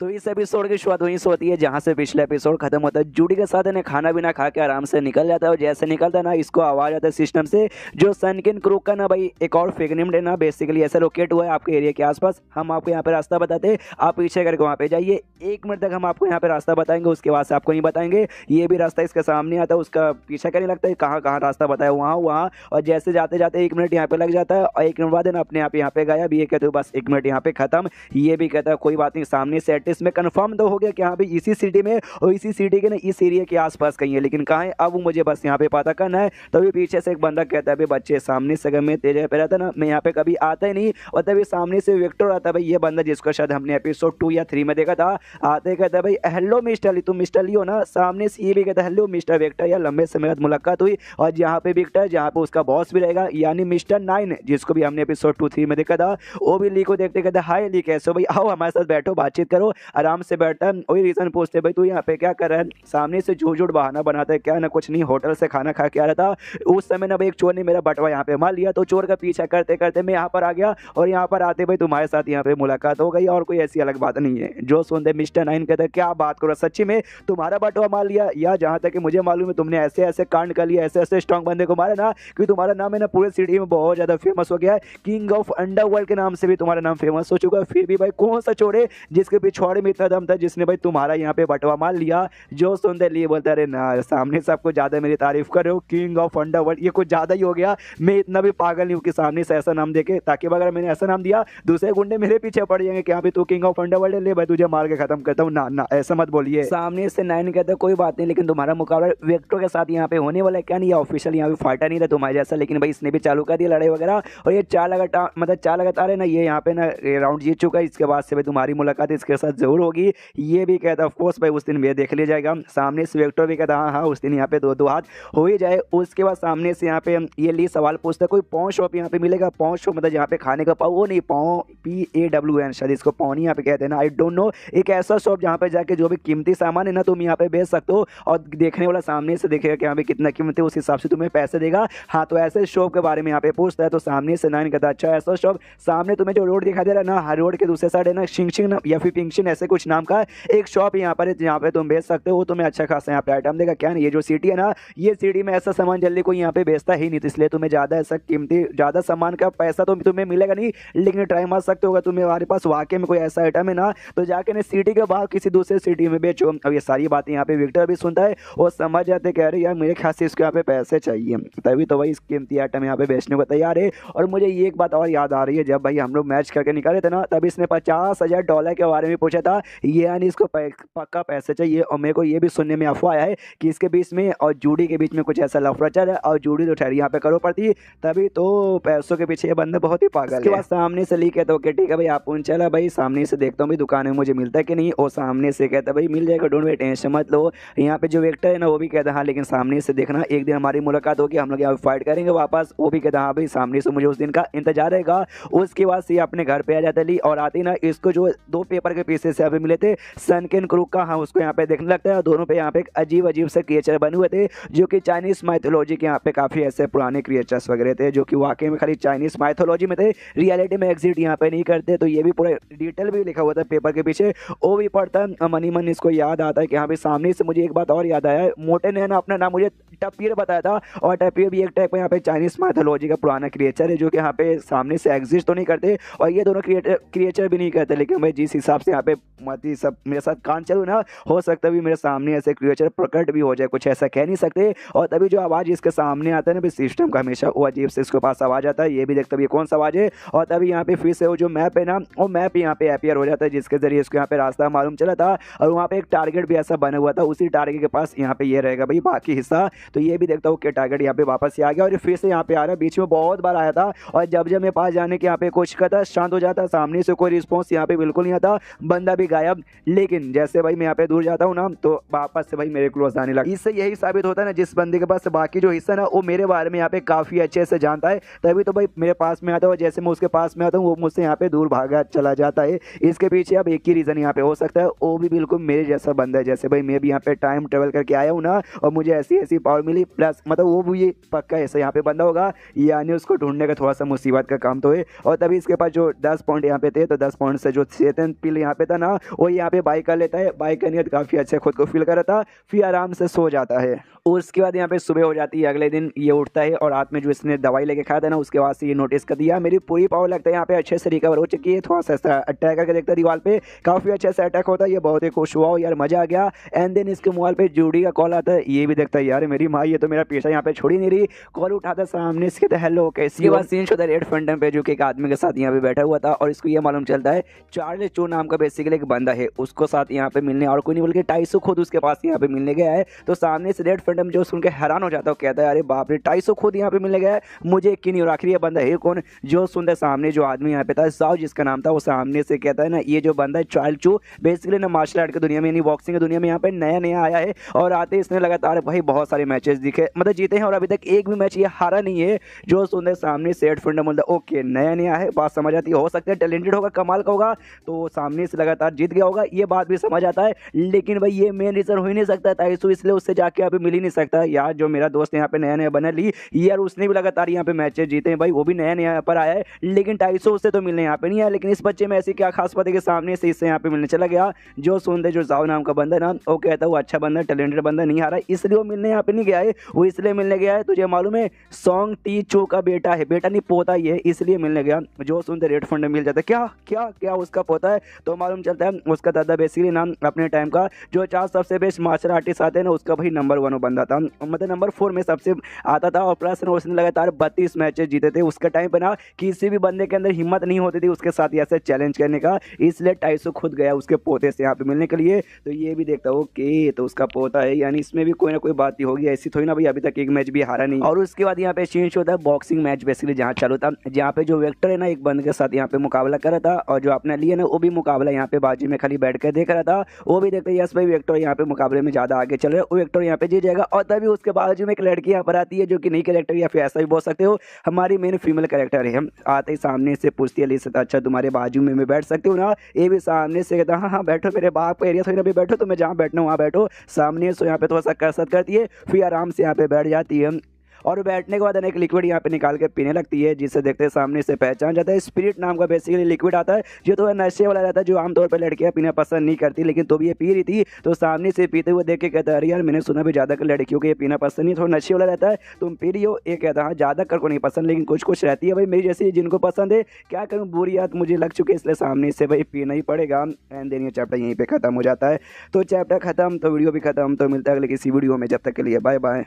तो इस एपिसोड की शुरुआत वहीं से होती है जहां से पिछला एपिसोड खत्म होता है। जूडी के साथ इन्हें खाना बिना खा के आराम से निकल जाता है और जैसे निकलता है ना, इसको आवाज आता है सिस्टम से जो सनकिन क्रूक का ना भाई एक और फेक नेम ना बेसिकली ऐसा लोकेट हुआ है आपके एरिया के आसपास। हम आपको यहाँ पे रास्ता बताते हैं, आप पीछे करके वहाँ पे जाइए। 1 मिनट तक हम आपको यहाँ पे रास्ता बताएंगे, उसके बाद से आपको नहीं बताएंगे। ये भी रास्ता इसके सामने आता है, उसका पीछा करने लगता है, कहाँ कहाँ रास्ता बताया वहाँ वहाँ। और जैसे जाते जाते 1 मिनट यहाँ पे लग जाता है और 1 मिनट बाद अपने आप यहाँ पे गायब। ये कहते हो बस 1 मिनट यहाँ पे खत्म। ये भी कहता है कोई बात नहीं, सामने से एटलीस्ट में कंफर्म तो हो गया कि हाँ भाई इसी सिटी में और इसी सिटी के ना इस एरिया के आसपास कहीं है, लेकिन कहाँ है अब मुझे बस यहाँ पे पता करना है। तभी पीछे से एक बंदा कहता है भाई बच्चे सामने से अगर मैं तेरे पे रहता ना मैं यहाँ पे कभी आता ही नहीं। और तभी सामने से विक्टर आता है, भाई ये बंदा जिसको शायद हमने एपिसोड 2 या 3 में देखा था। आते कहता है भाई हेलो मिस्टर ली, तुम मिस्टर ली हो ना। सामने से ये भी कहता है हेलो मिस्टर विक्टर, यार लंबे समय बाद मुलाकात हुई। और जहाँ पे विक्टर जहाँ पे उसका बॉस भी रहेगा यानी मिस्टर 9 जिसको भी हमने एपिसोड 2-3 में देखा था, वो भी ली को देखते कहते हाय ली कैसे हो भाई, आओ हमारे साथ बैठो बातचीत करो। आराम से बैठता है, वही रीजन पूछते भाई तू यहाँ पे क्या कर रहा है। सामने से झूठ झूठ बहाना बनाता है, क्या ना कुछ नहीं होटल से खाना खा के आ रहा था। उस समय ना भाई एक चोर ने मेरा बटवा यहाँ पे मार लिया, तो चोर का पीछा करते करते मैं यहाँ पर आ गया और यहाँ पर आते भाई तुम्हारे साथ यहाँ पे मुलाकात हो गई और कोई ऐसी अलग बात नहीं है। जो सुनते मिस्टर 9 कहते क्या बात करो, सच्ची में तुम्हारा बटवा मार लिया? या जहाँ तक कि मुझे मालूम है तुमने ऐसे ऐसे कांड कर लिया, ऐसे ऐसे स्ट्रॉन्ग बंदे को मारा ना कि तुम्हारा नाम है ना पूरे सिटी में बहुत ज्यादा फेमस हो गया है। किंग ऑफ अंडरवर्ल्ड के नाम से भी तुम्हारा नाम फेमस हो चुका है। फिर भी भाई कौन सा चोर है जिसके पिछवाड़े में इतना दम था जिसने भाई तुम्हारा यहाँ पे बटवा मार लिया? जो सुनते लिए बोलता अरे ना सामने से आपको ज्यादा मेरी तारीफ कर रहे हो, किंग ऑफ अंडरवर्ल्ड ये कुछ ज्यादा ही हो गया। मैं इतना भी पागल नहीं हूँ कि सामने से ऐसा नाम देके, ताकि अगर मैंने ऐसा नाम दिया दूसरे गुंडे मेरे पीछे पड़ जाएंगे कि यहाँ पे तू किंग ऑफ अंडरवर्ल्ड ले भाई तुझे मार के खत्म करता हूँ। ना ना ऐसा मत बोलिए। सामने से 9 कहता कोई बात नहीं, लेकिन तुम्हारा मुकाबला विक्टर के साथ यहाँ पे होने वाला है क्या? नहीं ऑफिशियल यहाँ पे फाइटर नहीं था तुम्हारे जैसा, लेकिन भाई इसने भी चालू कर दिया लड़ाई वगैरह। और ये 4 लगातार है ना ये यहाँ पे ना राउंड जीत चुका है। इसके बाद से भाई तुम्हारी मुलाकात इसके साथ जरूर होगी। ये भी कहता ऑफकोर्स भाई उस दिन भी देख लिया जाएगा। सामने से विक्टर भी कहता हाँ हाँ उस दिन यहाँ पे दो हाथ हो ही जाए। उसके बाद सामने से यहाँ पे ये ली सवाल पूछता है कोई पाव शॉप यहाँ पे मिलेगा? पाव शॉप मतलब यहाँ पे खाने का पाव, वो नहीं पाव PAWN शायद इसको पाव नहीं यहाँ पे कहते हैं ना, आई डोंट नो। एक ऐसा शॉप जहाँ पे जाके जो भी कीमती सामान है ना तुम यहाँ पे बेच सकते हो और देखने वाला सामने से देखेगा कि यहाँ पे कितना कीमत है, उस हिसाब से तुम्हें पैसे देगा। हाँ तो ऐसे शॉप के बारे में यहाँ पे पूछता है। तो सामने से 9 कहता अच्छा ऐसा शॉप सामने तुम्हें जो रोड दिखाई दे रहा है ना, हर रोड के दूसरे साइड है ना शिंगशिंग या फिर पिंगशिन ऐसे कुछ नाम का एक शॉप यहाँ पर है जहाँ पे तुम बेच सकते हो। तुम्हें अच्छा खासा यहाँ पे आइटम देगा। क्या नहीं ये जो सिटी है ना ये सिटी में ऐसा सामान जल्दी कोई यहाँ पे बेचता ही नहीं, तो इसलिए तुम्हें ज्यादा ऐसा कीमती ज्यादा सामान का पैसा तो तुम्हें मिलेगा नहीं, लेकिन ट्राई मार सकते होगा। तुम्हारे पास वाकई में कोई ऐसा आइटम है ना तो जाके ना सिटी के बाहर किसी दूसरे सिटी में बेचो। अब ये सारी बातें यहाँ पे विक्टर भी सुनता है और समझ जाते कह रहे यार मेरे ख्याल से इसको यहाँ पे पैसे चाहिए, तभी तो भाई इस कीमती आइटम यहाँ पे बेचने को तैयार है। और मुझे ये एक बात और याद आ रही है, जब भाई हम लोग मैच करके निकाले थे ना तब इसने $50,000 के बारे में पूछा था। ये यानी इसको पक्का पैसे चाहिए। और मेरे को ये भी सुनने में अफवाह आया है कि इसके बीच में और जूडी के बीच में कुछ ऐसा लफड़ा चल रहा है और जूडी तो ठहरी यहाँ पे करोड़पति, तभी तो पैसों के पीछे ये बंदा बहुत ही पागल है। उसके बाद सामने से ली कहता ओके ठीक है भाई आप चला भाई सामने से देखता हूँ भाई दुकान में मुझे मिलता है कि नहीं। और सामने से कहता भाई मिल जाएगा, डोंट वेट टेंशन मत लो। यहाँ पे जो विक्टर है ना वो भी कहता हाँ लेकिन सामने से देखना एक दिन हमारी मुलाकात होगी, हम लोग यहाँ फाइट करेंगे वापस। वो भी कहता हाँ भाई सामने से मुझे उस दिन का इंतजार रहेगा। उसके बाद से अपने घर पे आ जाता ली और आती ना इसको जो 2 पेपर के पीसेस यहाँ पे मिले थे सनकिन क्रूक का, हाँ उसको यहाँ पे देखने लगता है। और दोनों पे यहाँ पे अजीब अजीब से क्रिएचर बने हुए थे जो कि चाइनीज माइथोलॉजी के यहाँ पे काफी ऐसे पुराने क्रिएचर्स वगैरह थे जो कि वाकई में खाली चाइनीज माइथोलॉजी में थे, रियलिटी में एग्जिट यहाँ पे नहीं करते। तो ये भी पूरा डिटेल भी लिखा हुआ था पेपर के पीछे, वो भी पढ़ता है। मनी मन इसको याद आता है कि हाँ भाई सामने से मुझे एक बात और याद आया है, मोटे ने ना अपना नाम मुझे टपियर बताया था और टपियर भी एक टाइप का यहाँ पे चाइनीज माइथोलॉजी का पुराना क्रिएचर है जो कि यहाँ पे सामने से एग्जिस्ट तो नहीं करते और ये दोनों क्रिएचर भी नहीं करते। लेकिन भाई जिस हिसाब से यहाँ पे मती सब मेरे साथ कान चलू ना, हो सकता है भी मेरे सामने ऐसे क्रिएचर प्रकट भी हो जाए, कुछ ऐसा कह नहीं सकते। और तभी जो आवाज़ इसके सामने आता है ना सिस्टम का हमेशा वो अजीब से इसके पास आवाज़ आता है। ये भी देखता है ये कौन सा आवाज़ है। और तभी यहाँ पे फिर से वो जो मैप है ना वो मैप यहाँ पे अपीयर हो जाता है जिसके जरिए इसको यहाँ पे रास्ता मालूम चला था। और वहाँ पे एक टारगेट भी ऐसा बना हुआ था, उसी टारगेट के पास यहाँ पे ये रहेगा भाई बाकी हिस्सा। तो ये भी देखता हूँ कि टारगेट यहाँ पे वापस आ गया और फिर से यहाँ पे आ रहा है। बीच में बहुत बार आया था और जब मेरे पास जाने के यहाँ पे कोशिश करता शांत हो जाता, सामने से कोई रिस्पॉन्स यहाँ पे बिल्कुल नहीं आता, बंदा भी गायब। लेकिन जैसे भाई मैं यहाँ पे दूर जाता हूँ ना तो वापस से भाई मेरे क्लोज आने लगा। इससे यही साबित होता है ना जिस बंदे के पास बाकी जो हिस्सा ना वो मेरे बारे में यहाँ पे काफी अच्छे से जानता है, तभी तो भाई मेरे पास में आता है। जैसे मैं उसके पास में आता हूँ वो मुझसे यहाँ पे दूर भागा चला जाता है। इसके पीछे अब एक ही रीजन यहाँ पे हो सकता है, वो भी बिल्कुल मेरे जैसा बंदा है। जैसे भाई मैं भी यहाँ पे टाइम ट्रेवल करके आया हूँ ना और मुझे ऐसी ऐसी और मिली, प्लस मतलब वो भी पक्का ऐसा यहाँ पे बंदा होगा, यानी उसको ढूंढने का थोड़ा सा मुसीबत का काम तो है। और तभी इसके पास जो 10 पॉइंट यहाँ पे थे, तो 10 पॉइंट से जो चेतन पिल यहाँ पे था ना, वो यहाँ पे बाइक कर लेता है। बाइक करने के बाद काफ़ी अच्छा खुद को फील कर रहा था, फिर आराम से सो जाता है। उसके बाद यहाँ पे सुबह हो जाती है, अगले दिन ये उठता है और रात में जो इसने दवाई लेके खाया था ना, उसके बाद से ये नोटिस कर दिया मेरी पूरी पावर लगता है यहाँ पे अच्छे से रिकवर हो चुकी है। थोड़ा सा अटैक करके देखता है दीवार पे, काफ़ी अच्छे से अटैक होता है। ये बहुत ही खुश हुआ, यार मजा आ गया। एंड देन इसके मोबाइल पे जूडी का कॉल आता है, ये भी देखता है यार मेरी माँ ये तो मेरा पीछा यहाँ पे छोड़ ही नहीं रही। कॉल उठाता है, सामने इसके तो हेलो कैसी। बात सीन होता है रेड फंटम पे, जो कि एक आदमी के साथ यहाँ पे बैठा हुआ था और इसको ये मालूम चलता है चार्ल्स चो नाम का बेसिकली एक बंदा है, उसको साथ यहाँ पे मिलने और कोई नहीं बल्कि टाइसो खुद उसके पास यहाँ पे मिलने गया है। तो सामने से रेड फंटम जो सुन के हैरान हो जाता है, कहता है अरे बाप रे टाइसो खुद यहाँ पे मिलने गया है, मुझे यकीन नहीं हो रहा आखिर ये बंदा है कौन। जो सुनता सामने जो आदमी यहाँ पे था साउ जिसका नाम था, वो सामने से कहता है ना ये जो बंदा है चार्ल्स चो बेसिकली ना मार्शल आर्ट की दुनिया में यानी बॉक्सिंग की दुनिया में यहाँ पे नया नया आया है। और आते इसने लगातार भाई बहुत सारे मैचेस दिखे मतलब जीते हैं और अभी तक एक भी मैच ये हारा नहीं है। जो सुनते सामने से रेड फंटम बोलता ओके नया नया है, बात समझ आती है, हो सकता है टैलेंटेड होगा कमाल का होगा, तो सामने से लगातार जीत गया होगा, ये बात भी समझ आता है। लेकिन भाई ये मेन रीजन हो ही नहीं सकता टाइसो, इसलिए उससे जाके यहाँ पे मिल ही नहीं सकता यार। जो मेरा दोस्त यहाँ पे नया नया बना ली यार, उसने भी लगातार यहाँ पे मैचेस जीते हैं भाई, वो भी नया नया यहाँ पर आया है, लेकिन टाइसो उससे तो मिलने यहाँ पे नहीं आया। लेकिन इस बच्चे में ऐसी क्या खास बात है कि सामने से इससे यहाँ पे मिलने चला गया। जो सुनते जो जाओ नाम का बंदा ना, वो कहता है वो अच्छा बंदा टैलेंटेड बंदा नहीं आ रहा, इसलिए वो मिलने यहाँ पे नहीं गया है। वो इसलिए मिलने गया है, तुझे मालूम है सॉन्ग टी चो का बेटा है, बेटा नहीं पोता ही है, इसलिए मिलने गया। जो सुनते रेड फंड मिल जाता है, क्या क्या क्या उसका पोता है, तो मालूम चलता है उसका दादा बेसिकली नाम अपने टाइम का जो 4 सबसे बेस्ट मार्शल आर्टिस्ट आते हैं ना, उसका भाई नंबर 1 बंदा था, मतलब नंबर 4 में सबसे आता था। और प्लस उसने लगातार 32 मैचेस जीते थे। उसका टाइम पे ना किसी भी बंदे के अंदर हिम्मत नहीं होती थी उसके साथ ऐसे चैलेंज करने का, इसलिए टाइसो खुद गया उसके पोते से यहाँ पे मिलने के लिए। तो ये भी देखता ओके तो उसका पोता है, यानी इसमें भी कोई ना कोई बात ही होगी, ऐसी थोड़ी ना भाई अभी तक एक मैच भी हारा नहीं। और उसके बाद यहाँ पे चेंज होता है बॉक्सिंग मैच बेसिकली जहाँ चालू था, जहाँ पे जो वेक्टर है ना एक बंदे के साथ यहाँ पे मुकाबला कर रहा था, और जो अपने लिए ना वो भी मुकाबला यहाँ पे बाजू में खाली बैठ कर देख रहा था। वो भी देखते यस भाई वेक्टर यहाँ पे मुकाबले में ज्यादा आगे चल रहे हैं, वो वेक्टर यहाँ पे जीत जाएगा। और तभी उसके बाजू में एक लड़की यहाँ पर आती है जो कि नई कैरेक्टर या फिर ऐसा भी बोल सकते हो हमारी मेन फीमेल कैरेक्टर है। हम आते ही सामने से पूछती है लिसा अच्छा तुम्हारे बाजू में मैं बैठ सकती हूँ ना, ये भी सामने से कहता हाँ हाँ बैठो मेरे बाप का एरिया थोड़ी ना भी बैठो, तो मैं जहाँ बैठना हूँ वहाँ बैठो। सामने से यहाँ पे थोड़ा सा कसरत करती है, फिर आराम से यहाँ पे बैठ जाती है। और बैठने के बाद एक लिक्विड यहाँ पे निकाल के पीने लगती है, जिसे देखते सामने से पहचान जाता है स्पिरिट नाम का बेसिकली लिक्विड आता है, जो तो नशे वाला रहता है, जो आमतौर पर लड़कियां पीना पसंद नहीं करती, लेकिन तो भी ये पी रही थी। तो सामने से पीते हुए देख के कहता है अरे यार मैंने सुना भी ज़्यादा कर लड़कियों को ये पीना पसंद नहीं, थोड़ा नशे वाला रहता है, तुम पी रही हो। ये कहता है हाँ ज़्यादा कर को नहीं पसंद, लेकिन कुछ कुछ रहती है भाई मेरी जैसी जिनको पसंद है, क्या करूँ बुरी याद मुझे लग चुकी है, इसलिए सामने से भाई पीना ही पड़ेगा। एंड देन ये चैप्टर यहीं पर खत्म हो जाता है। तो चैप्टर खत्म तो वीडियो भी खत्म, तो मिलता है अगले किसी वीडियो में, जब तक के लिए बाय बाय।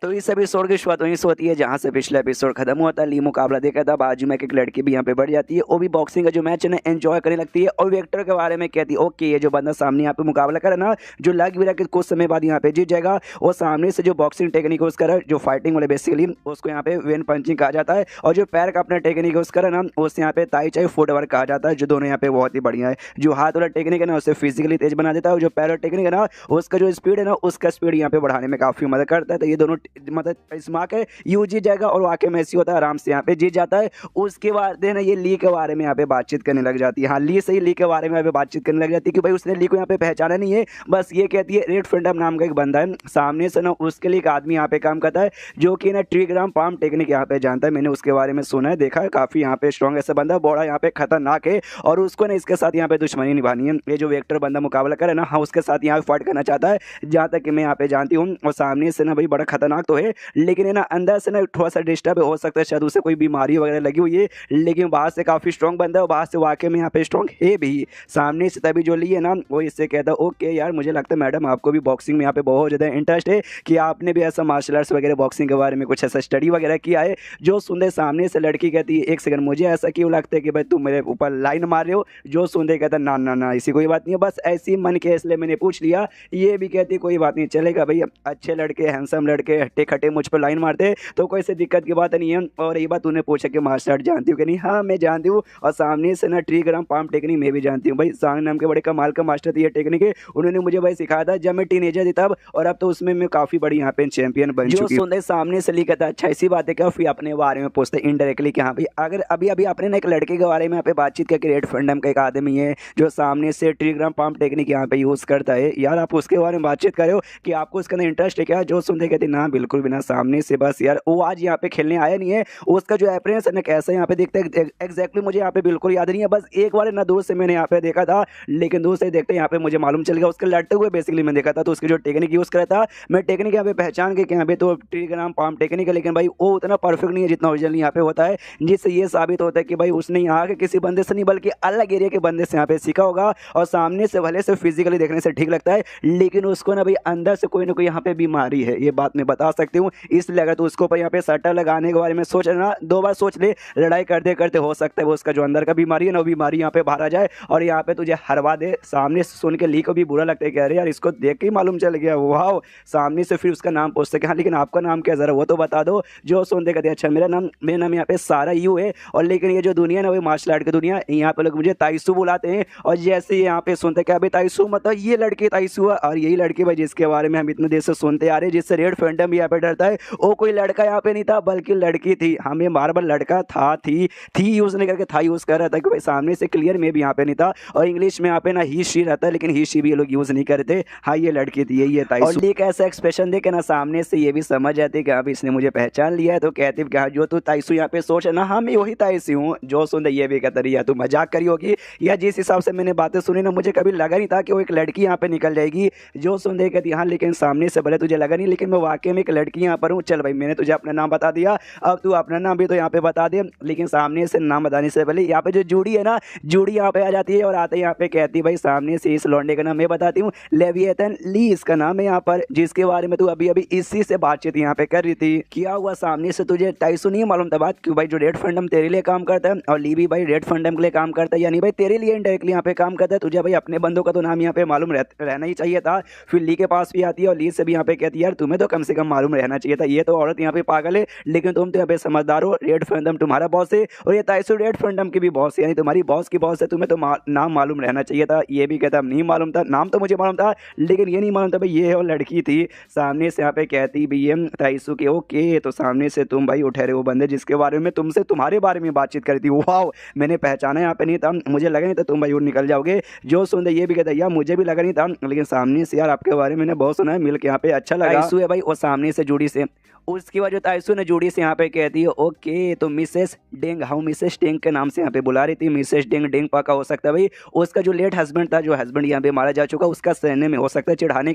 तो इस एपिसोड की शुरुआत वहीं से होती है जहां से पिछला एपिसोड खत्म हुआ था। ली मुकाबला देखा था, बाजू में एक लड़की भी यहाँ पे बढ़ जाती है, वो भी बॉक्सिंग का जो मैच है ना एंजॉय करने लगती है, और वेक्टर के बारे में कहती है ओके ये जो बंदा सामने यहाँ पे मुकाबला करे ना, जो लग भी रहा कि कुछ समय बाद यहाँ पे जीत जाएगा, वो सामने से जो बॉक्सिंग टेक्निक उसका जो फाइटिंग वाले बेसिकली उसको यहाँ पे वेन पंचिंग कहा जाता है, और जो पैर का अपना टेक्निक उसका ना उससे यहाँ पे ताई चाई फुटवर्क कहा जाता है, जो दोनों यहाँ पे बहुत ही बढ़िया है। जो हाथ वाला टेक्निक है ना उससे फिजिकली तेज बना देता है, और जो पैर वाला टेक्निक है ना उसका जो स्पीड है ना उसका स्पीड यहाँ पे बढ़ाने में काफी मदद करता है। तो ये दोनों मतलब मार के यू जीत जाएगा, और वाकई में ऐसी होता है आराम से यहाँ पे जीत जाता है। उसके बाद ना ये ली के बारे में यहाँ पे बातचीत करने लग जाती है। हाँ ली सही ली के बारे में यहाँ पे बातचीत करने लग जाती है कि भाई उसने ली को यहाँ पे पहचाना नहीं है, बस ये कहती है रेड फंटम नाम का एक बंदा है सामने से ना उसके लिए एक आदमी यहाँ पे काम करता है, जो कि ना ट्रीग्राम पाम टेक्निक यहाँ पे जानता है। मैंने उसके बारे में सुना है देखा है, काफी यहाँ पे स्ट्रॉन्ग ऐसा बंदा बड़ा यहाँ पे खतरनाक है, और उसको ना इसके साथ यहाँ पे दुश्मनी निभानी है। ये जो वेक्टर बंदा मुकाबला करे ना हाँ उसके साथ यहाँ पे फाइट करना चाहता है, जहाँ तक कि मैं यहाँ पे जानती हूँ। और सामने से ना भाई बड़ा खतरनाक तो है, लेकिन है ना अंदर से ना थोड़ा सा डिस्टर्ब हो सकता है, शायद उसे कोई बीमारी वगैरह लगी हुई है, लेकिन बाहर से काफ़ी स्ट्रॉन्ग बंदा है, और बाहर से वाकई में यहाँ पे स्ट्रॉन्ग है भी। सामने से तभी जो लिए ना वो इससे कहता है ओके यार मुझे लगता है मैडम आपको भी बॉक्सिंग में यहाँ पे बहुत ज़्यादा इंटरेस्ट है, कि आपने भी ऐसा मार्शल आर्ट्स वगैरह बॉक्सिंग के बारे में कुछ ऐसा स्टडी वगैरह किया है। जो सुनते सामने से लड़की कहती है एक सेकंड मुझे ऐसा क्यों लगता है कि भाई तुम मेरे ऊपर लाइन मार रहे हो। जो सुनते कहता ना ना ना ऐसी कोई बात नहीं है, बस ऐसी मन के इसलिए मैंने पूछ लिया। ये भी कहती कोई बात नहीं चलेगा भाई, अच्छे लड़के हैंडसम लड़के हट्टे खट्टे मुझ पर लाइन मारते तो कोई से दिक्कत की बात नहीं है। और ये बात तूने पूछा कि मार्शल आर्ट जानती हूँ कि नहीं, हाँ मैं जानती हूँ। और सामने से ना ट्रीग्राम पाम टेक्निक मैं भी जानती हूँ भाई। सांग नाम के बड़े कमाल का मास्टर थे ये टेक्निक है, उन्होंने मुझे भाई सिखाया था जब मैं टीनेजर थी तब, और अब तो उसमें मैं काफी बड़ी यहाँ पे चैंपियन बन चुकी हूँ। सामने से लिखा था अच्छा इसी बात है क्या, फिर अपने बारे में पूछते इनडायरेक्टली कि हाँ भाई अगर अभी अभी आपने ना एक लड़के के बारे में यहाँ पे बातचीत किया कि रेड फंडम का एक आदमी है जो सामने से ट्रीग्राम पाम टेक्निक यहाँ पे यूज करता है, यार आप उसके बारे में बातचीत कर रहे हो कि आपको उसके अंदर इंटरेस्ट है क्या। जो सुनते कहते ना बिल्कुल भी ना, सामने से बस यार वो आज यहाँ पे खेलने आया नहीं है, उसका जो अप्रेंस है ना कैसा यहाँ पे देखते हैं एग्जैक्टली मुझे यहाँ पे बिल्कुल याद नहीं है। बस एक बार ना दूर से मैंने यहाँ पे देखा था, लेकिन दूर से देखते यहाँ पे मुझे मालूम चल गया उसके लड़ते हुए बेसिकली मैं देखा था। तो उसकी जो टेक्निक यूज करा था मैं टेक्निक यहाँ पे पहचान के यहाँ पे तो ट्रीग्राम पाम टेक्निक है, लेकिन भाई वो उतना परफेक्ट नहीं है जितना ओरिजिनल यहाँ पे होता है, जिससे ये साबित होता है कि भाई उसने यहाँ के किसी बंदे से नहीं बल्कि अलग एरिया के बंदे से यहाँ पे सीखा होगा। और सामने से भले से फिजिकली देखने से ठीक लगता है, लेकिन उसको ना भाई अंदर से कोई ना कोई यहाँ पे बीमारी है, ये बात मैं बता सकती हूँ। इसलिए अगर तो उसको यहाँ पे सट्टा लगाने के बारे में सोच ना, 2 बार सोच ले, लड़ाई करते करते हो सकता है वो उसका जो अंदर का बीमारी है ना वो बीमारी यहाँ पे बाहर आ जाए और यहाँ पे तुझे हरवा दे। सामने से सुन के ली को भी बुरा लगता है कि अरे यार इसको देख के ही मालूम चल गया, वाह। सामने से फिर उसका नाम पूछते कि हाँ लेकिन आपका नाम क्या, जरा वो तो बता दो। जो सुनते कहते अच्छा मेरा नाम यहाँ पे सारा यू है, और लेकिन ये जो दुनिया है ना वो मार्शल आर्ट की दुनिया, यहाँ पे लोग मुझे ताइसू बुलाते हैं। और जैसे यहाँ पे सुनते क्या भाई ताइसू मतलब ये लड़की ताइसू है, और यही लड़की भाई जिसके बारे में हम इतने देर से सुनते आ रहे हैं, जिससे रेड फैंटम भी यहाँ पे डरता है, वो कोई लड़का यहाँ पे नहीं था बल्कि लड़की थी। हमें बार बार लड़का था थी यूज नहीं करके था यूज कर रहा था कि भाई सामने से क्लियर में भी यहाँ पे नहीं था। और इंग्लिश में यहाँ पे ना ही शी रहता है, लेकिन ही शी भी ये लोग यूज नहीं करते। हाँ ये लड़की थी, यही है ताइसू। और एक ऐसा एक्सप्रेशन दे के ना सामने से ये भी समझ जाते कि हाँ इसने मुझे पहचान लिया है। तो कहती कि हाँ जो तू ताइसू यहाँ पे सोच है ना, हाँ मैं वही ताइसू हूँ। जो सुन ये भी कहता रही तू मजाक करी होगी, या जिस हिसाब से मैंने बातें सुनी ना मुझे कभी लगा नहीं था कि वो एक लड़की यहाँ पे निकल जाएगी। जो सुन दे कहती हाँ लेकिन सामने से भले तुझे लगा नहीं, लेकिन मैं वाकई में एक लड़की यहाँ पर हूँ। चल भाई मैंने तुझे अपना नाम बता दिया, अब तू अपना नाम भी तो यहाँ पे बता दे। लेकिन सामने से नाम बताने से पहले यहाँ पे जो जूड़ी है ना, जूड़ी यहाँ पे आ जाती है और आते यहाँ पे कहती भाई सामने से इस लौंडे का नाम मैं बताती हूँ, लेविएथन ली इसका नाम है यहाँ पर, जिसके बारे में तू अभी अभी इसी से बातचीत यहाँ पे कर रही थी। क्या हुआ सामने से तुझे ताइसू नहीं मालूम था बात, क्यों भाई जो रेड फंडम तेरे लिए काम करता है और ली भी भाई रेड फंडम के लिए काम करता है, यानी भाई तेरे लिए इनडायरेक्टली यहाँ पे काम करता है। तुझे भाई अपने बंदों का तो नाम यहाँ पे मालूम रहना ही चाहिए था। फिर ली के पास भी आती है और ली से भी यहाँ पे कहती है यार तुम्हें तो कम से कम मालूम रहना चाहिए था, ये तो औरत यहाँ पे पागल है लेकिन तुम तो यहाँ पे समझदार हो। रेड फंडम तुम्हारा बॉस है और ये ताइसू रेड फंडम की भी बॉस है, यानी तुम्हारी बॉस की बॉस है, तुम्हें तो नाम मालूम रहना चाहिए था। ये भी कहता नहीं मालूम था, नाम तो मुझे मालूम था लेकिन ये नहीं मालूम था भाई ये और लड़की थी। सामने से यहाँ पे कहती भी ये ताइसू के ओके, तो सामने से तुम भाई उठे रहे हो बंदे जिसके बारे में तुमसे तुम्हारे बारे में बातचीत करी थी, वाह मैंने पहचाना यहाँ पे नहीं था, मुझे लगा नहीं था तुम भाई निकल जाओगे। जो सुन ये भी कहता यार मुझे भी लगा नहीं था, लेकिन सामने से यार आपके बारे में बहुत सुना है, मिल के यहाँ पे अच्छा लगा। ताइसू है भाई और सामने से जुड़ी से, उसकी वजह ताइसू ने जूडी से यहाँ पे कहती है ओके तो मिसेस डेंग, हाँ मिसेस डेंग के नाम से यहाँ पे बुला रही थी। मिसेस डेंग पक्का हो सकता है भाई उसका जो लेट हस्बैंड था, जो हस्बैंड यहाँ पे मारा जा चुका, उसका सहने में हो सकता है चिढ़ाने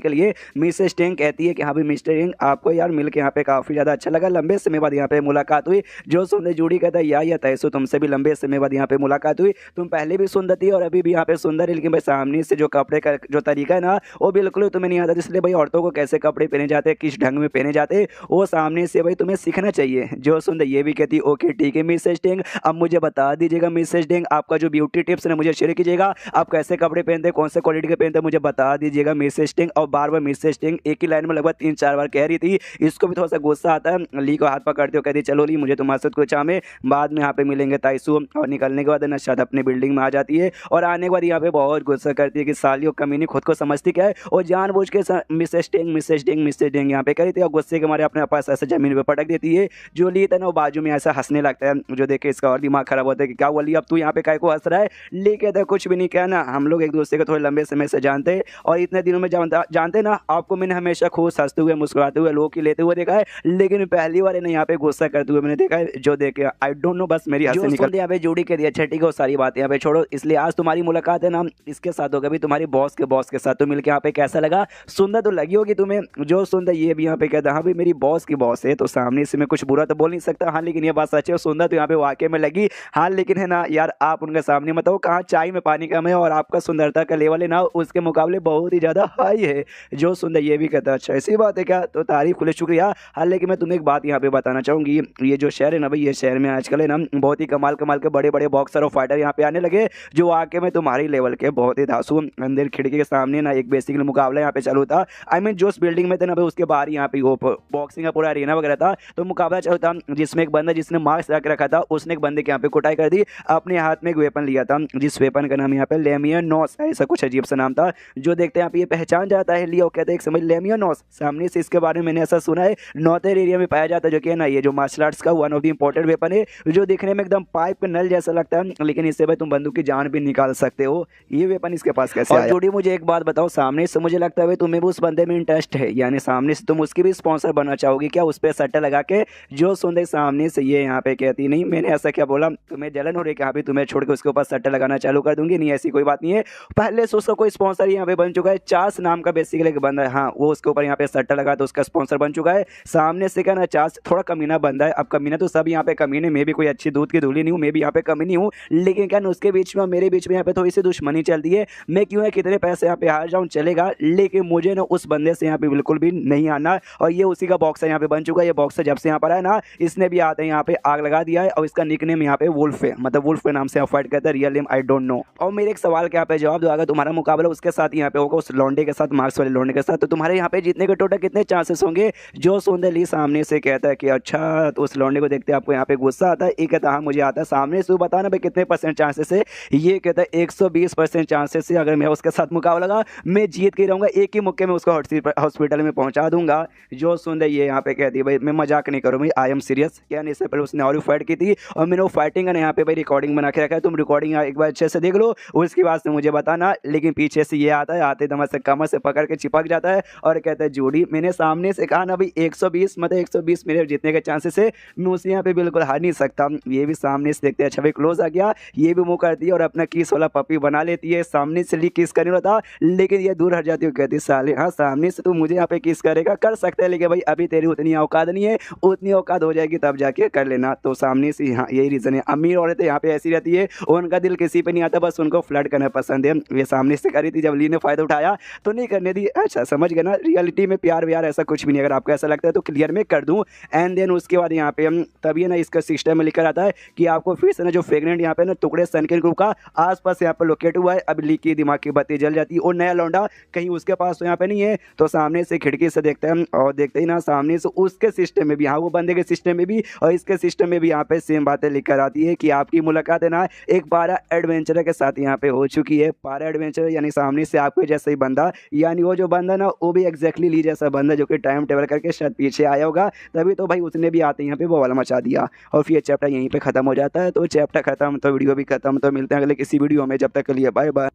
के लिए। मिसेस डेंग कहती है कि हाँ भाई मिस्टर डेंग आपको यार मिल के यहाँ पे काफ़ी ज़्यादा अच्छा लगा, लंबे समय बाद यहाँ पे मुलाकात हुई। जो सुनते जूडी कहता है या ताइसू तुमसे भी लंबे समय बाद यहाँ पे मुलाकात हुई, तुम पहले भी सुंदर थी और अभी भी यहाँ पे सुंदर है, लेकिन भाई सामने से जो कपड़े का जो तरीका है ना वो बिल्कुल तुम्हें नहीं आता। इसलिए भाई औरतों को कैसे कपड़े पहने जाते हैं, किस ढंग में पहने जाते, वो सामने से भाई तुम्हें सीखना चाहिए। जो सुंदर ये भी कहती ओके ठीक है मिसेस डेंग, अब मुझे बता दीजिएगा मिसेस डेंग आपका जो ब्यूटी टिप्स है मुझे शेयर कीजिएगा, आप कैसे कपड़े पहनते हैं, कौन से क्वालिटी के पहनते हैं, मुझे बता दीजिएगा मिसेस डेंग। और बार बार मिसेस डेंग एक ही लाइन में लगभग 3-4 बार कह रही थी। इसको भी थोड़ा सा गुस्सा आता है, ली को हाथ पकड़ते हो कहती चलो ली मुझे तुम्हारे साथ कुछ काम है, बाद में यहाँ पे मिलेंगे ताइसू। और निकलने के बाद ना शायद अपनी बिल्डिंग में आ जाती है और आने के बाद यहाँ पे बहुत गुस्सा करती है कि सालियों कमीनी खुद को समझती क्या है, और जानबूझ के मिसेस डेंग यहाँ पे करी थी और गुस्से के मारे अपने पास ऐसे जमीन पे पटक देती है। जो ली था ना वो बाजू में ऐसा हंसने लगता है, जो देखे इसका और दिमाग खराब होता है कि क्या बोली अब तू यहाँ पे काय को हंस रहा है। ली कहता है कुछ भी नहीं कहना, हम लोग एक दूसरे को थोड़े लंबे समय से जानते हैं और इतने दिनों में जानते ना, आपको मैंने हमेशा खुश हंसते हुए मुस्कुराते हुए लोग की लेते हुए देखा है, लेकिन पहली बार इन्हें यहाँ पे गुस्सा करते हुए मैंने देखा है। जो देखे आई डोंट नो, बस मेरी हंसी निकलती है यहाँ पे। जूडी के दिया अच्छा ठीक है सारी बातें यहाँ पे छोड़ो, इसलिए आज तुम्हारी मुलाकात है ना इसके साथ होगा भी तुम्हारी बॉस के साथ, तो मिलकर यहाँ पे कैसा लगा, सुंदर तो लगी होगी तुम्हें। जो सुंदर ये भी यहाँ पे कहता हाँ भाई मेरी बॉस की बॉस है, तो सामने से मैं कुछ बुरा तो बोल नहीं सकता, हाँ लेकिन ये बात सच है सुंदर तो यहाँ पे वाकई में लगी। हाँ लेकिन है ना यार आप उनके सामने मत हो, कहाँ चाय में पानी कम है और आपका सुंदरता का लेवल है ना उसके मुकाबले बहुत ही ज़्यादा हाई है। जो सुंदर ये भी कहता अच्छा ऐसी बात है क्या, तो तारीफ खुले शुक्रिया। हाँ लेकिन मैं तुम्हें एक बात यहाँ पे बताना चाहूँगी, ये जो शहर है ना भाई, ये शहर में आजकल है ना बहुत ही कमाल के बड़े बड़े बॉक्सर और फाइटर यहाँ पे आने लगे, जो आके में तुम्हारी लेवल के बहुत ही धांसू। अंदर खिड़की के सामने ना एक बेसिकली मुकाबला यहाँ पे चालू था, आई मीन जो उस बिल्डिंग में थे ना भाई उसके बाहर यहाँ पे वो बॉक्सिंग का पूरा पूरा अरीना वगैरह था। तो मुकाबला चल था जिसमें एक बंदा जिसने मास्क लगा के रखा था उसने एक बंदे के यहाँ पे कुटाई कर दी, अपने हाथ में एक वेपन लिया था जिस वेपन का नाम यहाँ पे लेमियोनॉस, ऐसा कुछ अजीब सा नाम था जो देखते हैं यहाँ पे ये पहचान जाता है लियो, कहते हैं एक समय लेमियोनॉस। सामने से इसके बारे में मैंने ऐसा सुना है नौतेर एरिया में पाया जाता है, जो कि है ना ये जो मार्शल आर्ट्स का one of the important weapon है, जो दिखने में एकदम पाइप का नल जैसा लगता है, लेकिन इससे भाई तुम बंदूक की जान भी निकाल सकते हो। ये वेपन इसके पास कैसे आया? जोड़ी मुझे एक बात बताओ, सामने से मुझे लगता है भाई तुम्हें भी उस बंदे में इंटरेस्ट है, यानी सामने से तुम उसकी भी स्पॉन्सर बनना चाहोगी क्या, उस पर सट्टा लगा के? जो सुन सामने से ये यहाँ पे कहती नहीं मैंने ऐसा क्या बोला, तुम्हें जलन हो रही है कि यहाँ पे तुम्हें छोड़ के उसके ऊपर सट्टा लगाना चालू कर दूंगी? नहीं, ऐसी कोई बात नहीं है। पहले से उसका कोई स्पॉन्सर यहाँ पे बन चुका है, चास नाम का बेसिकली एक बंदा है, हाँ वो उसके ऊपर यहाँ पे सट्टा लगा तो उसका स्पॉन्सर बन चुका है। सामने से क्या ना चास थोड़ा कमीना बंदा है, अब कमीना तो सब यहाँ पे कमीने, मैं भी कोई अच्छी दूध की धूली नहीं हूँ, मैं भी यहाँ पे कमी नहीं हूँ, लेकिन क्या उसके बीच में मेरे बीच में यहाँ पे थोड़ी सी दुश्मनी चलती है। मैं क्यों है कितने पैसे यहाँ पे हार जाऊँ चलेगा, लेकिन मुझे ना उस बंदे से यहाँ पे बिल्कुल भी नहीं आना। और ये उसी का बॉक्सर यहाँ पे बन चुका है, ये बॉक्सर जब से यहाँ पर है ना इसने भी आते हैं यहाँ पे आग लगा दिया है, और इसका निकनेम यहाँ पे वुल्फ है, मतलब वुल्फ के नाम से फाइट करता है, real name I don't know. और मेरे एक सवाल के यहाँ पे जवाब दो, अगर तुम्हारा मुकाबला उसके साथ यहाँ पे होगा, उस लौंडे के साथ, मार्क्स वाले लौंडे के साथ, तो तुम्हारे यहाँ पे जीतने के टोटल कितने चांसेस होंगे? जो सोंदली सामने से कहता है कि अच्छा, तो उस लौंडे को देखते आपको यहाँ पे गुस्सा आता है, ये कहता हाँ मुझे आता है। सामने से बताना भाई कितने % चांसेस है? ये कहता है 120% चांसेस है, अगर मैं उसके साथ मुकाबला लगा मैं जीत के रहूँगा, एक ही मुक्के में उसको हॉस्पिटल में पहुँचा दूंगा। जो सुन ये यहाँ पे कहती है भाई मैं मजाक नहीं करूँ भाई, आई एम सीरियस। क्या नहीं, इससे पहले उसने और फाइट की थी और मैंने वो फाइटिंग का यहाँ पे भाई रिकॉर्डिंग बना के रखा है, तुम रिकॉर्डिंग एक बार अच्छे से देख लो, उसके बाद से मुझे बताना। लेकिन पीछे से ये आता है, आते दम से कमर से पकड़ के चिपक जाता है और कहता है जूडी मैंने सामने से कहा ना भाई 120 मतलब 120 मेरे जीतने के चांसेस है, मैं उसे यहाँ पे बिल्कुल हार नहीं सकता। ये भी सामने से देखते हैं, अच्छा भाई क्लोज आ गया, ये भी मुँह करती है और अपना किस वाला पपी बना लेती है, सामने से ली किस करने होता, लेकिन ये दूर हट जाती है, कहती साले हाँ सामने से तू मुझे यहाँ पे किस करेगा, कर सकता है, लेकिन भाई अभी तेरी उतनी औकात नहीं है, उतनी औकात हो जाएगी तब जाके कर लेना। तो सामने से हाँ यही रीज़न है, अमीर औरतें यहाँ पे ऐसी रहती है, उनका दिल किसी पे नहीं आता, बस उनको फ्लर्ट करना पसंद है। ये सामने से करी थी, जब ली ने फायदा उठाया तो नहीं करने दी। अच्छा समझ गए ना, रियलिटी में प्यार व्यार ऐसा कुछ भी नहीं, अगर आपको ऐसा लगता है तो क्लियर में कर दूँ। एंड देन उसके बाद यहाँ पे हम तभी ना इसका सिस्टम में लिखा आता है कि आपको फिर से ना जो फ्रेगनेंट यहाँ पे ना टुकड़े सनकिन ग्रुप का आसपास यहाँ पे लोकेट हुआ है, अब ली की दिमाग की बत्ती जल जाती है, और नया लौंडा कहीं उसके पास तो यहाँ पे नहीं है। तो सामने से खिड़की से देखते हैं और देखते ही ना सामने से उसके सिस्टम में भी, हाँ वो बंदे के सिस्टम में भी और इसके सिस्टम में भी यहाँ पे सेम बातें लिखकर आती है कि आपकी मुलाकात है ना एक पारा एडवेंचरर के साथ यहाँ पे हो चुकी है। पारा एडवेंचरर यानी सामने से आपके जैसा ही बंदा, यानी वो जो बंदा ना वो भी एग्जैक्टली ली जैसा बंदा जो कि टाइम टेबल करके शायद पीछे आया होगा, तभी तो भाई उसने भी आते यहाँ पे वो वाला मचा दिया। और फिर चैप्टर यहीं पे खत्म हो जाता है। तो चैप्टर खत्म तो वीडियो भी खत्म, तो मिलते हैं अगले किसी वीडियो में, जब तक के लिए बाय बाय।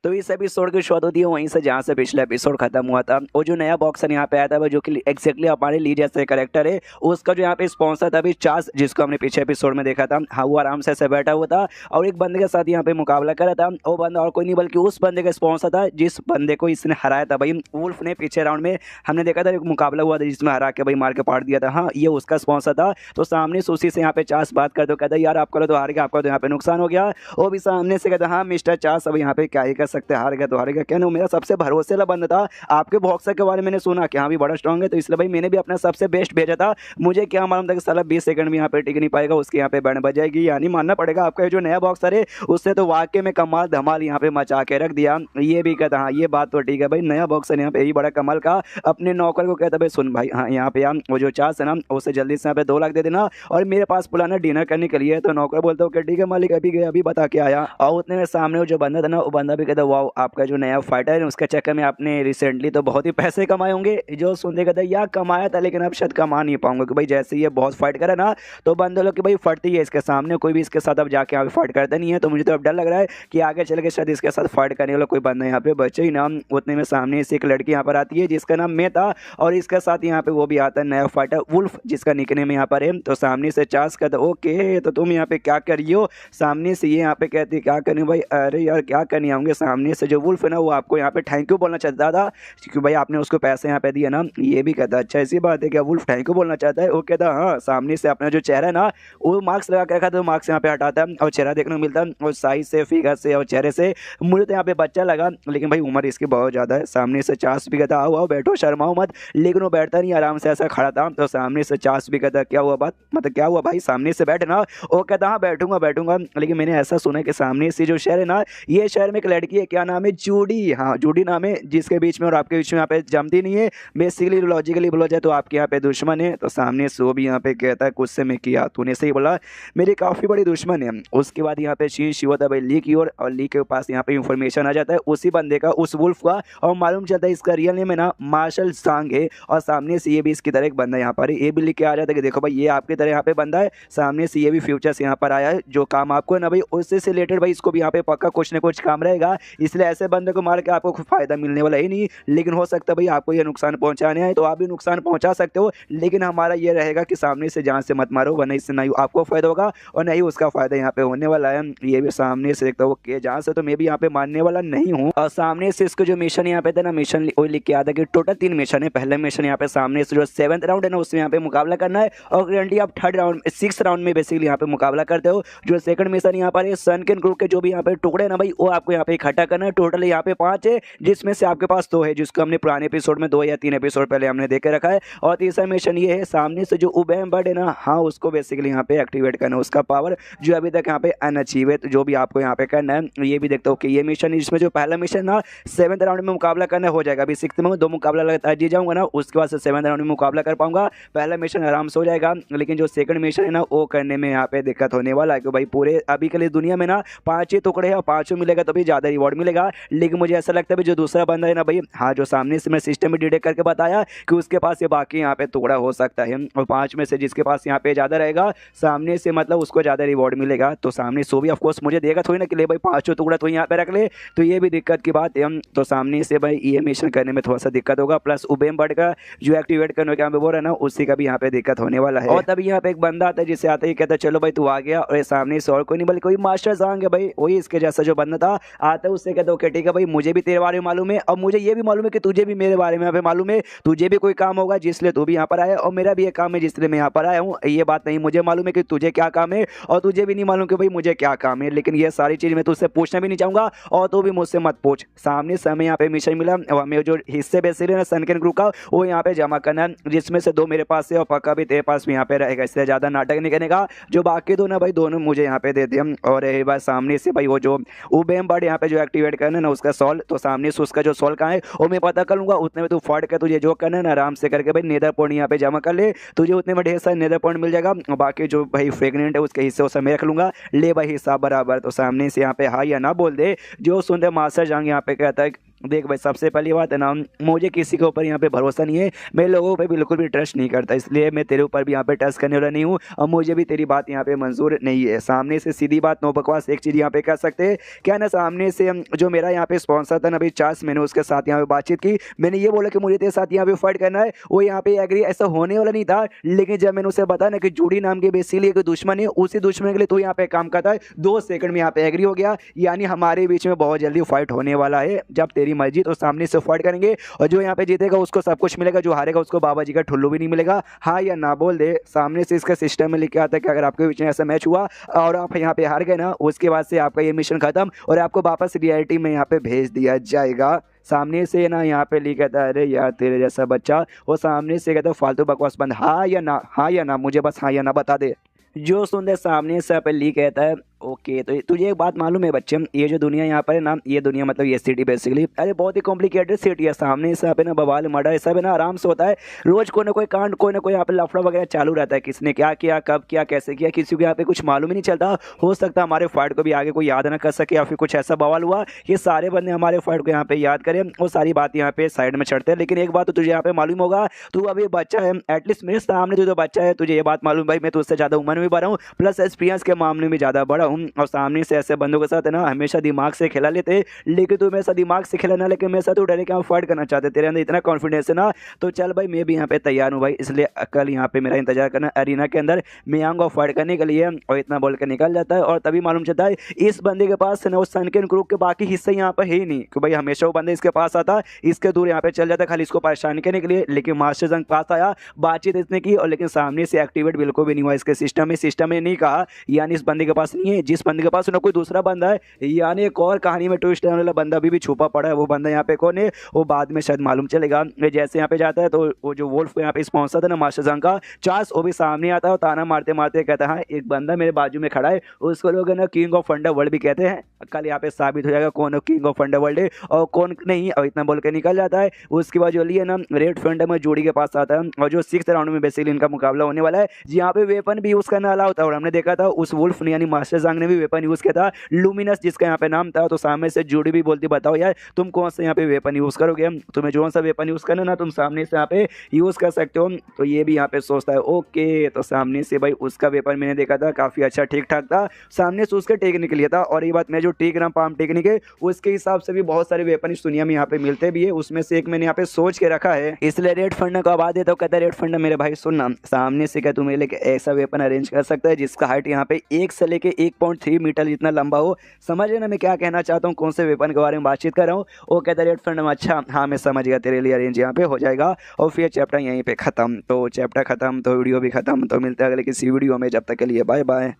तो इस एपिसोड की शुरुआत होती है वहीं से जहाँ से पिछला एपिसोड खत्म हुआ था। वो जो नया बॉक्सर यहाँ पे आया था वो जो कि एक्जैक्टली हमारे ली जैसे कैरेक्टर है, उसका जो यहाँ पे स्पॉन्सर था अभी चार्स, जिसको हमने पीछे एपिसोड में देखा था, हाँ वो आराम से ऐसे बैठा हुआ था और एक बंदे के साथ यहाँ पे मुकाबला करा था। वो बंदा और कोई नहीं बल्कि उस बंदे का स्पॉन्सर था जिस बंदे को इसने हराया था भाई वुल्फ ने। पीछे राउंड में हमने देखा था एक मुकाबला हुआ था जिसमें हरा के भाई मार के पाड़ दिया था, हाँ ये उसका स्पॉन्सर था। तो सामने से उसी से यहाँ पे चार्स बात कर दो, कहता है यार आपका तो हार गया, आपका तो यहाँ पे नुकसान हो गया। वो भी सामने से कहता हाँ मिस्टर चार्स अब यहाँ पे क्या ही कर सकते, हार गया तो हार गया, क्या नहीं मेरा सबसे भरोसेला बंदा था, आपके बॉक्सर के बारे में मैंने सुना कि हाँ भी बड़ा स्ट्रॉन्ग है, तो इसलिए भाई मैंने भी अपना सबसे बेस्ट भेजा था। मुझे क्या मालूम था कि साला 20 सेकंड में यहाँ पे टिक नहीं पाएगा, उसके यहाँ पे बैंड बजाएगी। यानी मानना पड़ेगा आपका जो नया बॉक्सर है उससे तो वाकई में कमाल धमाल यहाँ पे मचा के रख दिया। ये भी कहता हाँ ये बात तो ठीक है भाई, नया बॉक्सर यहाँ पे यही बड़ा कमाल का। अपने नौकर को कहता भाई सुन भाई हाँ यहाँ पे वो जो चार्ज है ना उसे जल्दी से यहाँ पे 2 लाख दे देना और मेरे पास बुलाना डिनर करने के लिए। तो नौकर बोलता हूँ कि ठीक है मालिक अभी गया अभी बता के आया। और उतने में सामने वो जो बंदा था ना वो बंदा भी कहता वाह आपका जो नया फाइटर है उसका चक्कर में आपने रिसेंटली तो बहुत ही पैसे कमाए होंगे। जो सुनते कहता यार कमाया था लेकिन अब शायद कमा नहीं पाऊंगा कि भाई जैसे ये बहुत फाइट करे ना तो बंदे लोग कि भाई फटती है इसके सामने, कोई भी इसके साथ अब जाके आगे फाइट करता नहीं है। तो मुझे तो अब डर लग रहा है कि आगे चल के शायद इसके साथ फाइट करने वाला कोई बंदा यहाँ पे बचे ही ना। उतने में सामने से एक लड़की यहाँ पर आती है जिसका नाम मैं था और इसके साथ यहाँ पे वो भी आता है नया फाइटर वुल्फ जिसका निकनेम यहाँ पर है। तो सामने से चार्ज कहता ओके तो तुम यहाँ पे क्या करिए हो, सामने से ये यहाँ पे कहती क्या करनी भाई, अरे यार क्या करने आऊँगे। सामने से जो वुल्फ है ना वो आपको यहाँ पे थैंक यू बोलना चाहता था क्योंकि भाई आपने उसको पैसे यहाँ पे दिए ना। ये भी कहता अच्छा ऐसी बात है क्या, वुल्फ थैंक यू बोलना चाहता है। वो कहता हाँ। सामने से अपना जो चेहरा है ना वो मार्क्स लगा के रखा था, मार्क्स यहाँ पे हटाता है और चेहरा देखने को मिलता है और साइज से फिगर से और चेहरे से मुझे तो यहाँ पे बच्चा लगा लेकिन भाई उम्र इसकी बहुत ज़्यादा है। सामने से चार्स भी कहता आओ आओ बैठो शर्माओ मत, लेकिन वो बैठता नहीं आराम से ऐसा खड़ा था। तो सामने से चार्स भी कहता क्या हुआ बात, मतलब क्या हुआ भाई सामने से बैठना। वो कहता हाँ बैठूंगा बैठूंगा, लेकिन मैंने ऐसा सुना कि सामने से जो शहर है ना ये शहर में एक लड़की है, क्या नाम है, जूडी, हाँ जूडी नाम है, जिसके बीच में और आपके बीच में यहाँ पे जमती नहीं है। बेसिकली लॉजिकली बोला जाए तो आपके यहाँ पे दुश्मन है। तो सामने से वो भी यहाँ पे कहता है, कुछ से मैं किया, तूने सही बोला, मेरी काफ़ी बड़ी दुश्मन है। उसके बाद यहाँ पे चीज होता है भाई ली की ओर, और ली के पास यहाँ पे इंफॉर्मेशन आ जाता है उसी बंदे का, उस वुल्फ का, और मालूम चलता है इसका रियल नेम है ना मार्शल सांग है। और सामने से ये भी इसकी तरह एक बंदा यहाँ पर है, ये भी लिख के आ जाता है कि देखो भाई ये आपकी तरह यहाँ पे बंदा है। सामने से ये भी फ्यूचर से यहाँ पर आया है, जो काम आपको है ना भाई उससे से रिलेटेड भाई इसको भी यहाँ पे पक्का कुछ ना कुछ काम रहेगा। इसलिए ऐसे बंदे को मार के आपको कुछ फायदा मिलने वाला ही नहीं, लेकिन हो सकता है भाई आपको ये नुकसान पहुंचाने आए तो आप भी नुकसान पहुंचा सकते हो। लेकिन हमारा ये रहेगा कि सामने से जान से मत मारो, वरना इससे नहीं आपको फायदा होगा और नहीं उसका फायदा यहाँ पे होने वाला है। ये भी सामने से देखता हूँ कि जहाँ से तो मैं भी यहाँ पे मानने वाला नहीं हूँ। और सामने से इसको जो मिशन यहाँ पे था ना, मिशन वो लिख के आता है कि टोटल 3 मिशन है। पहले मिशन यहाँ पे सामने से जो 7th राउंड है ना उसमें यहाँ पे मुकाबला करना है, और करंटली आप 3rd राउंड 6th राउंड में बेसिकली यहाँ पे मुकाबला करते हो। जो सेकंड मिशन यहाँ पर है सनकेन ग्रुप के जो भी यहाँ पे टुकड़े ना भाई वो आपको यहाँ पे इकट्ठा करना है। टोटल यहाँ पे 5 है, जिसमें से आपके पास 2 है, जिसको हमने पुराने एपिसोड में 2 या 3 एपिसोड पहले हमने देख के रखा है। और तीसरा मिशन ये है सामने से जो उबैम बर्ड है ना, हाँ उसको बेसिकली यहाँ पे एक्टिवेट करना है, उसका पावर जो अभी तक यहाँ पे अनअचीव है, तो जो भी आपको यहाँ पे करना है। ये भी देखता हूँ कि ये मिशन जिसमें जो पहला मिशन ना 7th राउंड में मुकाबला करना हो जाएगा। अभी 6th में 2 मुकाबला लगातार जीत जाऊंगा ना, उसके बाद से 7th राउंड में मुकाबला कर पाऊंगा, पहला मिशन आराम से हो जाएगा। लेकिन जो सेकंड मिशन है ना वो करने में यहाँ पे दिक्कत होने वाला है, कि भाई पूरे अभी के लिए दुनिया में ना 5 ही टुकड़े हैं और 5 मिलेगा तो भी ज़्यादा रिवॉर्ड मिलेगा। लेकिन मुझे ऐसा लगता है जो दूसरा बंदा है ना भाई, हाँ जो सामने से मैं सिस्टम में डिटेक्ट करके बताया कि उसके पास ये बाकी यहाँ पे टुकड़ा हो सकता है, और 5 में से जिसके पास यहाँ पे ज़्यादा रहेगा सामने से मतलब उसको ज़्यादा रिवॉर्ड मिलेगा। तो सामने सो भी ऑफकोर्स मुझे देगा थोड़ी ना कि ले भाई 5 टुकड़ा तो यहाँ पे रख ले, तो ये भी दिक्कत की बात है। तो सामने से भाई ये मिशन करने में थोड़ा सा दिक्कत होगा, प्लस उबेम बर्ड का जो एक्टिवेट करने का बोल रहा है ना उसी का भी यहाँ पे दिक्कत होने वाला है। और तभी यहाँ पे एक बंदा आता है जिससे आता है कहता है चलो भाई तू आ गया, और ये सामने से और कोई नहीं बल्कि कोई मास्टर सांग है भाई, वही इसके जैसा जो बंदा था। आता है उससे कहता है ठीक है भाई मुझे भी तेरे बारे में मालूम है, और मुझे ये भी मालूम है कि तुझे भी मेरे बारे में यहाँ पे मालूम है, तुझे भी कोई काम होगा जिसलिए तू भी यहाँ पर आया, और मेरा भी एक काम है जिसलिए मैं यहाँ पर आया हूँ। ये बात नहीं मुझे मालूम है कि तुझे क्या काम है, और तुझे भी नहीं मालूम कि भाई मुझे क्या काम है, लेकिन ये सारी चीज़ मैं तुझसे पूछना भी नहीं चाहूँगा और तू भी मुझसे मत पूछ। सामने से हमें यहाँ पे मिशन मिला, हमें जो हिस्से बेसिकली ना सनकेन ग्रुप का वो यहाँ पे जमा करना है, जिसमें से 2 मेरे पास है और पक्का भी तेरे पास भी यहाँ पे रहेगा। इससे ज़्यादा नाटक नहीं करने का, जो बाकी 2 ना भाई दोनों मुझे यहाँ पे दे दिया। और ये बात सामने से भाई वो जो उबेम बर्ड यहाँ पे जो एक्टिवेट करना है ना उसका सॉल, तो सामने से उसका जो सॉल कहाँ है वो मैं पता कर लूँगा। उतने में तू फट के तुझे जो करना है ना आराम से करके भाई नेदर पॉइंट यहाँ पे जमा कर ले, तुझे उतने में ढेर सारे नेदर पॉइंट मिल जाएगा। बाकी जो भाई फ्रेगनेंट है उसके हिस्से उसे मैं रख लूँगा, ले भाई हिस्सा बराबर। तो सामने से यहाँ पे हाँ या ना बोल दे। जो सुनते मास्टर जांग यहाँ पे कहता है देख भाई सबसे पहली बात है ना, मुझे किसी के ऊपर यहाँ पे भरोसा नहीं है, मैं लोगों पे बिल्कुल भी ट्रस्ट नहीं करता, इसलिए मैं तेरे ऊपर भी यहाँ पे ट्रस्ट करने वाला नहीं हूँ, और मुझे भी तेरी बात यहाँ पे मंजूर नहीं है। सामने से सीधी बात नो बकवास एक चीज़ यहाँ पे कर सकते हैं क्या ना, सामने से जो मेरा यहाँ पे स्पॉन्सर था ना भाई चार्ल्स, मैंने उसके साथ यहाँ पे बातचीत की, मैंने ये बोला कि मुझे तेरे साथ यहाँ पे फाइट करना है, वो यहाँ पे एग्री ऐसा होने वाला नहीं था। लेकिन जब मैंने उसे बताया ना कि जूडी नाम के बेसिकली एक दुश्मन है, उसी दुश्मन के लिए तो यहाँ पे काम करता है, 2 सेकंड में यहाँ पे एग्री हो गया। यानी हमारे बीच में बहुत जल्दी फाइट होने वाला है, जब तेरी मर्जी तो सामने से फाइट करेंगे, और जो यहाँ पे जीतेगा उसको सब कुछ मिलेगा, जो हारेगा उसको बाबा जी का ठुल्लू भी नहीं मिलेगा। हाँ या ना बोल दे। सामने से इसका सिस्टम में लिखे आता है कि अगर आपके बीच में ऐसा मैच हुआ और आप यहाँ पे हार गए ना, उसके बाद से आपका ये मिशन खत्म और आपको वापस रियलिटी में यहाँ पे भेज दिया जाएगा। सामने से ना यहाँ पे लिखा था अरे यार तेरे जैसा बच्चा, वो सामने से कहता फालतू बकवास बंद, हाँ या ना, हाँ या ना, मुझे बस हाँ या ना बता दे। जो सुनते सामने से पे ली कहता है ओके। तो तुझे एक बात मालूम है बच्चे, ये जो दुनिया यहाँ पर है ना, ये दुनिया मतलब ये सिटी बेसिकली अरे बहुत ही कॉम्प्लिकेटेड सिटी है। सामने से पे ना बवाल मर्डर सब है ना आराम से होता है, रोज कोई ना कोई कांड, कोई ना कोई यहाँ पे लफड़ा वगैरह चालू रहता है, किसने क्या किया, कब किया, कैसे किया, किसी को यहाँ पे कुछ मालूम ही नहीं चलता। हो सकता है हमारे फाइट को भी आगे कोई याद ना कर सके, या फिर कुछ ऐसा बवाल हुआ ये सारे बंदे हमारे फाइट को यहाँ पे याद करें, वो सारी बात यहाँ पे साइड में चढ़ते हैं। लेकिन एक बात तो तुझे यहाँ पे मालूम होगा, तू अभी बच्चा है, एटलीस्ट मेरे सामने तू तो बच्चा है, तुझे ये बात मालूम भाई मैं तुझसे ज़्यादा उम्र में बड़ा हूँ, प्लस एक्सपीरियंस के मामले में ज़्यादा बड़ा हूँ, और सामने ऐसे बंदों के साथ है ना हमेशा दिमाग से खेला लेते। लेकिन तू मेरे साथ दिमाग से खेला ना, लेकिन मेरे साथ तू डरे कि हम फाइट करना चाहते, तेरे अंदर इतना कॉन्फिडेंस है ना, तो चल भाई मैं भी यहाँ पे तैयार हूँ भाई। इसलिए कल यहाँ पे मेरा इंतजार करना अरीना के अंदर, मैं आऊँगा फाइट करने के लिए। और इतना बोल कर निकल जाता है, और तभी मालूम चलता है इस बंदे के पास है ना उस सनकेन ग्रुप के बाकी हिस्से यहाँ पर है ही नहीं, कि भाई हमेशा वो बंदे इसके पास आता, इसके दूर यहाँ पे चल जाता खाली इसको परेशान करने के लिए। लेकिन मास्टर जंग पास आया, बातचीत इसने की, और लेकिन सामने से एक्टिवेट बिल्कुल भी नहीं हुआ इसके सिस्टम में नहीं कहा, यानी इस बंदे के पास नहीं है। है, जिस बंदे के पास ना कोई दूसरा बंदा है, यानी एक और कहानी में ट्विस्ट आने वाला बंदा भी छुपा पड़ा है। वो बंदा यहाँ पे कौन है वो बाद में शायद मालूम चलेगा। जैसे यहाँ पे जाता है तो वो जो वोल्फ को यहाँ पे स्पॉन्सर था ना मास्टर जंग का चार्ल्स, वो भी सामने आता है और ताना मारते मारते कहता है एक बंदा मेरे बाजू में खड़ा है, उसको लोग ना किंग ऑफ अंडरवर्ल्ड भी कहते हैं। कल यहाँ पे साबित हो जाएगा कौन किंग ऑफ अंडरवर्ल्ड है और कौन नहीं। और इतना बोल के निकल जाता है। उसके बाद जो लिए ना रेड फंडा में जोड़ी के पास आता है और जो 6th राउंड में बेसिकली इनका मुकाबला होने वाला है, यहाँ पे वेपन भी यूज करना अलाउ था। और हमने देखा था उस वुल्फ ने यानी मास्टर जंग ने भी वेपन यूज किया था, लुमिनस जिसका यहाँ पे नाम था। तो सामने से जोड़ी भी बोलती बताओ यार तुम कौन सा यहाँ पे वेपन यूज करोगे, तुम्हें जो सा वेपन यूज करना ना तुम सामने से यहाँ पे यूज कर सकते हो। तो ये भी यहाँ पे सोचता है ओके। तो सामने से भाई उसका वेपन मैंने देखा था काफी अच्छा ठीक ठाक था, सामने से उसका टेक्निक लिया था। और ये बात मैं जो टेकग्राम पाम टेक्निक है उसके हिसाब से भी बहुत सारे वेपन इस दुनिया में यहाँ पे मिलते भी है, उसमें से एक मैंने यहाँ पे सोच के रखा है। इसलिए रेड फंडा को आवाज देता हूँ, कहता है रेड फंडा मेरे भाई सुनना, सामने से क्या तू मेरे लिए ऐसा वेपन अरेंज कर सकता है जिसका हाइट यहाँ पे 1 से लेके 1.3 मीटर जितना लंबा हो। समझ रहे ना मैं क्या कहना चाहता हूँ, कौन से वेपन के बारे में बातचीत कर रहा हूँ। वो कहता है रेड फंडा अच्छा हाँ मैं समझ गया, तेरे लिए अरेंज यहाँ पे हो जाएगा। और फिर चैप्टर यहीं पे खत्म। तो चैप्टर खत्म तो वीडियो भी खत्म। तो मिलते हैं अगले किसी वीडियो में, जब तक के लिए बाय बाय।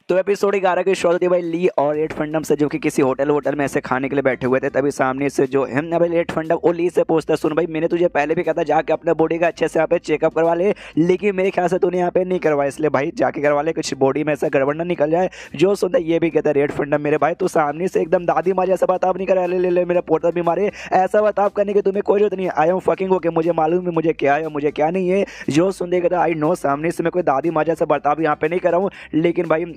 तो एपिसोड 11 की शुरुआत भाई ली और रेड फंडम से जो कि किसी होटल में ऐसे खाने के लिए बैठे हुए थे। तभी सामने से जो है ना भाई रेड फंडम वो ली से पूछता सुन भाई मैंने तुझे पहले भी कहा था जाके अपने बॉडी का अच्छे से यहाँ पे चेकअप करवा ले, लेकिन मेरे ख्याल से तूने यहाँ पे नहीं करवाया, इसलिए भाई जाके करवा ले, कुछ बॉडी में ऐसा गड़बड़ ना निकल जाए। जो सुनता ये भी कहता है रेड फंडम मेरे भाई तू सामने से एकदम दादी माँ जैसा बर्ताव नहीं करा, ले मेरा पोता भी मारे, ऐसा बर्ताव करने की तुम्हें कोई जरूरत नहीं है। आई एम फकिंग ओके, मुझे मालूम है मुझे क्या है और मुझे क्या नहीं है। जो सुनते कहता आई नो सामने से मैं कोई दादी माँ जैसा बर्ताव यहाँ पे नहीं कर रहा हूँ, लेकिन भाई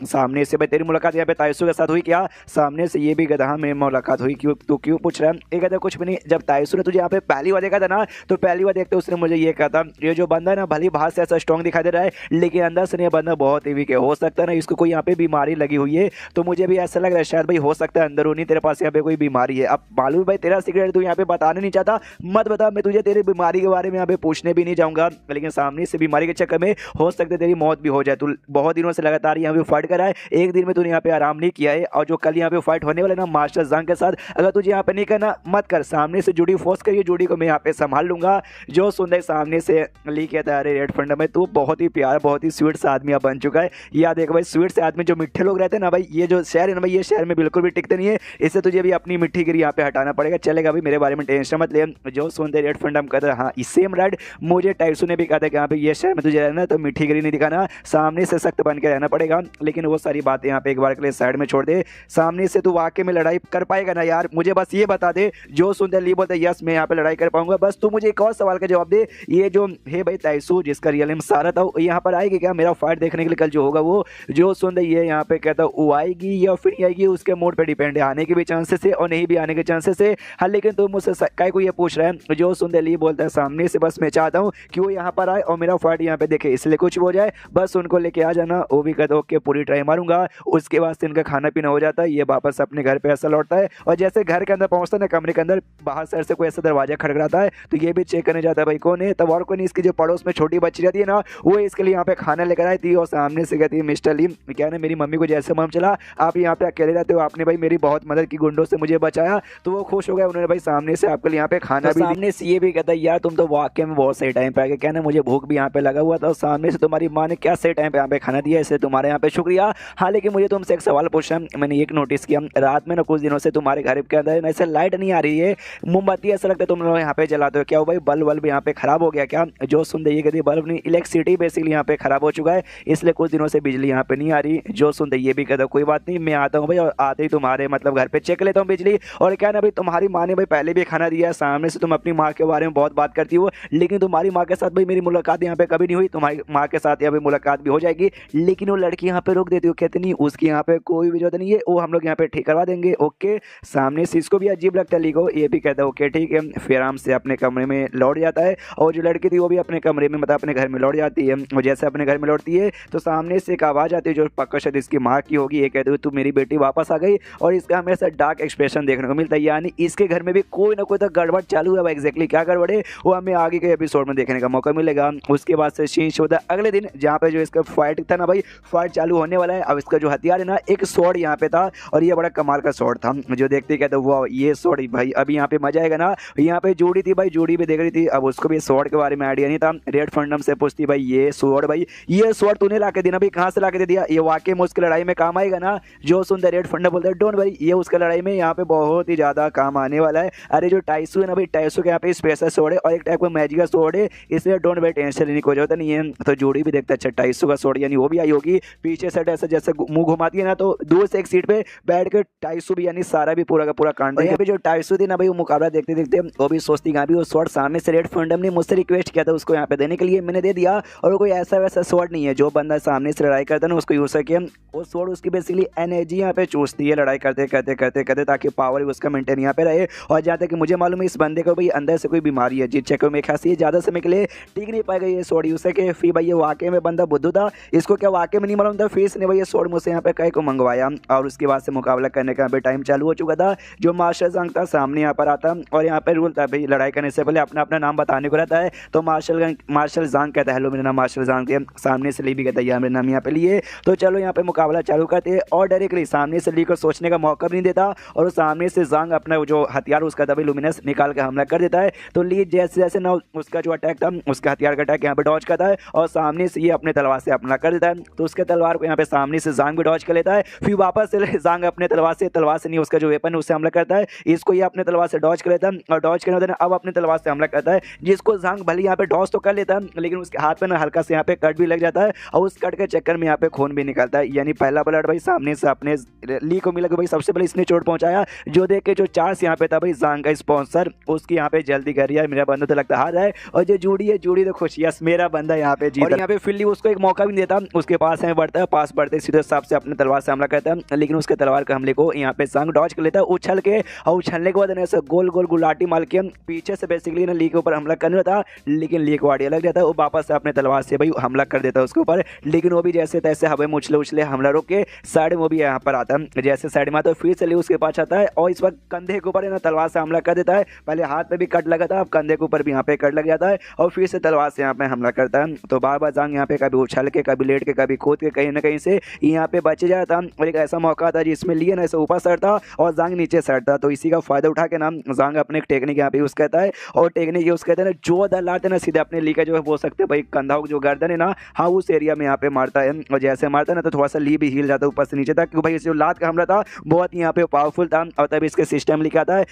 सामने से भाई तेरी मुलाकात यहाँ पे ताइसू के साथ हुई क्या? सामने से ये भी कहता हाँ मेरी मुलाकात हुई, क्यों तू क्यों पूछ रहा है? ये कहता कुछ भी नहीं, जब ताइसू ने तुझे यहाँ पे पहली बार देखा था ना तो पहली बार देखते उसने मुझे ये कहा था ये जो बंदा है ना भली बाहर से ऐसा स्ट्रॉन्ग दिखाई दे रहा है लेकिन अंदर से ये बंदा बहुत ही वीक है, हो सकता है ना इसको कोई यहाँ पे बीमारी लगी हुई है। तो मुझे भी ऐसा लग रहा है शायद भाई हो सकता है अंदरूनी तेरे पास यहाँ पे कोई बीमारी है। अब मालूम भाई तेरा सीक्रेट तू यहाँ पे बताने नहीं चाहता, मत बता, मैं तुझे तेरी बीमारी के बारे में यहाँ पे पूछने भी नहीं जाऊंगा, लेकिन सामने से बीमारी के चक्कर में हो सकता है तेरी मौत भी हो जाए। तू बहुत दिनों से लगातार यहाँ पे फाइट कर रहा है, एक दिन में तूने यहाँ पे आराम नहीं किया है। और जो कल यहाँ पे फाइट होने वाला है ना मास्टर जंग के साथ, अगर तुझे यहाँ पे नहीं करना मत कर, सामने से जुड़ी फोर्स करिए, जुड़ी को मैं यहाँ पे संभाल लूंगा। जो सुंदर सामने से ली कहता है अरे रेड फंडा में तू बहुत ही प्यारा बहुत ही स्वीट सा आदमी बन चुका है। या देख भाई स्वीट से आदमी जो मिठे लोग रहते हैं ना भाई, ये जो शहर है ना भाई ये शहर में बिल्कुल भी टिकते नहीं है, इससे तुझे भी अपनी मिट्टी गिरी यहाँ पे हटाना पड़ेगा। चलेगा भाई मेरे बारे में टेंशन मत ले। जो सुनते रेड फंडा कहता है हाँ सेम राइट, मुझे टाइसू ने भी कहा था कि यहाँ पे ये शहर में तुझे रहना तो मिट्टी गिरी नहीं दिखाना, सामने से सख्त बन के रहना पड़ेगा। लेकिन वो सारी बातें यहाँ पे एक बार के लिए साइड में छोड़ दे, सामने से तू वाकई में लड़ाई कर पाएगा ना यार, मुझे बस ये बता दे। जो सुनते ली बोलते यस मैं यहाँ पे लड़ाई कर पाऊंगा, बस तू मुझे एक और सवाल का जवाब दे, ये जो है भाई ताइसू जिसका रियल नेम सारा था यहाँ पर आएगी क्या मेरा फाइट देखने के लिए कल जो होगा वो? जो सुनते ये यहाँ पे कहता वो आएगी या फिर नहीं आएगी उसके मूड पे डिपेंड है, आने के भी चांसेस है और नहीं भी आने के चांसेस है। हाँ लेकिन तू मुझसे काय को ये पूछ रहा है? जो सुनते ली बोलता है सामने से बस मैं चाहता हूँ कि वो यहाँ पर आए और मेरा फाइट यहाँ पे देखे, इसलिए कुछ हो जाए बस उनको लेके आ जाना। वो भी कहता ओके पूरी ट्राई मारूंगा। उसके बाद से इनका खाना पीना हो जाता है, ये वापस अपने घर पे ऐसा लौटता है और जैसे घर के अंदर पहुंचता है ना कमरे के अंदर बाहर साइड से कोई ऐसा दरवाजा खड़खड़ाता है तो ये भी चेक करने जाता है भाई कौन है। तब और कोई नहीं इसकी जो पड़ोस में छोटी बच्ची रहती है ना वो इसके लिए यहाँ पे खाना लेकर आई थी और सामने से कहती है मिस्टर ली क्या है ना मेरी मम्मी को जैसे मालूम चला आप यहाँ पे अकेले रहते हो, आपने भाई मेरी बहुत मदद की, गुंडों से मुझे बचाया, तो वो खुश हो गए, उन्होंने भाई सामने से आपके लिए यहाँ पे खाना भी सामने से ये भी कहता है यार तुम तो वाकई में बहुत सही टाइम पे आ गए, क्या ना मुझे भूख भी यहाँ पे लगा हुआ था और सामने से तुम्हारी माँ ने क्या सही टाइम पे यहाँ पे खाना दिया, इससे तुम्हारे यहाँ पे शुक्रिया। हाँ लेकिन मुझे तुमसे एक सवाल पूछा, मैंने एक नोटिस किया रात में ना कुछ दिनों से तुम्हारे घर के अंदर ऐसे लाइट नहीं आ रही है, मोमबत्ती ऐसा लगता है तुम लोग यहाँ पे जलाते हो, क्या हो भाई बल्ब यहाँ पे खराब हो गया क्या? जो सुन दे ये कहती बल्ब नहीं इलेक्ट्रिसिटी बेसिकली यहाँ पे खराब हो चुका है, इसलिए कुछ दिनों से बिजली यहाँ पे नहीं आ रही। जो सुन दे ये भी कहता कोई बात नहीं मैं आता हूँ भाई और आते ही तुम्हारे मतलब घर पे चेक लेता हूँ बिजली। और क्या ना भाई तुम्हारी माँ ने भाई पहले भी खाना दिया, सामने से तुम अपनी माँ के बारे में बहुत बात करती हो, लेकिन तुम्हारी माँ के साथ भाई मेरी मुलाकात यहाँ पे कभी नहीं हुई, तुम्हारी माँ के साथ यहाँ पे मुलाकात भी हो जाएगी, लेकिन वो लड़की यहाँ पे रोक देती हो, कहती नहीं उसकी यहाँ पे कोई भी जरूरत नहीं है, वो हम लोग यहाँ पे ठीक करवा देंगे। ओके सामने से इसको भी अजीब लगता है लीगो, ये भी कहता है ओके ठीक है, फिर आराम से अपने कमरे में लौट जाता है और जो लड़की थी वो भी अपने कमरे में मतलब अपने घर में लौट जाती है। और जैसे अपने घर में लौटती है तो सामने से एक आवाज़ आती है जो पक्का शायद इसकी माँ की होगी, ये कहते हुए तू मेरी बेटी वापस आ गई, और इसका हमेशा डार्क एक्सप्रेशन देखने को मिलता है, यानी इसके घर में भी कोई ना कोई तो गड़बड़ चालू है। एग्जैक्टली क्या गड़बड़ है वो हमें आगे के एपिसोड में देखने का मौका मिलेगा। उसके बाद से सीन होता है अगले दिन जहाँ पे जो इसका फाइट था ना भाई, फाइट चालू होने वाला है। अब इसका जो हथियार है ना, एक स्वॉर्ड यहाँ पे था और ये बड़ा कमाल का स्वॉर्ड था, जो देखते कहते वाह ये स्वॉर्ड भाई अभी यहाँ पे मजा आएगा ना। यहाँ पे जूडी थी भाई, जूडी भी देख रही थी, अब उसको भी स्वॉर्ड के बारे में आइडिया नहीं था। रेड फंडम से पूछती भाई ये स्वॉर्ड भाई, ये स्वॉर्ड तूने ला के देना भाई, कहाँ से ला के दे दिया, ये वाकई में उसकी लड़ाई में काम आएगा ना। जो सुनते रेड फंडम बोलते डोंट भाई, ये उसका लड़ाई में यहाँ पे बहुत ही ज्यादा काम आने वाला है। अरे जो टाइसू है ना भाई, टाइसू के यहाँ पे स्पेशल स्वॉर्ड है और एक टाइप का मैजिक का स्वॉर्ड है, इसलिए डोंट भाई टेंशन लेने की कोई जरूरत नहीं है। तो जूडी भी देखता अच्छा टाइसू का स्वॉर्ड यानी वो भी आई होगी। पीछे से ऐसे जैसे मुंह घुमाती है ना, तो दूर से एक सीट पे बैठ के टाइसू भी यानी सारा भी पूरा का पूरा कांड। यहाँ पे जो टाइसू थी ना भाई, वो मुकाबला देखते देखते वो भी सोचती कहाँ भी वो स्वॉर्ड सामने से रेड फंडम ने मुझसे रिक्वेस्ट किया था उसको यहाँ पे देने के लिए, मैंने दे दिया। और कोई ऐसा वैसा स्वॉर्ड नहीं है, जो बंदा सामने से लड़ाई करता है ना उसको यूज करके वो स्वॉर्ड उसकी बेसिकली एनर्जी यहाँ पे चूसती है लड़ाई करते करते करते करते, ताकि पावर उसका मेंटेन यहाँ पे रहे। और जहाँ तक कि मुझे मालूम है इस बंदे को भाई अंदर से कोई बीमारी है, जिस चक्कर में खासी ज़्यादा समय के लिए टिक नहीं पाएगा ये स्वॉर्ड यूज करके। फिर भाई ये वाकई में बंदा बुद्धू था, इसको क्या वाकई में नहीं मालूम था, फिर इसने भाई ये स्वॉर्ड मुझसे यहाँ पे कहीं को मंगवाया। और उसके बाद से मुकाबला करने का यहाँ पे टाइम चालू हो चुका था। जो मार्शल जंग था सामने यहाँ पर आता और यहाँ पे रूल था भाई लड़ाई करने से पहले अपना अपना नाम बताने को रहता है। तो मार्शल जांग कहता है हेलो मेरा नाम मार्शल जांग है, सामने से ली भी कहता है यार मेरा नाम यहाँ पे लिए। तो चलो यहाँ पे मुकाबला चालू करते हैं और डायरेक्टली सामने से ली को सोचने का मौका भी नहीं देता और सामने से जांग अपना जो हथियार उसका था भाई लुमिनस निकाल के हमला कर देता है। तो ली जैसे जैसे ना उसका जो अटैक था उसका हथियार का अटैक यहाँ पे डॉज करता है और सामने से ये अपने तलवार से हमला कर देता है। तो उसके तलवार को यहाँ पे सामने से जांग भी डॉज कर लेता है। फिर वापस से जांग अपने तलवार से नहीं उसका जो वेपन है उससे हमला करता है, इसको ये अपने तलवार से डॉज कर लेता है और डॉज करने अब अपने तलवार से हमला करता है, जिसको जांग भले यहाँ पे डॉज तो कर लेता है लेकिन उसके हाथ पे ना हल्का से यहाँ पे कट भी लग जाता है और उस कट के चक्कर में यहाँ पे खून भी निकलता है। यानी पहला ब्लड भाई सामने से अपने ली को मिला कि भाई सबसे पहले इसने चोट पहुंचाया। जो देख के जो चार्ज यहाँ पे था भाई जांग का स्पॉन्सर उसकी यहाँ पे जल्दी कर रही है, मेरा बंदा तो लगता हार रहा है। और जो जूडी है जूडी तो खुश यस मेरा बंदा यहाँ पे जीता। और यहाँ पे फिल्ली उसको एक मौका भी नहीं देता, उसके पास है बढ़ता है, पास बढ़ते सीधे हिसाब से अपने तलवार से हमला करता है, लेकिन उसके तलवार के हमले को यहाँ पे जांग डॉज कर लेता है उछल के। और उछलने के बाद ऐसे गोल गोल गुलाटी मार के पीछे से बेसिकली ना ली के ऊपर हमला करने था, लेकिन ली को आइडिया लग जाता है, वो वापस से अपने तलवार से भाई हमला कर देता है उसके ऊपर। लेकिन वो भी जैसे तैसे हवा में उछले उछले हमला रोक के साइड में वो भी यहाँ पर आता है, जैसे साइड में आता है फिर से ली उसके पास आता है और इस वक्त कंधे के ऊपर है ना तलवार से हमला कर देता है। पहले हाथ पे भी कट लगा था, अब कंधे के ऊपर भी यहाँ पे कट लग जाता है और फिर से तलवार से यहाँ पे हमला करता है। तो बार बार जांग यहाँ पे कभी उछल के कभी लेट के कभी कूद के कहीं ना कहीं से यहाँ पे बच जाता। और एक ऐसा मौका था जिसमें लिए ना ऐसे ऊपर सड़ता और जांग नीचे सड़ता, तो इसी का फायदा उठा के ना जांग अपने टेक्निक यहाँ पे यूज करता है। और टेक्निक यूज करते हैं ना जो दल लाते ना सीधे अपने ली का जो है बोल सकते हैं भाई कंधा जो गर्दन है ना हाँ उस एरिया में यहाँ पे मारता है। और जैसे मारता है ना तो थोड़ा सा ली भी हिल जाता है ऊपर से नीचे तक, क्योंकि भाई जो लात का हमला था बहुत यहाँ पे पावरफुल था। और तभी इसके सिस्टम लिखा था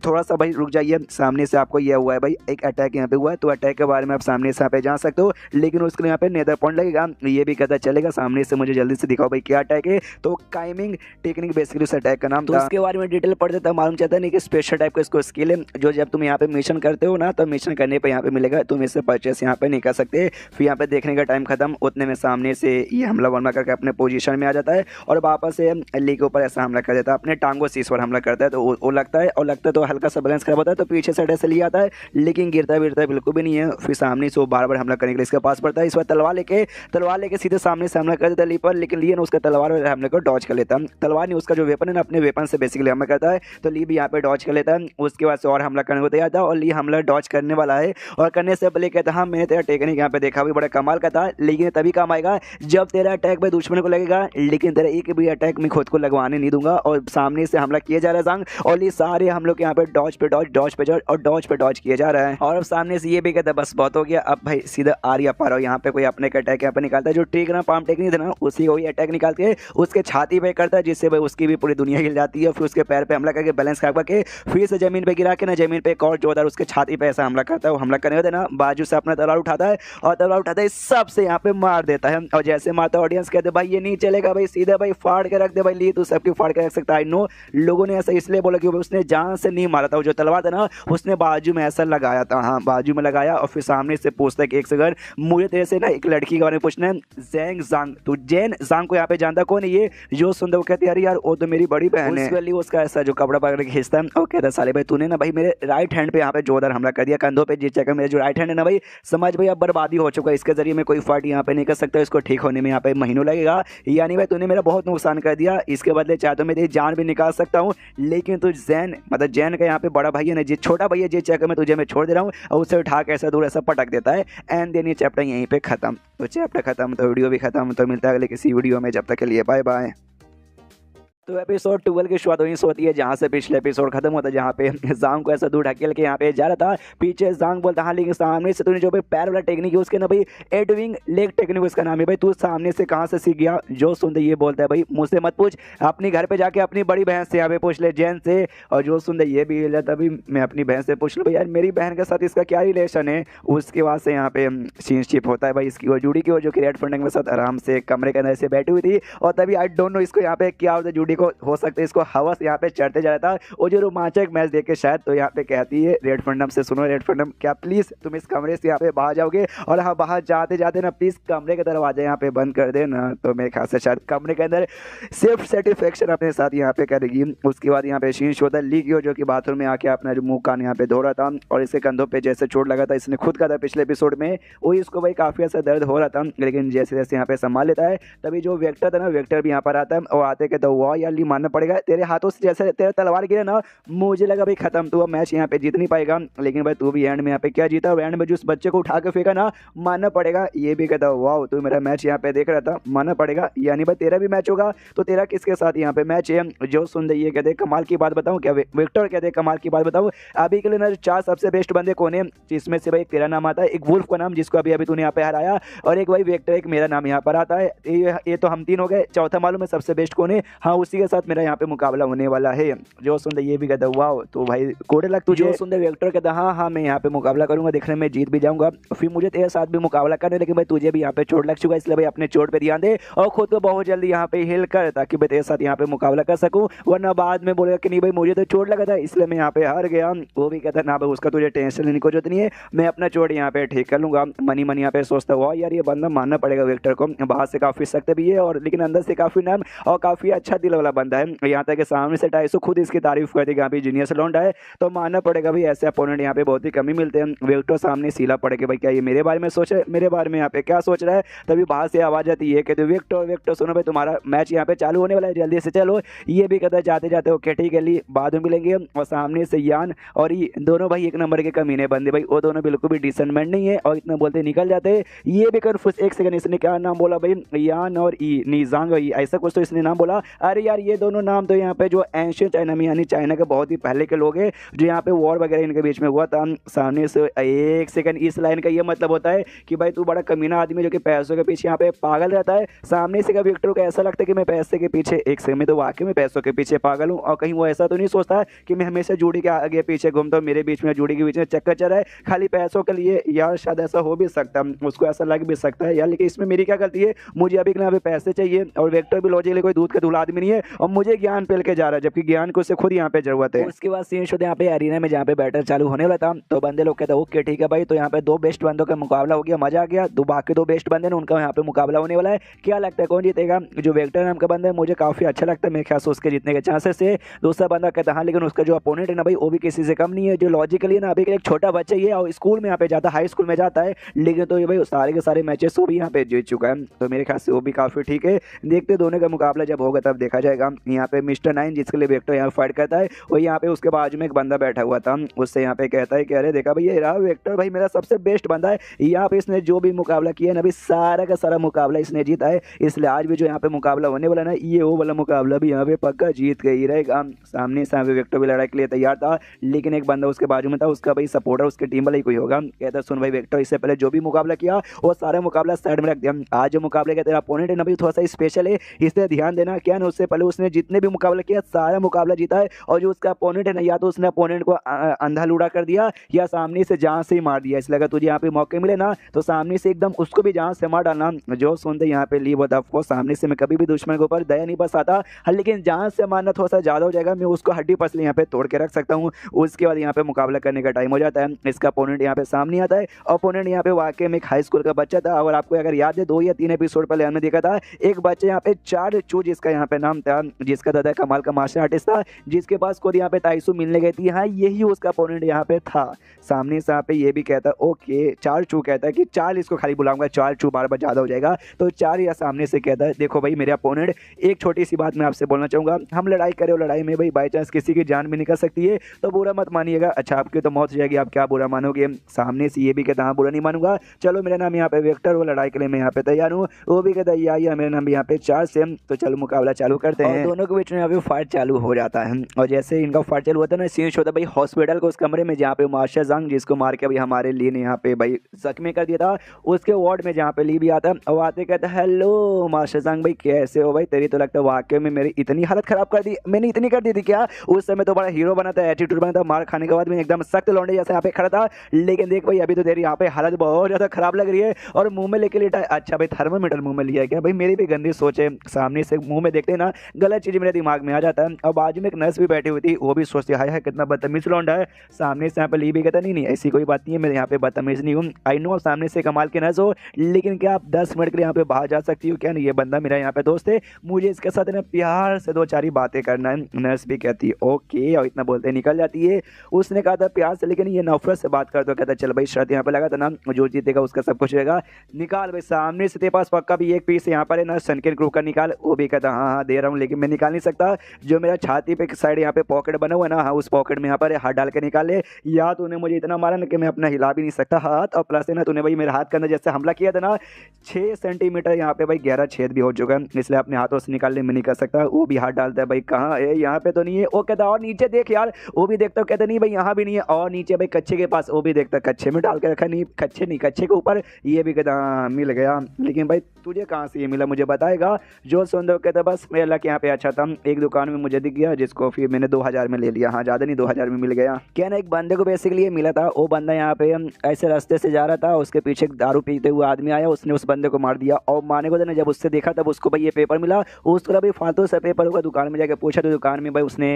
थोड़ा सा भाई रुक जाइए, सामने से आपको यह हुआ है भाई एक अटैक यहाँ पे हुआ है, तो अटैक के बारे में आप सामने से यहाँ पे जा सकते हो, लेकिन उसके लिए यहाँ पे नेदर पॉइंट लगेगा। ये भी कहता चलेगा सामने से मुझे जल्दी से दिखाओ भाई क्या अटैक है। तो काइमिंग टेक्निक बेसिकली उस अटैक का नाम था। उसके बारे में डिटेल पढ़ देता मालूम चाहता नहीं कि स्पेशल टाइप का इसको स्किल है जो जब तुम यहाँ पे मिशन करते हो ना तो मिशन करने पे यहाँ पे मिलेगा, तुम इससे परचेस यहाँ पे नहीं कर सकते। फिर यहाँ पे देखने का टाइम खत्म उतने में सामने से ये हमला वमला करके अपने पोजीशन में आ जाता है और वापस से ली के ऊपर ऐसा हमला कर देता है, अपने टांगों से इस पर हमला करता है। तो वो लगता है और लगता है तो हल्का सा बैलेंस खराब होता है, तो पीछे साइड ऐसे लिया आता है लेकिन गिरता गिरता बिल्कुल भी नहीं है। फिर सामने से वो बार बार हमला करने के लिए इसके पास पड़ता है, इस बार तलवार लेके सीधे सामने से हमला कर देता है ली पर, लेकिन ली ने उसका तलवार हमले को डॉज कर लेता है। तलवार नहीं उसका जो वेपन है ना अपने वेपन से बेसिकली हमला करता है, तो ली भी यहाँ पे डॉज कर लेता है। उसके बाद से और हमला करने को तैयार था और ली हमला डॉज करने वाला है और करने से पहले कहता हाँ मैंने तेरा टेक्निक यहाँ पे देखा भी बड़ा कमाल का था, लेकिन तभी काम आएगा जब तेरा अटैक में दुश्मन को लगेगा, लेकिन तेरा एक भी अटैक में खुद को लगवाने नहीं दूंगा। और सामने से हमला किया जा रहा है जांग और ये सारे हम लोग यहाँ पे डॉज पे डॉज डॉज पे डॉज और डॉज पे डॉज किया जा रहा है। और अब सामने से ये भी कहता है बस बहुत हो गया, अब भाई सीधा आर्या पारो यहाँ पे कोई अपने का अटैक यहाँ पे निकालता है, जो ठीक ना पाम टेक्निक था ना उसी को ही अटैक निकाल के उसके छाती पे करता है, जिससे भाई उसकी भी पूरी दुनिया हिल जाती है। फिर उसके पैर पे हमला करके बैलेंस खराब करके फिर से जमीन पे गिरा के ना जमीन पे एक और जोरदार उसके छाती पे ऐसा हमला करता है। वो हमला करने होता है ना बाजू से अपना तलवार उठाता है और तलवार उठाता है सबसे यहाँ पे मार देता है। और जैसे मारता ऑडियंस कहते भाई ये नहीं चलेगा भाई सीधा भाई फाड़ के रख दे भाई, ली तू सबकी फाड़ के रख सकता है। नो लोगों ने ऐसा इसलिए बोला कि उसने जान से नहीं मारा था, जो तलवार था ना उसने बाजू में ऐसा लगाया था, हाँ बाजू में लगाया। और फिर सामने से पूछता है कि एक सेकंड मुझे तेरे से ना एक लड़की के बारे में पूछना है, जैंग जांग, तो जैन जांग को यहाँ पे जानता कौन है ये? जो सुनता वो कहते यार यार वो तो मेरी बड़ी बहन है। उसका ऐसा जो कपड़ा पकड़ के खींचता है और कहता साले भाई तूने ना भाई मेरे राइट हैंड पे यहाँ पे जोरदार हमला कर दिया कंधों पे, जिस जगह मेरे जो राइट हैंड है ना भाई समझ भाई अब बर्बादी हो चुका है, इसके जरिए मैं कोई फाइट यहाँ पे नहीं कर सकता, इसको ठीक होने में यहाँ पे महीनों लगेगा। यानी भाई तूने मेरा बहुत नुकसान कर दिया, इसके बदले चाहे तो मैं तेरी जान भी निकाल सकता हूँ, लेकिन तू जैन मतलब जैन का यहाँ पे बड़ा भाई है ना जिस छोटा भाई है जिस जगह में तुझे मैं छोड़ दे रहा हूँ और उससे उठा के ऐसा दूर ऐसा पटक देता है। एंड देन ये चैप्टर यहीं पे खत्म। तो चैप्टर खत्म, तो वीडियो भी खत्म। तो मिलता है अगले किसी वीडियो में, जब तक के लिए बाय बाय। तो एपिसोड 12 की शुरुआत वहीं से होती है जहाँ से पिछले एपिसोड खत्म होता है, जहाँ पे जांग को ऐसा दूर ढकेल के यहाँ पे जा रहा था। पीछे जांग बोलता हाँ लेकिन सामने से तूने जो भाई पैर वाला टेक्निक है उसके ना भाई एडविंग लेग टेक्निक उसका नाम है भाई, तू सामने से कहाँ से सीख गया। जो सुनते ये बोलता है भाई मुझसे मत पूछ, अपनी घर पे जाके अपनी बड़ी बहन से यहाँ पे पूछ ले, जैन से। और जो सुनते ये भी बोलता अभी मैं अपनी बहन से पूछ लूँ भाई यार मेरी बहन के साथ इसका क्या रिलेशन है। उसके बाद से यहाँ पे सीनशिप होता है भाई इसकी और जूडी की, और जो कि रेड फंडिंग के साथ आराम से कमरे के अंदर से बैठी हुई थी। और तभी आई डोंट नो इसको यहाँ पे क्या होता है, जूडी को हो सकता है को हवस यहाँ पे चढ़ते जा रहा था। और जो रोमांचक मैच देख के शायद तो यहाँ पे कहती है रेड फंडम से, सुनो रेड फंडम क्या प्लीज तुम इस कमरे से यहाँ पे बाहर जाओगे, और हाँ बाहर जाते जाते ना प्लीज कमरे का दरवाजा यहाँ पे बंद कर देना। तो मेरे ख्याल से शायद कमरे के अंदर सेल्फ सेटिस्फेक्शन अपने साथ यहाँ पे करेगी। उसके बाद यहाँ पे शीश होता है ली की, जो कि बाथरूम में आके अपना जो मुंह कान यहाँ पे धो रहा था, और इसके कंधों पे जैसे चोट लगा था इसने खुद का था पिछले एपिसोड में, वही इसको भाई काफी ऐसा दर्द हो रहा था। लेकिन जैसे जैसे यहाँ पे संभाल लेता है तभी जो वेक्टर था ना, वेक्टर भी यहाँ पर आता है और आते कहता है वाह यार ली मानना पड़ेगा तेरे हाथों से जैसे तेरा तलवार गिरे ना, मुझे लगा भाई खत्म, तू अब मैच यहाँ पे जीत नहीं पाएगा। लेकिन भाई तू भी एंड में यहाँ पे क्या जीता, एंड में जो उस बच्चे को उठा के फेंका ना, मानना पड़ेगा। ये भी कहता वाह तू मेरा मैच यहाँ पे देख रहा था, मानना पड़ेगा। यानी भाई तेरा भी मैच होगा, तो तेरा किसके साथ यहाँ पे मैच है। जो सुन ये कहते कमाल की बात बताऊँ क्या, विक्टर कहते कमाल की बात बताऊँ अभी के लिए ना 4 सबसे बेस्ट बंदे कौन है, जिसमें से भाई तेरा नाम आता है, एक वुल्फ का नाम जिसको अभी अभी तूने यहाँ पे हराया, और एक भाई वेक्टर, एक मेरा नाम यहाँ पर आता है। ये तो हम 3 हो गए, चौथा मालूम है सबसे बेस्ट कौन है, हाँ उसी के साथ मेरा यहाँ पे मुकाबला होने वाला है। जो सुनते ये भी कहता वाह तो भाई कोडे लग तुझे। जो सुनते वेक्टर कहता हाँ मैं यहाँ पे मुकाबला करूंगा, देखने में जीत भी जाऊंगा, फिर मुझे तेरे साथ भी मुकाबला करने, लेकिन भाई तुझे भी यहाँ पे चोट लग चुका है, इसलिए भाई अपने चोट पे ध्यान दे और खुद को बहुत जल्दी यहाँ पे हिल कर, ताकि मैं तेरे साथ यहाँ पे मुकाबला कर सकूं, वरना बाद में बोलेगा कि नहीं भाई मुझे तो चोट लगा था इसलिए मैं यहाँ पे हार गया। वो भी कहता ना भाई उसका तुझे टेंशन लेने की जरूरत नहीं है, मैं अपना चोट यहाँ पे ठीक कर लूंगा। मनी मनी यहाँ पे सोचता हुआ यार ये बंदा मानना पड़ेगा वेक्टर को, बाहर से काफी सख्त भी है और लेकिन अंदर से काफी नर्म और काफी अच्छा दिल वाला बंदा है। यहाँ तक सामने से 250 खुद इसकी तारीफ कर देगा अभी जीनियस लौंडा है, तो मानना पड़ेगा भाई ऐसे अपोनेंट यहाँ पे बहुत ही कमी मिलते हैं। वेक्टर सामने सीला पड़े कि भाई क्या ये मेरे बारे में सोच रहा है, मेरे बारे में यहाँ पे क्या सोच रहा है। तभी बाहर से आवाज आती है कहते वेक्टर वेक्टर सुनो भाई तुम्हारा मैच यहाँ पे चालू होने वाला है, जल्दी से चलो। ये भी कहता है जाते जाते ओके ठीक है ली बाद में मिलेंगे। और सामने से यान और ये दोनों भाई एक नंबर के कमीने बंदे भाई, वो दोनों बिल्कुल भी डिसेंटमेंट नहीं है और इतना बोलते निकल जाते हैं। ये भी कन्फ्यूज, एक सेकंड इसने क्या नाम बोला भाई, यान और नीजांग ऐसा कुछ तो इसने नाम बोला। अरे यार ये दोनों नाम तो यहाँ पे जो एंशियंट चाइना में यानी चाइना के बहुत ही पहले के लोग हैं, जो यहाँ पे वॉर वगैरह इनके बीच में हुआ था। सामने से एक सेकंड, इस लाइन का ये मतलब होता है कि भाई तू बड़ा कमीना आदमी जो कि पैसों के पीछे यहाँ पे पागल रहता है। सामने से कभी विक्टर को ऐसा लगता है कि मैं पैसे के पीछे, एक सेकंड में तो वाकई में पैसों के पीछे पागल हूँ, और कहीं वो ऐसा तो नहीं सोचता है कि मैं हमेशा जूडी के आगे पीछे घूमता हूँ, मेरे बीच में जूडी के बीच में चक्कर चल रहा है खाली पैसों के लिए। यार शायद ऐसा हो भी सकता है, उसको ऐसा लग भी सकता है यार, लेकिन इसमें मेरी क्या गलती है, मुझे अभी के लिए पैसे चाहिए और वेक्टर भी लॉजिकली कोई दूध का धुला आदमी नहीं है और मुझे ज्ञान पेल के जा रहा है, जबकि ज्ञान को उससे खुद यहाँ पे जरूरत है। उसके बाद सीन शो यहाँ पे एरिना में जहाँ पे बैटल चालू होने वाला था, तो बंदे लोग कहते ओके ठीक है भाई, तो यहाँ पे 2 बेस्ट बंदों का मुकाबला हो गया, मजा आ गया। बाकी 2 बेस्ट बंदे ने उनका यहाँ पे मुकाबला होने वाला है। क्या लगता है कौन जीतेगा। जो वेक्टर नाम का बंदा है मुझे काफी अच्छा लगता है, मेरे ख्याल से उसके जीतने के चांसेस है। दूसरा बंदा कहता हाँ लेकिन उसका जो अपोनेंट है ना भाई वो भी किसी से कम नहीं है, जो लॉजिकली ना अभी एक छोटा बच्चा ही है और स्कूल में यहाँ पे जाता है, हाई स्कूल में जाता है, लेकिन तो ये भाई सारे के सारे मैचेस वो भी यहाँ पे जीत चुका है, तो मेरे ख्याल से वो भी काफी ठीक है। देखते दोनों का मुकाबला जब होगा तब देखा जाएगा। यहाँ पे मिस्टर 9 जिसके लिए वेक्टर यहाँ फाइट करता है, वो यहाँ पे उसके बाजू में एक बंदा बैठा हुआ था, उससे यहाँ पे कहता है कि अरे देखा भाई ये रहा वेक्टर भाई मेरा सबसे बेस्ट बंदा है, यहाँ पे इसने जो भी मुकाबला किया है ना अभी सारा का सारा मुकाबला इसने जीता है, इसलिए आज भी जो यहाँ पे मुकाबला होने वाला ना ये वो वाला मुकाबला भी यहाँ पे पक्का जीत के ही रहेगा। सामने से वेक्टर भी लड़ाई के लिए तैयार था, लेकिन एक बंदा उसके बाजू में था, उसका भाई सपोर्टर उसके टीम वाला ही कोई होगा। कहता सुन भाई वेक्टर इससे पहले जो भी मुकाबला किया वो सारा मुकाबला साइड में रख दिया, आज जो मुकाबले का तेरा अपोनेंट है ना भाई थोड़ा सा स्पेशल है, इसलिए ध्यान देना। क्या ना उससे पहले उसने जितने भी मुकाबला किया सारा मुकाबला जीता है, और जो उसका अपोनेंट है ना या तो उसने अपोनेंट को अंधा लूड़ा कर दिया या सामने से जान से ही मार दिया, इसलिए अगर तुझे यहाँ पे मौके मिले ना तो सामने से एकदम उसको भी जान से मार डालना। जो सुनते यहाँ पे ली बता को सामने से मैं कभी भी दुश्मन के ऊपर दया नहीं बसाता, लेकिन जान से मारना थोड़ा सा ज्यादा हो जाएगा, मैं उसको हड्डी पसली यहाँ पे तोड़ के रख सकता हूँ। उसके बाद यहाँ पे मुकाबला करने का टाइम हो जाता है, इसका अपोनेंट यहाँ पे सामने आता है। अपोनेंट यहाँ पे वाकई में एक हाई स्कूल का बच्चा था, और आपको अगर याद है 2 या 3 एपिसोड पहले हमने देखा था एक बच्चे यहाँ पे 4 चूज इसका यहाँ पे नाम था जिसका दादा कमाल का मार्शल आर्टिस्ट था, जिसके पास खुद यहाँ पे ताइसु मिलने गई थी। हाँ, यही उसका अपोनेंट यहाँ पे था। सामने से यहाँ पे ये भी कहता है ओके, चार चू कहता है कि चार इसको खाली बुलाऊंगा, चार चू बार बार ज़्यादा हो जाएगा तो चार। या सामने से कहता है देखो भाई मेरे अपोनेंट, एक छोटी सी बात मैं आपसे बोलना चाहूँगा, हम लड़ाई करें और लड़ाई में भाई बाई चांस किसी की जान भी निकल सकती है तो बुरा मत मानिएगा। अच्छा, आपकी तो मौत हो जाएगी, आप क्या बुरा मानोगे? सामने से ये भी कहता हाँ बुरा नहीं मानूंगा, चलो मेरा नाम यहाँ पे वेक्टर, वो लड़ाई के लिए मैं यहाँ पे तैयार हूँ। वो भी कहता है मेरा नाम यहाँ पे चार सेम, तो चलो मुकाबला चालू करते हैं। दोनों के बीच में यहाँ पे फाइट चालू हो जाता है और जैसे इनका फाइट चालू होता है ना, सीन होता है भाई हॉस्पिटल को, उस कमरे में जहाँ पे मार्शल जंग जिसको मार के भाई हमारे लिए ने यहाँ पे भाई जख्मी कर दिया था, उसके वार्ड में जहाँ पे ली भी आता है और आते कहता है हेलो मार्शल जंग भाई कैसे हो भाई, तेरी तो लगता है वाकई में मेरी इतनी हालत खराब कर दी, मैंने इतनी कर दी थी क्या? उस समय तो बड़ा हीरो बना था, एटीट्यूड बना था, मार खाने के बाद में एकदम सख्त लौंडे जैसे यहाँ पे खड़ा था, लेकिन देख भाई अभी तो तेरी यहाँ पे हालत बहुत ज्यादा खराब लग रही है और मुंह में लेके लेटा है। अच्छा भाई थर्मामीटर मुंह में लिया क्या? भाई मेरी भी गंदी सोच है, सामने से मुंह में देखते ना गलत चीज मेरे दिमाग में आ जाता है। और बाजू में एक नर्स भी बैठी हुई थी, वो भी सोचती हाय कितना बदतमीज लौंडा है। सामने से यहाँ पे ली भी कहता नहीं ऐसी कोई बात नहीं है, मैं यहाँ पे बदतमीज नहीं हूँ, आई नो सामने से कमाल के नर्स हो, लेकिन क्या आप 10 मिनट के लिए यहाँ पे बाहर जा सकती हो क्या? नहीं, ये बंदा मेरा यहाँ पे दोस्त है, मुझे इसके साथ ना प्यार से दो चार बातें करना है। नर्स भी कहती है ओके और इतना बोलते निकल जाती है। उसने कहा था प्यार से, लेकिन ये नफरत से बात कर दो। कहता चल भाई शर्त यहाँ पे लगा था ना, जो जीतेगा उसका सब कुछ रहेगा, निकाल भाई। सामने से तेरे पास पक्का भी एक पीस यहाँ पर है ना सनकिन क्रू का, निकाल। वो भी कहता हाँ दे रहा हूँ, लेकिन मैं निकाल नहीं सकता, जो मेरा छाती पे साइड यहाँ पे पॉकेट बना हुआ है ना, हाँ उस पॉकेट में यहाँ पर हाथ डाल के निकाल ले। या तूने मुझे इतना मारा ना कि मैं अपना हिला भी नहीं सकता हाथ, और प्लस है ना तूने भाई मेरे हाथ के अंदर जैसे हमला किया था ना, 6 सेंटीमीटर यहाँ पे भाई गहरा छेद भी हो चुका है, इसलिए अपने हाथों से निकालने में नहीं कर सकता। वो भी हाथ डालता है भाई कहाँ है, यहाँ पे तो नहीं है। वो कहता और नीचे देख यार, वो भी देखता, कहता नहीं भाई यहाँ भी नहीं है, और नीचे भाई कच्चे के पास, वो भी देखता कच्चे में डाल के रखा, नहीं कच्चे नहीं कच्चे के ऊपर। ये भी कहता हाँ मिल गया, लेकिन भाई तुझे कहाँ से ये मिला मुझे बताएगा? जो सुंदर कहता बस मेरा लक यहाँ पे अच्छा था, एक दुकान में मुझे दिख गया जिसको फिर मैंने 2000 में ले लिया, हाँ ज़्यादा नहीं 2000 में मिल गया। क्या ना एक बंदे को बेसिकली ये मिला था, वो बंदा यहाँ पे ऐसे रास्ते से जा रहा था, उसके पीछे दारू पीते हुए आदमी आया, उसने उस बंदे को मार दिया। और मारने को जब उससे देखा तब उसको भाई ये पेपर मिला, उसको भाई फालतू से पेपर होगा, दुकान में जाकर पूछा तो दुकान में भाई उसने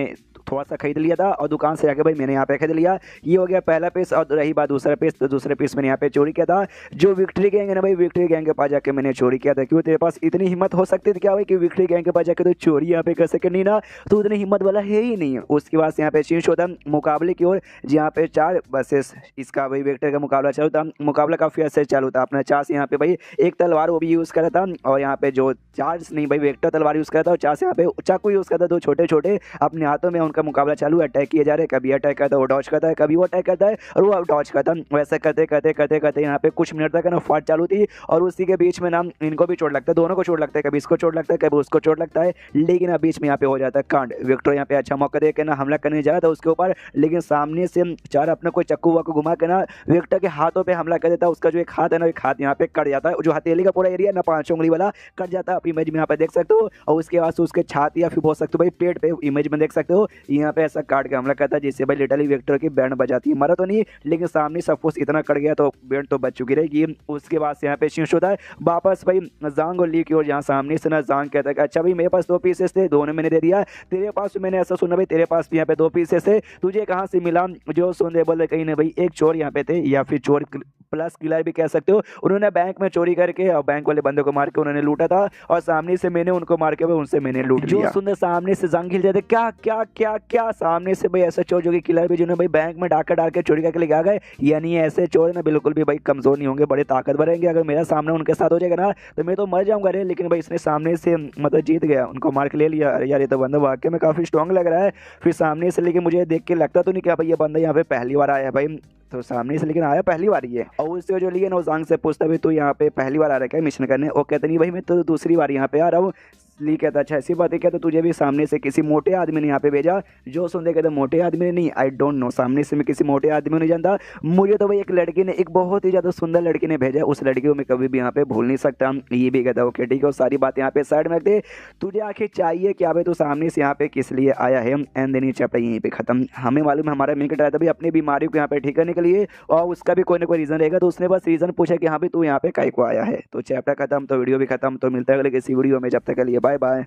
थोड़ा सा खरीद लिया था और दुकान से जाके भाई मैंने यहाँ पे खरीद लिया। ये हो गया पहला पीस। और रही बात दूसरा पीस, तो दूसरे पीस मैंने यहाँ पे चोरी किया था, जो विक्ट्री गैंग है ना भाई, विक्ट्री गैंग के पास जाके मैंने चोरी किया था। क्यों तेरे पास इतनी हिम्मत हो सकती थी क्या भाई कि विक्ट्री गैंग के पास जाके तो चोरी यहाँ पे कर सके? नहीं ना, तो उतनी हिम्मत वाला है ही नहीं। उसके बाद यहाँ पे चेंज होता मुकाबले की ओर, जहाँ पे 4 वर्सेस इसका भाई वेक्टर का मुकाबला चालू था। मुकाबला काफी अच्छे चालू था अपना। 4 से यहाँ पे भाई एक तलवार वो भी यूज करा था, और यहाँ पे जो 4 नहीं भाई वेक्टर तलवार यूज करा था, और 4 से यहाँ पे चाकू यूज करता, 2 छोटे छोटे अपने हाथों में उनका मुकाबला चालू, अटैक किए जा रहे, कभी अटैक करता है वो डॉज करता है, कभी वो अटैक करता है और वो डॉज करता है। वैसे करते करते करते करते यहाँ पे कुछ मिनट तक ना फाइट चालू थी, और उसी के बीच में ना इनको भी चोट लगता है, दोनों को चोट लगता है, कभी इसको चोट लगता है कभी उसको चोट लगता है, लेकिन अब बीच में यहाँ पे हो जाता है कांड। विक्टर यहाँ पे अच्छा मौका दे के ना हमला करने जा रहा था उसके ऊपर, लेकिन सामने से 4 अपने कोई चक्कू वक्कू घुमा के ना विक्टर के हाथों पे हमला कर देता है। उसका जो एक हाथ है ना, एक हाथ यहाँ पे कट जाता है, जो हथेली का पूरा एरिया ना 5 उंगली वाला कट जाता है, आप इमेज में यहाँ पे देख सकते हो। और उसके बाद उसके छाती या फिर बोल सकते हो भाई पेट पे, इमेज में देख सकते हो, यहाँ पे ऐसा काट के हमला करता है जिससे भाई लिटरली विक्टर की बैंड बजाती है। मरा तो नहीं, लेकिन सामने सपोज इतना कट गया तो बैंड तो बच चुकी रहेगी। उसके बाद से यहाँ पे शीश होता है वापस भाई जांग और ली की ओर, जहाँ सामने से ना जांग कहता है कि अच्छा भाई मेरे पास 2 पीसेस थे, दोनों मैंने दे दिया, तेरे पास मैंने ऐसा सुना भाई तेरे पास भी यहाँ पे 2 पीसेस थे, तुझे कहाँ से मिला? जो सुन दे बोले कहीं ना भाई एक चोर यहाँ पे थे, या फिर चोर प्लस किलर भी कह सकते हो, उन्होंने बैंक में चोरी करके और बैंक वाले बंदे को मार के उन्होंने लूटा था, और सामने से मैंने उनको मार के उनसे मैंने लूट लिया। जो सुंदर सामने से जंग हिल जाते क्या क्या क्या क्या, सामने से भाई ऐसे चोर जो कि किलर भी जिन्होंने भाई बैंक में डाका डाल के चोरी करके लेके आ गए, यानी ऐसे चोर ना बिल्कुल भी भाई कमजोर नहीं होंगे, बड़े ताकतवर रहेंगे। अगर मेरा सामने उनके साथ हो जाएगा ना तो मैं तो मर जाऊंगा रे, लेकिन भाई इसने सामने से मतलब जीत गया, उनको मार के ले लिया। यार ये तो बंदा वाकई में काफी स्ट्रॉन्ग लग रहा है। फिर सामने से लेके मुझे देख के लगता तो नहीं क्या भाई ये बंदा यहाँ पे पहली बार आया है भाई, तो सामने से लेकिन आया पहली बार ही है। और उससे जो लिए ना जांग से पूछता भाई तू यहाँ पे पहली बार आ रहा है क्या मिशन करने? वो कहते नहीं भाई मैं तो दूसरी बार यहाँ पे आ रहा हूँ। ली कहता अच्छा ऐसी बात है क्या, तो तुझे भी सामने से किसी मोटे आदमी ने यहाँ पे भेजा? जो सुनते कहते मोटे आदमी ने नहीं, आई डोंट नो, सामने से मैं किसी मोटे आदमी को नहीं जानता, मुझे तो भाई एक लड़की ने, एक बहुत ही ज़्यादा सुंदर लड़की ने भेजा, उस लड़की को मैं कभी भी यहाँ पे भूल नहीं सकता। ये भी कहता ओके ठीक है, सारी बात यहाँ पे साइड में रख दे, तुझे आखिर चाहिए क्या भाई, तू सामने से यहाँ पे किस लिए आया है? एंड देन ये चैप्टर यहीं पे खत्म। हमें मालूम है हमारा मेन कैरेक्टर था भाई अपनी बीमारी को यहाँ पे ठीक करने के लिए, और उसका भी कोई ना कोई रीज़न रहेगा, तो उसने बस रीज़न पूछा कि हाँ भाई तू यहाँ पे काहे को आया है। तो चैप्टर खत्म, तो वीडियो भी खत्म। तो मिलता है अगले किसी वीडियो में, जब तक के लिए बाय बाय।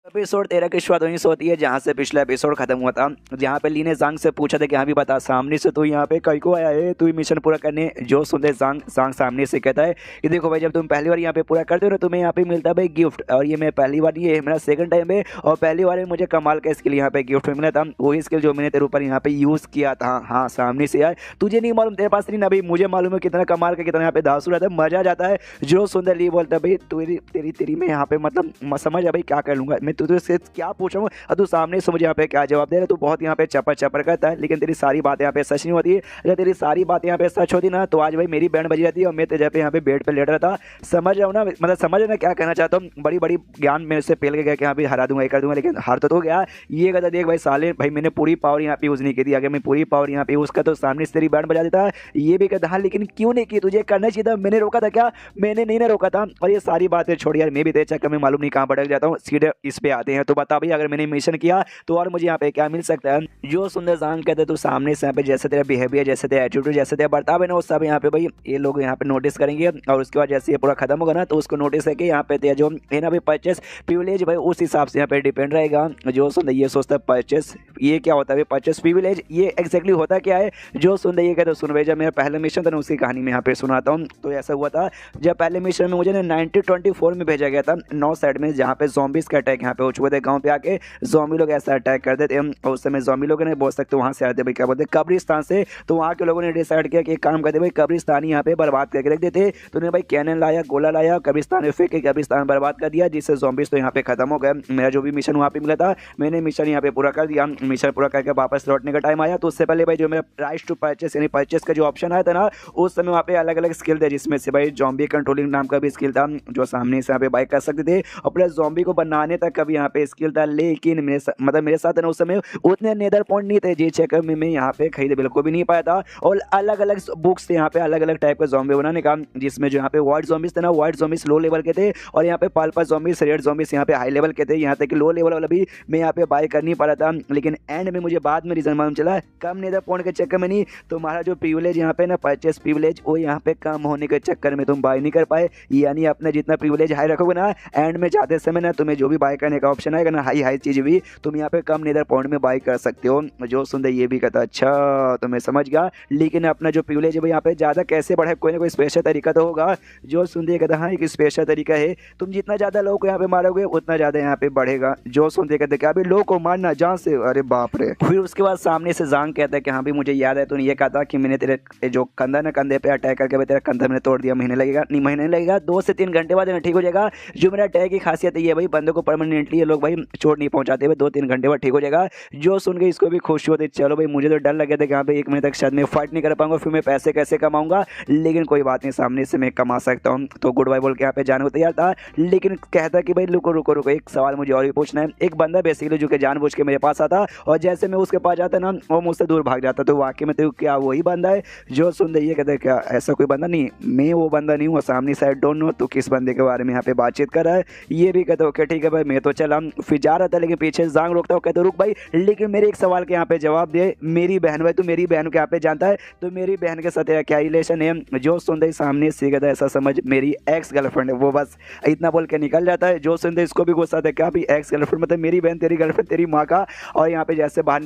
एपिसोड 13 की शुरुआत वहीं से होती है जहाँ से पिछला एपिसोड खत्म हुआ था, जहाँ पे ली ने जांग से पूछा था कि हाँ भी बता सामने से तू यहाँ पे कई को आया है, तू मिशन पूरा करने। जो सुनते जांग जांग सामने से कहता है कि देखो भाई, जब तुम पहली बार यहाँ पे पूरा करते हो ना, तुम्हें यहाँ पे मिलता है भाई गिफ्ट, और ये मैं पहली बार, ये मेरा सेकंड टाइम है, और पहली बार में मुझे कमाल का स्किल यहाँ पे गिफ्ट में मिला था, वही स्किल जो मैंने तेरे ऊपर यहाँ पे यूज़ किया था। हाँ सामने से यार, तुझे नहीं मालूम, तेरे पास नहीं ना भाई, मुझे मालूम है कितना कमाल का, कितना यहाँ पे धांसू रहता है, मजा आ जाता है। जो सुंदर ली बोलता है भाई तेरी तेरी तेरी मैं यहाँ पे मतलब समझ आ भाई क्या कर लूँगा मैं, तुझे क्या पूछ रहा हूँ और तू सामने से मुझे यहाँ पे क्या जवाब दे रहा है। तू बहुत यहाँ पे चपर चपर करता है, लेकिन तेरी सारी बातें यहाँ पे सच नहीं होती है। अगर तेरी सारी बातें यहाँ पे सच होती ना, तो आज भाई मेरी बैंड बजी रहती है और मैं तेरे पे यहाँ पे बेड पे लेट रहा था। समझ रहा हूँ ना, मतलब समझ रहा ना क्या कहना चाहता हूँ। बड़ी बड़ी ज्ञान मेरे से पेल के गया कि यहाँ पे हरा दूंगा, ये कर दूंगा, लेकिन हार तो गया। ये कहता देख भाई साले, भाई मैंने पूरी पावर यहाँ पे यूज़ नहीं की थी, अगर मैं पूरी पावर यहाँ पे यूज़ करता तो सामने से तेरी बैंड बजा देता। ये भी कहता हाँ लेकिन क्यों नहीं की, तुझे करना चाहिए था, मैंने रोका था क्या? मैंने नहीं ना रोका था। और ये सारी बातें छोड़ यार, मैं भी तेरे चक्कर में मालूम नहीं कहाँ भटक जाता हूँ। सीधे इस पे आते हैं, तो बता भाई अगर मैंने मिशन किया तो और मुझे यहाँ पे क्या मिल सकता है? जो सुंदर जांग कहते तू सामने से यहाँ पे जैसे तेरा बिहेवियर, जैसे तेरा एटीट्यूड, जैसे तेरा बर्ताव है ना, वो सब यहाँ पे भाई ये लोग यहाँ पे नोटिस करेंगे। और उसके बाद जैसे ये पूरा खत्म होगा ना, तो उसको नोटिस है कि यहाँ पे तेरा जो है ना भाई परचेस प्रिविलेज, भाई उस हिसाब से यहाँ पे डिपेंड रहेगा। जो सुंदर ये सोचता है परचेस ये क्या होता है, परचेस प्रिविलेज ये एक्जैक्टली होता क्या है? जो सुंदर ये कहते सुन भाई, जब मेरा पहला मिशन था ना, उसकी कहानी में यहाँ पे सुनाता हूँ। तो ऐसा हुआ था, जब पहले मिशन में मुझे ना 1924 में भेजा गया था नॉर्थ साइड में, जहाँ पे ज़ॉम्बीज़ का अटैक यहाँ पे हो चुके थे। गाँव पे आके ज़ॉम्बी लोग ऐसा अटैक करते थे, और उस समय ज़ॉम्बी लोगों ने बोल सकते वहाँ से आते भाई क्या बोलते कब्रिस्तान से। तो वहाँ के लोगों ने डिसाइड किया कि एक काम करते भाई, कब्रिस्तान यहाँ पे बर्बाद करके रख देते। तो उन्हें भाई कैनन लाया, गोला लाया, कब्रिस्तान में फेंक के कब्रिस्तान बर्बाद कर दिया, जिससे ज़ॉम्बीज़ तो यहाँ पे खत्म हो गए। मेरा जो भी मिशन वहाँ पे मिला था, मैंने मिशन यहाँ पे पूरा कर दिया। मिशन पूरा करके वापस लौटने का टाइम आया, तो उससे पहले भाई जो मेरा राइट टू परचेस यानी परचेस का जो ऑप्शन आया था ना, उस समय वहाँ पे अलग अलग स्किल थे, जिसमें से भाई ज़ॉम्बी कंट्रोलिंग नाम का भी स्किल था, जो सामने से यहाँ पे बाइक कर सकते थे, और प्लस ज़ॉम्बी को बनाने तक का भी यहाँ पे स्किल था। लेकिन मेरे साथ ना उस समय उतने नेदर पॉइंट नहीं थे, जी चेकर में मैं यहाँ पे खरीद बिल्कुल भी नहीं पाया था। और अलग अलग बुक्स थे यहाँ पे अलग अलग टाइप के ज़ॉम्बी बनाने का, जिसमें जो यहाँ पे व्हाइट ज़ॉम्बीज थे ना, व्हाइट ज़ॉम्बीज लो लेवल के थे, और यहाँ पे पर्पल ज़ॉम्बीज, रेड ज़ॉम्बीज यहाँ पे हाई लेवल के थे। यहाँ तक कि लो लेवल वाला भी मैं यहाँ पे बाय कर नहीं पा रहा था। लेकिन एंड में मुझे बाद में रीजन मालूम चला, कम नेदर पॉइंट के चक्कर में नहीं, तुम्हारा जो प्रिविलेज यहाँ पे ना परचेस प्रिविलेज, वो यहाँ पे कम होने के चक्कर में तुम बाय नहीं कर पाए। यानी अपना जितना प्रिविलेज हाई रखोगे ना, एंड में जाते समय ना तुम्हें जो भी बाय करने का ऑप्शन आएगा ना, हाई हाई चीज़ भी तुम यहाँ पे कम नेदर पॉइंट में बाय कर सकते हो। जो सुंदर ये भी कहता अच्छा तो मैं समझ गया, लेकिन अपना जो प्रिविलेज है भाई यहाँ पे ज़्यादा कैसे बढ़े, कोई ना कोई स्पेशल तरीका तो होगा। जो सुंदर कहता हाँ एक स्पेशल तरीका है, तुम जितना ज़्यादा लोग को यहाँ पे मारोगे उतना ज़्यादा यहाँ पे बढ़ेगा। जो सुंदर कहते क्या अभी लोग को मारना जान से, अरे बाप रे। फिर उसके बाद सामने से जांग कहता है कि हाँ भी मुझे याद है, तूने ये कहा था कि मैंने तेरे जो कंधा ना कंधे पे अटैक करके भाई तेरा कंधा मैंने तोड़ दिया, महीने लगेगा नहीं, महीने लगेगा, 2 से 3 घंटे बाद ठीक हो जाएगा। जो मेरा अटैक की खासियत है भाई, बंदे को परमानेंटली ये लोग भाई चोट नहीं पहुंचाते हुए 2-3 घंटे बाद ठीक हो जाएगा। जो सुन के इसको भी खुशी होती, चलो भाई मुझे तो डर लग गया था कि यहाँ पे 1 महीने तक शायद मैं फाइट नहीं कर पाऊंगा, फिर मैं पैसे कैसे कमाऊंगा, लेकिन कोई बात नहीं, सामने से मैं कमा सकता हूँ। तो गुड बाय बोल के यहाँ पे जाने को तैयार था, लेकिन कहता कि भाई रुको रुको रुको, एक सवाल मुझे और भी पूछना है। एक बंदा बेसिकली जो कि जानबूझ के मेरे पास आता, और जैसे मैं उसके पास जाता ना, वो मुझसे दूर भाग जाता। तो वाकई में तो क्या वही बंदा है? जो सुन रही है कहते क्या ऐसा कोई बंदा नहीं, मैं वो बंदा नहीं हूँ। सामने साइड डोंट नो तो किस बंदे के बारे में यहाँ पे बातचीत कर रहा है। ये भी कहते ओके ठीक है भाई, मैं तो चला। फिर जा रहा था, लेकिन पीछे जांग रोकता हूँ, कहते रुक भाई, लेकिन मेरे एक सवाल के यहाँ पे जवाब दे। मेरी बहन भाई, तू मेरी बहन को यहाँ पे जानता है, तो मेरी बहन के साथ तेरा क्या रिलेशन है? जो सुनते सामने से कहता है ऐसा समझ मेरी एक्स गर्लफ्रेंड है। वो बस इतना बोल के निकल जाता है। जो सुनते इसको भी गुस्सा था, क्या भी एक्स गर्लफ्रेंड मतलब मेरी बहन तेरी गर्लफ्रेंड तेरी माँ का। और यहाँ पे जैसे बाहर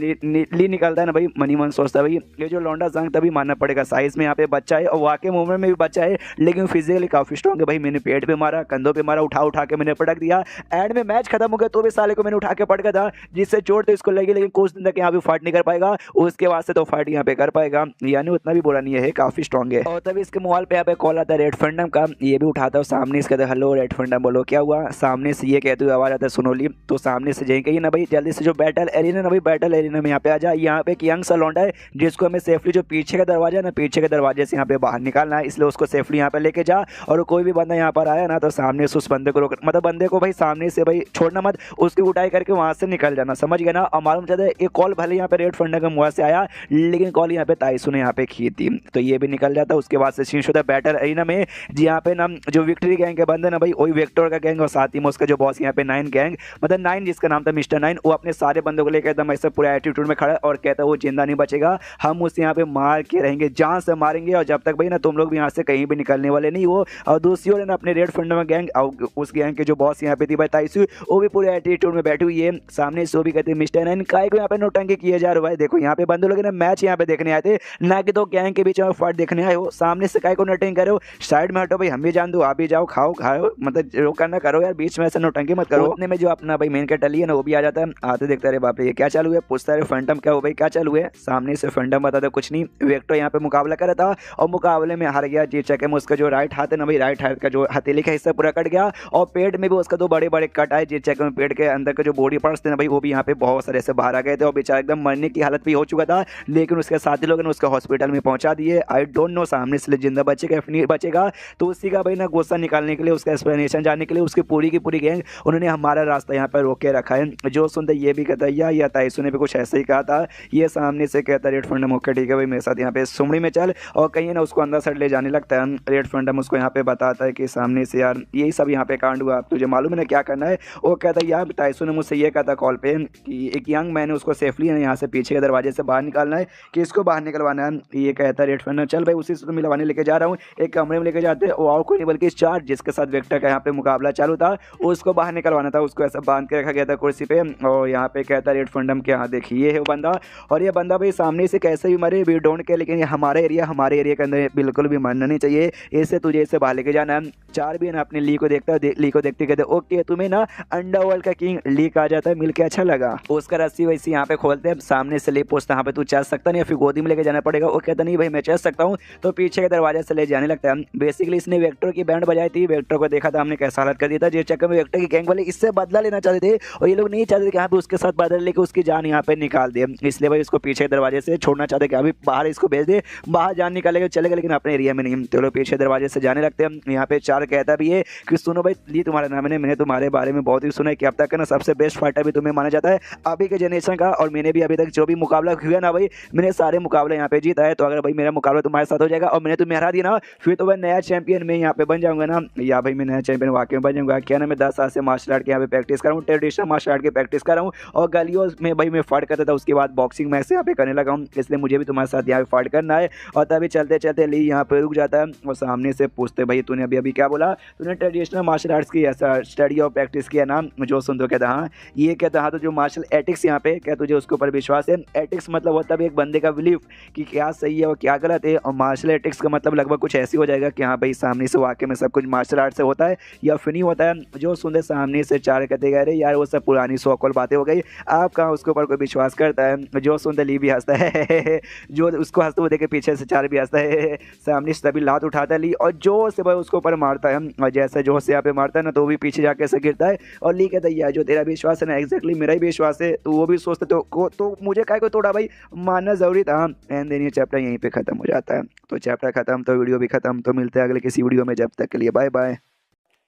निकलता है ना भाई, मनी मन सोचता है भाई ये जो लौंडा जांग तभी मानना पड़ेगा, साइज में यहाँ पे बच्चा है और वाकई मूवमेंट में भी बच्चा है, लेकिन फिजिकली काफी स्ट्रॉन्ग है भाई। मैंने पेट पे मारा, कंधों पे मारा, उठा उठा के मैंने पटक दिया। एंड में मैच खत्म हो गया तो भी साले को मैंने उठा के पटका था, जिससे चोट तो इसको लगी, लेकिन कुछ दिन तक यहाँ पे फाइट नहीं कर पाएगा। उसके बाद से तो फाइट यहाँ पे कर पाएगा, यानी उतना भी बुरा नहीं है, काफी स्ट्रॉन्ग है। और तभी इसके मोबाइल पे यहाँ पे कॉल आता है रेड फंडम का। ये भी उठाता है, सामने इसके हेलो रेड फंडम बोलो क्या हुआ। सामने से ये कहते हुए आवाज आता है सुनोली। तो सामने से जाएंगे ना भाई जल्दी से जो बैटल एरिना ना भाई, बैटल एरिना में यहाँ पे आ जा। यहाँ पे एक यंग सा लौंडा है जिसको हमें सेफली जो पीछे का दरवाजा है ना, पीछे के दरवाजे से यहाँ पे बाहर निकालना है, इसलिए उसको सेफली यहाँ पे लेके जा। और कोई भी बंदा यहाँ पर आया ना, तो सामने से उस बंदे को रोक, मतलब बंदे को भाई सामने से भाई छोड़ना मत, उसकी उठाई करके वहां से निकल जाना, समझ गया ना। और मालूम चलता है एक कॉल भले यहाँ पे रेड फंडा का मुँह से आया, लेकिन कॉल यहाँ पे ताइसू ने यहाँ पे की थी, तो ये भी निकल जाता। उसके बाद से सीन होता है बैटल एरिना में, यहाँ पे ना जो विक्ट्री गैंग के बंदे ना भाई, वही वेक्टर का गैंग, और साथ ही में उसका जो बॉस यहाँ पे 9 गैंग, मतलब 9 जिसका नाम था मिस्टर 9, वो अपने सारे बंदों को लेकर एकदम ऐसे पूरा एटीट्यूड में खड़ा है और कहता है वो जिंदा नहीं बचेगा, हम उसे यहाँ पे मार के रहेंगे, जान से मारेंगे, और जब तक भाई ना तुम लोग भी यहाँ से कहीं भी निकलने वाले नहीं हो। और दूसरी ओर ना अपने रेड फंड में गैंग, उस गैंग के जो बॉस यहाँ पे थी भाई ताइसू, वो भी पूरे एटीट्यूड में बैठी हुई है। सामने से वो भी कहते हैं मिस्टर नाइन काय को यहाँ पे नौटंकी किए जा रहे हो भाई, देखो यहाँ पे बंदे लोग ना मैच यहाँ पे देखने आए थे, ना कि तो गैंग के बीच में फाइट देखने आए हो, सामने से काय को नौटंकी कर रहे हो, साइड में हटो भाई, हम भी जान दो, आप भी जाओ, खाओ खाओ, मतलब जो करना करो यार, बीच में ऐसा नौटंकी मत करो। उतने में जो अपना भाई मेन कैरेक्टर है ना वो भी आ जाता है, आते देखता है बाप रे ये क्या चालू है, पूछता है फैंटम क्या हो भाई, क्या चालू है। सामने से फैंटम बताता कुछ नहीं, वेक्टर यहाँ पे मुकाबला कर रहा था और मुकाबले में हार गया। जी चेक में उसका जो राइट हाथ है ना भाई, राइट हाथ का जो हथेली का हिस्सा पूरा कट गया और पेट में भी उसका दो बड़े बड़े कट आए। जी चेक में पेट के अंदर का जो बॉडी पार्ट्स थे ना भाई वो भी यहाँ पे बहुत सारे ऐसे बाहर आ गए थे और बेचारा एकदम मरने की हालत भी हो चुका था, लेकिन उसके साथी लोगों ने उसका हॉस्पिटल में पहुंचा दिए। आई डोंट नो सामने से जिंदा बचेगा या नहीं बचेगा, तो उसी का भाई ना गुस्सा निकालने के लिए, उसका एक्सप्लेनेशन जानने के लिए उसकी पूरी की पूरी गैंग उन्होंने हमारा रास्ता यहाँ पर रोक के रखा है। जो सुनते ये भी कहता है या ताइसू ने भी कुछ ऐसा ही कहा था। ये सामने से कहता है रेड फंडम ओके ठीक है भाई मेरे साथ यहाँ पे सुमड़ी में चल, और कहीं ना उसको अंदर साइड ले जाने लगता है। रेड फंडम उसको यहाँ पे बताता है कि सामने से यार यही सब यहाँ पे कांड हुआ, तुझे मालूम है ना क्या करना है। वो कहता है यार ताइसू ने मुझसे ये कहा था कॉल पे कि एक यंग मैन है उसको सेफली यहाँ से पीछे के दरवाजे से बाहर निकालना है, कि इसको बाहर निकलवाना है। ये कहता है रेड फंडम चल भाई उसी से तो मिलवाने लेके जा रहा हूँ, एक कमरे में लेके जाते हैं, और कोई नहीं बल्कि चार जिसके साथ वेक्टर का यहाँ पे मुकाबला चालू था उसको बाहर निकलवाना था। उसको ऐसा बांध के रखा गया था कुर्सी पे, और यहाँ पे कहता है रेड फंडम के यहाँ देखिए ये है वो बंदा, और ये बंदा भाई सामने से कैसे भी मरे वी डोंट के, लेकिन ये हमारे एरिया के अंदर बिल्कुल भी मरना नहीं चाहिए, इससे तुझे इसे बाहर लेके जाना है। चार भी ना अपने ली को देखता है, ली को देखते कहते ओके तुम्हें ना अंडरवर्ल्ड का किंग ली आ जाता है, मिलके अच्छा लगा। उसका रस्सी वैसी यहाँ पे खोलते हैं, सामने से ले पूछता यहाँ पे तू चल सकता नहीं या फिर गोदी में लेके जाना पड़ेगा। वो कहता नहीं भाई मैं चल सकता हूँ, तो पीछे के दरवाजे से ले जाने लगता है। बेसिकली इसने वेक्टर की बैंड बजाई थी, वेक्टर को देखा था हमने कैसा हालत कर दिया था, जिस चक्कर में वेक्टर की गैंग वाले इससे बदला लेना चाहते थे और ये लोग नहीं चाहते थे कि यहाँ पे उसके साथ बदला लेके उसकी जान यहाँ पे निकाल दे, इसलिए भाई उसको पीछे दरवाजे से छोड़ना चाहते कि अभी बाहर इसको भेज दे, बाहर जान निकालेगा चलेगा लेकिन अपने एरिया में नहीं। तो लोग पीछे दरवाजे से जाने लगते हैं। यहाँ पे चार कहता भी है कि सुनो भाई ली तुम्हारा नाम है, मैंने तुम्हारे बारे में बहुत ही सुना है कि अब तक ना सबसे बेस्ट फाइटर भी तुम्हें माना जाता है अभी के जनरेशन का, और मैंने भी अभी तक जो भी मुकाबला हुआ ना भाई मैंने सारे मुकाबले यहाँ पे जीता है, तो अगर भाई मेरा मुकाबला तुम्हारे साथ हो जाएगा और मैंने तुम्हें हरा दिया ना फिर तो भाई नया चैंपियन मैं यहाँ पे बन जाऊंगा ना, या भाई मैं नया चैंपियन वाकई में बन जाऊंगा। क्या ना मैं 10 साल से मार्शल आर्ट के यहाँ पे प्रैक्टिस कर रहा हूँ, ट्रेडिशनल मार्शल आर्ट की प्रैक्टिस कर रहा हूँ, और गलियों में भाई मैं फाइट करता था, उसके बाद बॉक्सिंग मैच यहाँ पे करने लगा हूँ, इसलिए मुझे भी तुम्हारे साथ यहाँ पे फाइट करना है। और तभी चलते चलते ली यहाँ पे रुक जाता है और सामने से पूछते भाई तूने अभी अभी क्या बोला, तूने ट्रेडिशनल मार्शल आर्ट्स की ऐसा स्टडी और प्रैक्टिस किया ना। जो सुन तो कहता हाँ, ये कहता हाँ तो जो मार्शल एथिक्स यहाँ पे क्या तुझे उसके ऊपर विश्वास है। एथिक्स मतलब होता है एक बंदे का बिलीफ कि क्या सही है और क्या गलत है, और मार्शल एथिक्स का मतलब लगभग कुछ ऐसी हो जाएगा कि हाँ भाई सामने से वाकई में सब कुछ मार्शल आर्ट से होता है या फिर नहीं होता है। जो सुनते सामने से चार कहते गए यार वो सब पुरानी सौकल बातें हो गई, आप कहाँ उसके ऊपर कोई विश्वास करता है। जो सुनते ली भी हंसता है जो उसको हंसते हुए देखे पीछे से चार भी हंसता है। सामने से तभी लात उठाता है ली और जोर से भाई उसको ऊपर मारता है, और जैसे जोर से यहाँ पे मारता है ना तो वो भी पीछे जाके ऐसे गिरता है। और ली कहता है यार जो तेरा विश्वास है ना एग्जैक्टली मेरा ही विश्वास है, तो वो भी सोचते तो मुझे काय को तोड़ा भाई मानना जरूरी था। एंड देन ये चैप्टर यहीं पे खत्म हो जाता है। तो चैप्टर खत्म तो वीडियो भी खत्म, तो मिलते हैं अगले किसी वीडियो में, जब तक के लिए बाय बाय।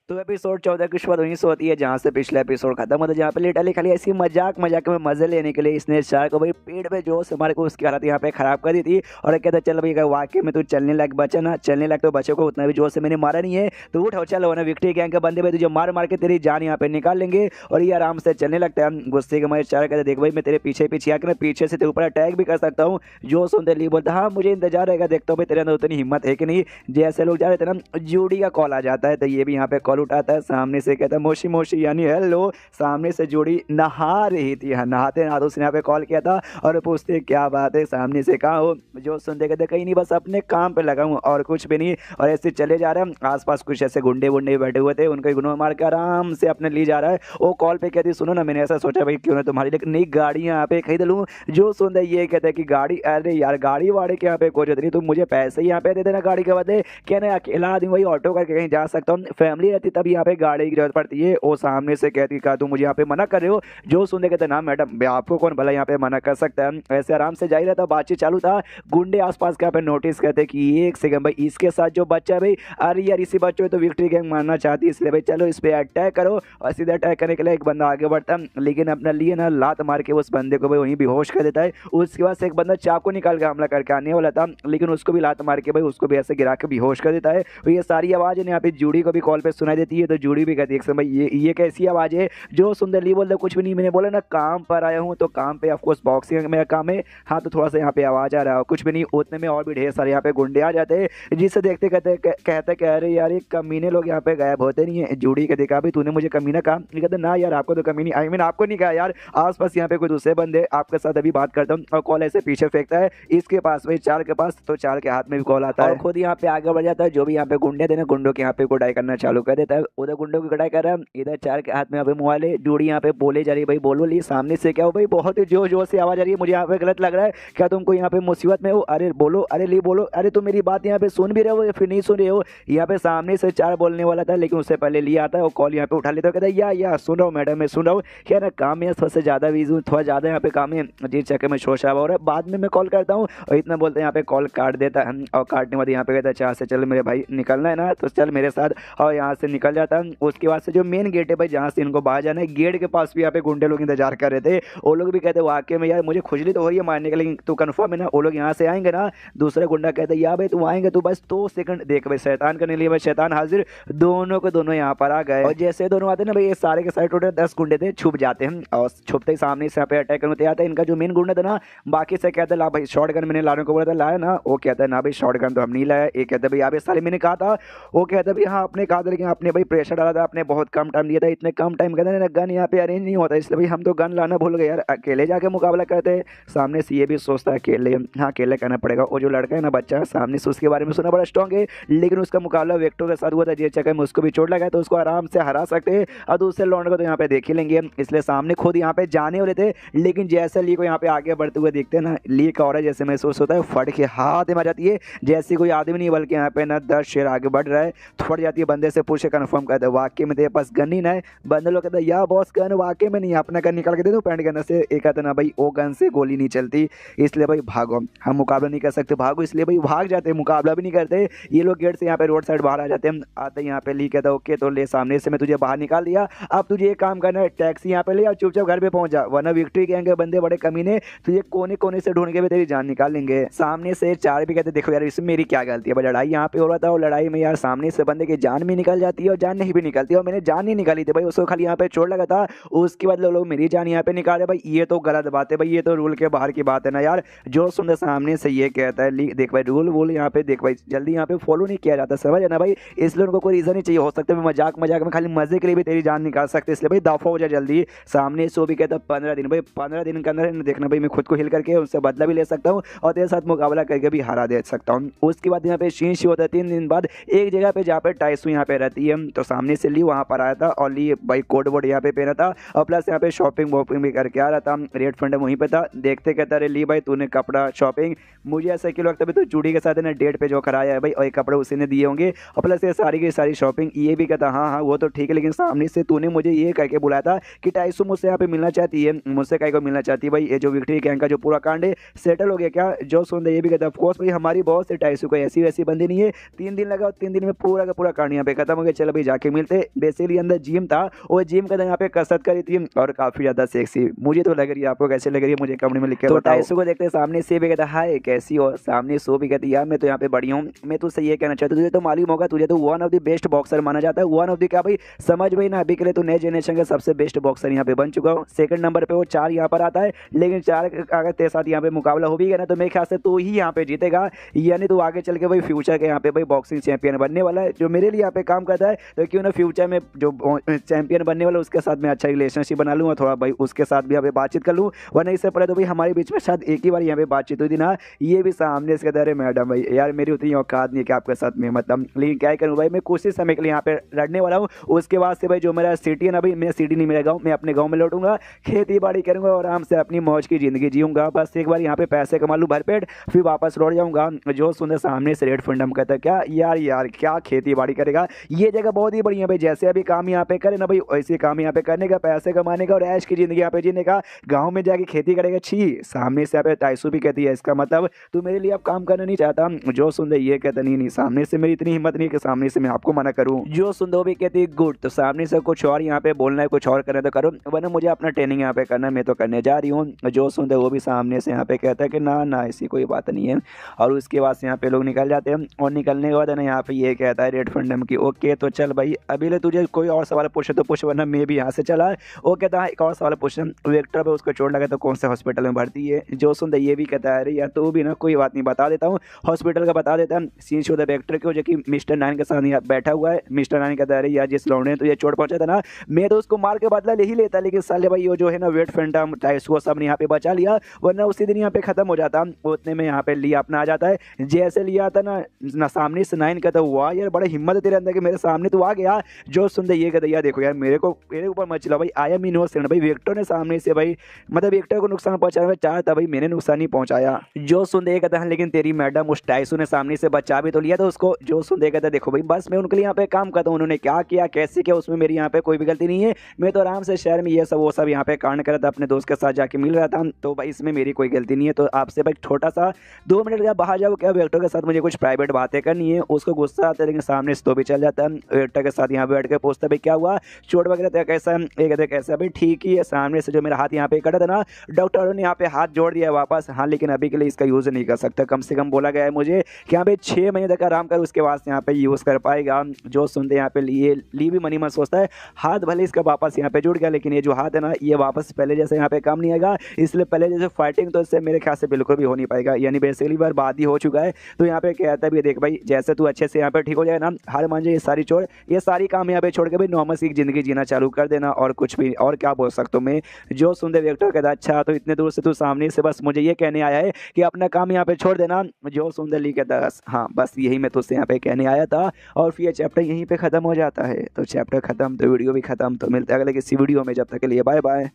तो एपिसोड 14 की शुरुआत वहीं से होती है जहाँ से पिछला एपिसोड खत्म होता है, जहाँ पे लिटरली खाली ऐसी मजाक में मजे लेने के लिए इसने शार्क को भाई पेट पे जोश हमारे को उसकी हालत यहाँ पे खराब कर दी थी। और कहता चल भाई वाकई में तू चलने लायक बचा ना, चलने लायक तो बच्चों को उतना भी जोर से मैंने मारा नहीं है, तो उठ चलो ना विक्ट्री गैंग के बंदे भाई तुझे मार मार के तेरी जान यहाँ पे निकाल लेंगे। और ये आराम से चलने लगता है। गुस्से के हमारे चार कहते देख भाई मैं तेरे पीछे पीछे आकर पीछे से तेरे ऊपर अटैक भी कर सकता हूँ। जो सुनते ली बोलता हाँ मुझे इंतजार रहेगा, देखता हूँ भाई तेरे अंदर उतनी हिम्मत है कि नहीं। जैसे लोग जा रहे थे ना जूडी का कॉल आ जाता है, तो ये भी यहाँ पे कॉल उठाता है, सामने से कहता है मोशी मोशी यानी हेलो। सामने से जोड़ी नहा रही थी, नहाते नहाते उसने यहाँ पे कॉल किया था और पूछते क्या बात है, सामने से कहा हो। जो सुनते कहते कहीं नहीं बस अपने काम पे लगा हूँ और कुछ भी नहीं। और ऐसे चले जा रहे हैं, आसपास कुछ ऐसे गुंडे वुंडे बैठे हुए थे, उनको इग्नोर मार के आराम से अपने ली जा रहा है। वो कॉल पे कहती सुनो ना मैंने ऐसा सोचा भाई क्यों ना तुम्हारी लेकिन नई गाड़ियाँ यहाँ पे खरीद लूँ। जो सुनते ये कहते हैं कि गाड़ी, अरे यार गाड़ी वाड़े के यहाँ पे कुछ नहीं, तुम मुझे पैसे यहाँ पे दे देना गाड़ी के बदले। कहने अकेला आदमी वही ऑटो करके कहीं जा सकता हूँ, फैमिली रहती तब यहाँ पे गाड़ी की जरूरत पड़ती है। वो सामने से कहती क्या तुम मुझे यहाँ पे मना कर रहे हो। जो सुनते कहते ना मैडम आपको कौन भला यहाँ पे मना कर सकता है। ऐसे आराम से जा ही रहा था, बातचीत चालू था। गुंडे आसपास के यहाँ पे नोटिस करते कि एक सेकंड भाई इसके साथ जो बच्चा है भाई, अरे यार इसी बच्चों तो विक्ट्री गैंग मारना चाहती है, इसलिए भाई चलो इस पे अटैक करो। और सीधा अटैक करने के लिए एक बंदा आगे बढ़ता है, लेकिन अपना लिए ना लात मार के उस बंदे को भाई वहीं बेहोश कर देता है। उसके बाद से एक बंदा चाकू निकाल के हमला करके आने वाला था, लेकिन उसको भी लात मार के भाई उसको भी ऐसे गिरा के बेहोश कर देता है। ये सारी आवाज़ यहाँ पे जूडी को भी कॉल पे सुनाई सुनाई देती है। तो जूड़ी भी कहती है एक समय ये कैसी आवाज़ है। जो सुंदर ली बोलता कुछ भी नहीं, मैंने बोला ना काम पर आया हूँ, तो काम पे ऑफकोर्स बॉक्सिंग मेरा काम है। हाँ तो थोड़ा सा यहाँ पे आवाज़ आ रहा है, कुछ भी नहीं। उतने में और भी ढेर सारे यहाँ पे गुंडे आ जाते हैं, जिससे देखते कहते कहते कह रहे यार ये कमीने लोग यहाँ पे गायब होते नहीं है। जूड़ी के देखा भी तूने मुझे कमीना कहा, ये कहते ना यार आपको तो कमीनी आई मीन आपको नहीं कहा यार, आसपास यहाँ पे कोई दूसरे बंदे आपके साथ अभी बात करता हूँ। और कॉल ऐसे पीछे फेंकता है इसके पास भाई चार के पास, तो चार के हाथ में भी कॉल आता है, खुद यहाँ पे आगे बढ़ जाता है। जो भी यहाँ पे गुंडे थे ना, गुंडों के यहाँ पे गुडाई करना चालू कर देता है। उधर गुंडों की गुडाई कर रहा है, इधर चार के हाथ में यहाँ पे मोबाइल है। जूड़ी यहाँ पे बोले जा रही है भाई बोलो ली सामने से क्या हो भाई, बहुत ही जोर जोर से आवाज आ रही है, मुझे यहाँ पे गलत लग रहा है, क्या तुमको यहाँ पे मुसीबत में हो, अरे बोलो, अरे ली बोलो, अरे तुम मेरी बात यहाँ पे सुन भी रहे हो या फिर नहीं सुन रहे हो। यहाँ पे सामने से चार बोलने वाला था, लेकिन उससे पहले लिया आता है, वो कॉल यहाँ पे उठा लेता है, कहता है या सुन रहा हूँ मैडम, मैं सुन रहा हूँ, क्या ना काम में थोड़ा सा ज़्यादा बिजी हूँ, थोड़ा ज़्यादा यहाँ पे काम है जी, चक्कर में शोर शराबा हो रहा है, बाद में मैं कॉल करता हूँ। और इतना बोलते हैं यहाँ पे कॉल काट देता है। और काटने बाद यहाँ पे कहता है चार से चल मेरे भाई निकलना है ना, तो चल मेरे साथ, और यहाँ से निकल जाता है। उसके बाद से जो मेन गेट है भाई जहाँ से इनको बाहर जाना है, गेट के पास भी यहाँ पे गुंडे लोग इंतजार कर रहे थे। वो लोग भी कहते हैं वाकई में यार मुझे खुजली तो हो रही है मारने के, लेकिन तू कन्फर्म है ना वो लोग यहाँ से आएंगे ना। दूसरा गुंडा कहता है यार भाई तू आएंगे तो बस 2 सेकंड देख भाई, शैतान करने लिए भाई शैतान हाजिर। दोनों को दोनों यहाँ पर आ गए, और जैसे दोनों आते ना भाई, ये सारे के सारे टोटल 10 गुंडे थे, छुप जाते हैं। और छुपते ही सामने से यहाँ पे अटैक करने आता है। इनका जो मेन गुंडा था ना, बाकी से कहता है ला भाई शॉर्ट गन मैंने लाने को बोला था, लाया ना, वो कहता है ना भाई शॉर्ट गन तो हम नहीं लाया। एक कहता है भाई यहाँ पे साले मैंने कहा था, वो कहता है भाई हाँ आपने कहा था, लेकिन आपने भाई प्रेशर डाला था, आपने बहुत कम टाइम दिया था, इतने कम टाइम कहते ना गन यहाँ पे अरेंज नहीं होता, इसलिए भाई हम तो गन लाना भूल गए यार, अकेले जाके मुकाबला करते हैं। सामने से ये भी सोचता है अकेले, हाँ अकेले करना पड़ेगा। वो जो लड़का है ना बच्चा सामने से, उसके बारे में सुना बड़ा स्ट्रॉन्ग है, लेकिन उसका मुकाबला वेक्टो के साथ हुआ था, जिस चक्कर में उसको भी चोट लगा है, तो उसको आराम से हरा सकते हैं। और दूसरे लौंडे को तो यहाँ पे देख ही लेंगे, इसलिए सामने खुद यहाँ पे जाने वाले थे, लेकिन जैसे ली को यहाँ पे आगे बढ़ते हुए देखते हैं ना, ली का और जैसे महसूस होता है, फट के हाथ में आ जाती है, जैसे कोई आदमी नहीं बल्कि यहाँ पे ना 10 शेर आगे बढ़ रहा है, फट जाती है। बंदे से पूछे कन्फर्म करते हैं वाकई में तेरे पास गन ही ना है। बंदे लोग कहते हैं या बॉस गन वाकई में नहीं, अपना गन निकाल के दे दो पैंट गन से। एक कहते ना भाई वो गन से गोली नहीं चलती, इसलिए भाई भागो, हम मुकाबला नहीं कर सकते, भागो। इसलिए भाई भाग जाते हैं, मुकाबला भी नहीं करते। ये लोग गेट से यहाँ पे रोड साइड बाहर आ जाते हैं। आते यहाँ पे ली कहता है ओके तो ले, सामने से मैं तुझे बाहर निकाल दिया, अब तुझे एक काम करना है, टैक्सी यहाँ पे ले और चुपचाप घर पे पहुंच जा, वरना विक्ट्री गैंग के बंदे बड़े कमीने तुझे कोने कोने से ढूंढ के भी तेरी जान निकाल लेंगे। सामने से चार भी कहते देखो यार इसमें मेरी क्या गलती है भाई, लड़ाई यहाँ पे हो रहा था, और लड़ाई में यार सामने से बंदे की जान भी निकल जाती है और जान नहीं भी निकलती है, और मैंने जान नहीं निकाली थी भाई, उसको खाली यहाँ पे चोट लगा था, उसके बाद लोग मेरी जान यहाँ पे निकाले भाई, ये तो गलत बात है भाई, ये तो रूल के बाहर की बात है ना यार। जो सुंदर सामने से ये कहता है देख भाई रूल वूल यहाँ पे देख भाई जल्दी यहाँ पे फॉलो नहीं किया जाता, समझ है ना भाई, इसलिए उनको कोई रीजन नहीं चाहिए, हो सकता है मजाक मजाक में खाली मजे के लिए भी तेरी जान निकाल सकते, इसलिए भाई दफा हो जाए जल्दी। सामने से वो भी कहता है 15 दिन भाई, 15 दिन के अंदर देखना भाई मैं खुद को हिल करके उससे बदला भी ले सकता हूँ और तेरे साथ मुकाबला करके भी हरा दे सकता हूँ। उसके बाद यहाँ पे शीश होता है 3 दिन बाद एक जगह पे जहाँ पे टाइसू यहाँ पे रहती है, तो सामने से ली वहाँ पर आया था, और ली भाई कोड बोर्ड यहाँ पे पहना था, और प्लस यहाँ पे शॉपिंग वॉपिंग भी करके आ रहा था, रेड फंड वहीं पे था। देखते कहता अरे ली भाई तूने कपड़ा शॉपिंग मुझे ऐसा क्यों लगता है, तो जूड़ी के साथ है ना डेट पे जो कराया है भाई, और ये कपड़े उसी ने दिए होंगे, और प्लस ये सारी की सारी शॉपिंग। ये भी कहता हाँ हाँ वो तो ठीक है, लेकिन सामने से तूने मुझे ये करके बुलाया था कि टाइसू मुझसे यहाँ पे मिलना चाहती है, मुझसे कहीं को मिलना चाहती है भाई, ये जो विक्ट्री गैंग का जो पूरा कांड है सेटल हो गया क्या। जो सुन ये भी कहता है ऑफकोर्स भाई हमारी बॉस है टाइसू को ऐसी वैसी बंदी नहीं है, 3 दिन लगा, 3 दिन में पूरा का पूरा कांड यहाँ पे खत्म हो गया, चलो भाई जाके मिलते। बेसिकली अंदर जिम था, वो जिम का यहाँ पे कसरत करी थी और काफी ज्यादा सेक्सी मुझे तो लग रही है, आपको कैसे लग रही है मुझे कमेंट में लिख के बताओ। टाइसू को देखते सामने से भी कहता हाय कैसी हो, सामने सो भी कहती यार मैं तो यहाँ पे बड़ी हूँ, मैं तुझसे ये कहना चाहता हूँ, तुझे तो मालूम होगा तुझे तो one of the best boxer माना जाता है, वन ऑफ द क्या भाई समझ भाई ना, अभी के लिए तो नए जनरेशन का सबसे बेस्ट बॉक्सर यहाँ पे बन चुका हूँ। सेकंड नंबर पे वो 4 यहाँ पर आता है, लेकिन 4 अगर तेरे साथ यहाँ पे मुकाबला हो भी गया ना तो मेरे ख्याल से तू ही यहाँ पे जीतेगा, यानी तू आगे चल के भाई फ्यूचर के यहाँ पे भाई बॉक्सिंग चैंपियन बनने वाला है, जो मेरे लिए यहाँ पे काम करता है, तो क्यों ना फ्यूचर में जो चैंपियन बनने वाला उसके साथ मैं अच्छा रिलेशनशिप बना लूँ, थोड़ा भाई उसके साथ भी यहाँ पे बातचीत कर लूँ, वरना इससे पहले तो भाई हमारे बीच में शायद एक ही बार यहाँ पे बातचीत हुई थी ना। ये भी सामने से कहता है मैडम भाई यार मेरी उतनी औकात नहीं है कि आपके साथ में मतलब, लेकिन क्या करूँ भाई मैं कुछ ही समय के लिए यहाँ पे लड़ने वाला हूँ, उसके बाद से भाई जो मेरा सिटी है ना भाई, मेरा सिटी नहीं मेरा गाँव, मैं अपने गाँव में लौटूंगा, खेती बाड़ी करूँगा और आराम से अपनी मौज की जिंदगी जीऊँगा, बस एक बार यहाँ पे पैसे कमा लूँ भरपेट, फिर वापस लौट जाऊँगा। जो सुंदर सामने से रेड फंडम कहता है क्या यार क्या खेती बाड़ी करेगा, ये जगह बहुत ही बढ़िया भाई, जैसे अभी काम यहाँ पे करे ना भाई वैसे काम यहाँ पे करने का, पैसे कमाने का और ऐश की जिंदगी यहाँ पे जीने का, गाँव में जाके खेती करेगा। छी सामने से यहाँ पे टाइसू भी कहती है इसका मतलब तू मेरे लिए अब काम करना नहीं चाहता। जो सुंदर ये कहता नहीं सामने से मेरी इतनी हिम्मत नहीं कि सामने से मैं आपको मना करूँ। जो सुंदर भी कहती है गुड, तो सामने से कुछ और यहाँ पे बोलना है कुछ और करना तो करो, वरना मुझे अपना ट्रेनिंग यहाँ पे करना है, मैं तो करने जा रही हूँ। जो सुंदर वो भी सामने से यहाँ पे कहता है कि ना ऐसी कोई बात नहीं है, और उसके बाद से यहाँ पे लोग निकल जाते हैं, और निकलने के बाद है ना यहाँ पे ये कहता है रेड फंडम की ओके तो चल भाई अभी ले तुझे कोई और सवाल पूछे तो पूछ, वरना मैं भी यहाँ से चला। वो कहता है एक और सवाल पूछ, विक्टर पे उसको चोट लगा तो कौन से हॉस्पिटल में भर्ती है। जो सुनता ये भी कहता है अरे यार तू भी ना, कोई बात नहीं बता देता हूँ हॉस्पिटल का बता देता है। सीन शो द विक्टर को जो कि मिस्टर नाइन के साथ यहाँ बैठा हुआ है। मिस्टर नाइन कहता है अरे यार जिस लौंडे ने तुझे चोट पहुंचा था ना, मैं तो उसको मार के बदला ले ही लेता, लेकिन साले भाई वो जो है ना वेट फैंटम टाइस वो सब ने यहाँ पे बचा लिया, वरना उसी दिन यहाँ पे खत्म हो जाता। उतने में यहाँ पे लिया अपना आ जाता है। जैसे लिया आता ना सामने से नाइन कहता वाह यार बड़ा हिम्मत है तेरे अंदर कि मेरे सामने तो आ गया। जो सुनते ये कहता यार देखो यार मेरे ऊपर मत चला भाई, आई एम इनोसेंट भाई, विक्टर ने सामने से भाई मतलब विक्टर को नुकसान पहुंचाना चाहता भाई, मैंने नुकसान नहीं पहुंचाया। जो सुनते ये कहता है लेकिन तेरी मैडम उस टाइसू ने सामने से बचा भी तो लिया था उसको। जो सुनते कहता है देखो भाई बस मैं उनके लिए यहाँ पे काम करता हूँ, उन्होंने क्या किया कैसे किया उसमें मेरी यहाँ पे कोई भी गलती नहीं है, मैं तो आराम से शहर में ये सब वो सब यहाँ पे कांड कर रहा था, अपने दोस्त के साथ जाके मिल रहा था, तो भाई इसमें मेरी कोई गलती नहीं है। तो आपसे भाई छोटा सा 2 मिनट का बाहर जाओ क्या, विक्टर के साथ मुझे कुछ प्राइवेट बातें करनी है। उसको गुस्सा आता है लेकिन सामने से तो भी चल जाता है। विक्टर के साथ यहाँ पे बैठ के पूछता भाई क्या हुआ, चोट वगैरह था कैसा, ये कहते कैसा भाई ठीक ही है। सामने से जो मेरा हाथ यहाँ पे कटा था ना, डॉक्टरों ने यहाँ पे हाथ जोड़ दिया है वापस, हाँ लेकिन अभी के लिए इसका यूज़ नहीं कर सकता, कम से कम बोला गया है मुझे कि यहाँ पे 6 महीने तक आराम कर उसके बाद यहाँ पे यूज़ कर पाएगा। जो सुनते यहाँ पे ली भी मनी मन सोचता है हाथ भले इसका वापस यहाँ पे जुड़ गया, लेकिन ये जो हाथ है ना ये वापस पहले जैसे यहाँ पे काम नहीं आएगा, इसलिए पहले जैसे फाइटिंग तो इससे मेरे ख्याल से बिल्कुल भी हो नहीं पाएगा, यानी बेसिकली बर्बाद ही हो चुका है। तो यहाँ पे कहता है भी देख भाई जैसे तू अच्छे से यहाँ पे ठीक हो जाए ना, हार मान जाए ये सारी चोट ये सारी काम यहाँ पे छोड़ के भाई नॉर्मल सी जिंदगी जीना चालू कर देना, और कुछ भी और क्या बोल सकता हूँ मैं। जो सुनते विक्टर कहता अच्छा तो इतने दूर से तू सामने से बस मुझे ये कहने आया है कि अपना काम यहाँ पे छोड़ देना। जो सुंदर ली कहता हाँ बस यही मैं तुझसे यहाँ पे कहने आया था, और फिर ये चैप्टर यहीं पे खत्म हो जाता है। तो चैप्टर खत्म तो वीडियो भी खत्म, तो मिलते हैं अगले किसी वीडियो में, जब तक के लिए बाय बाय।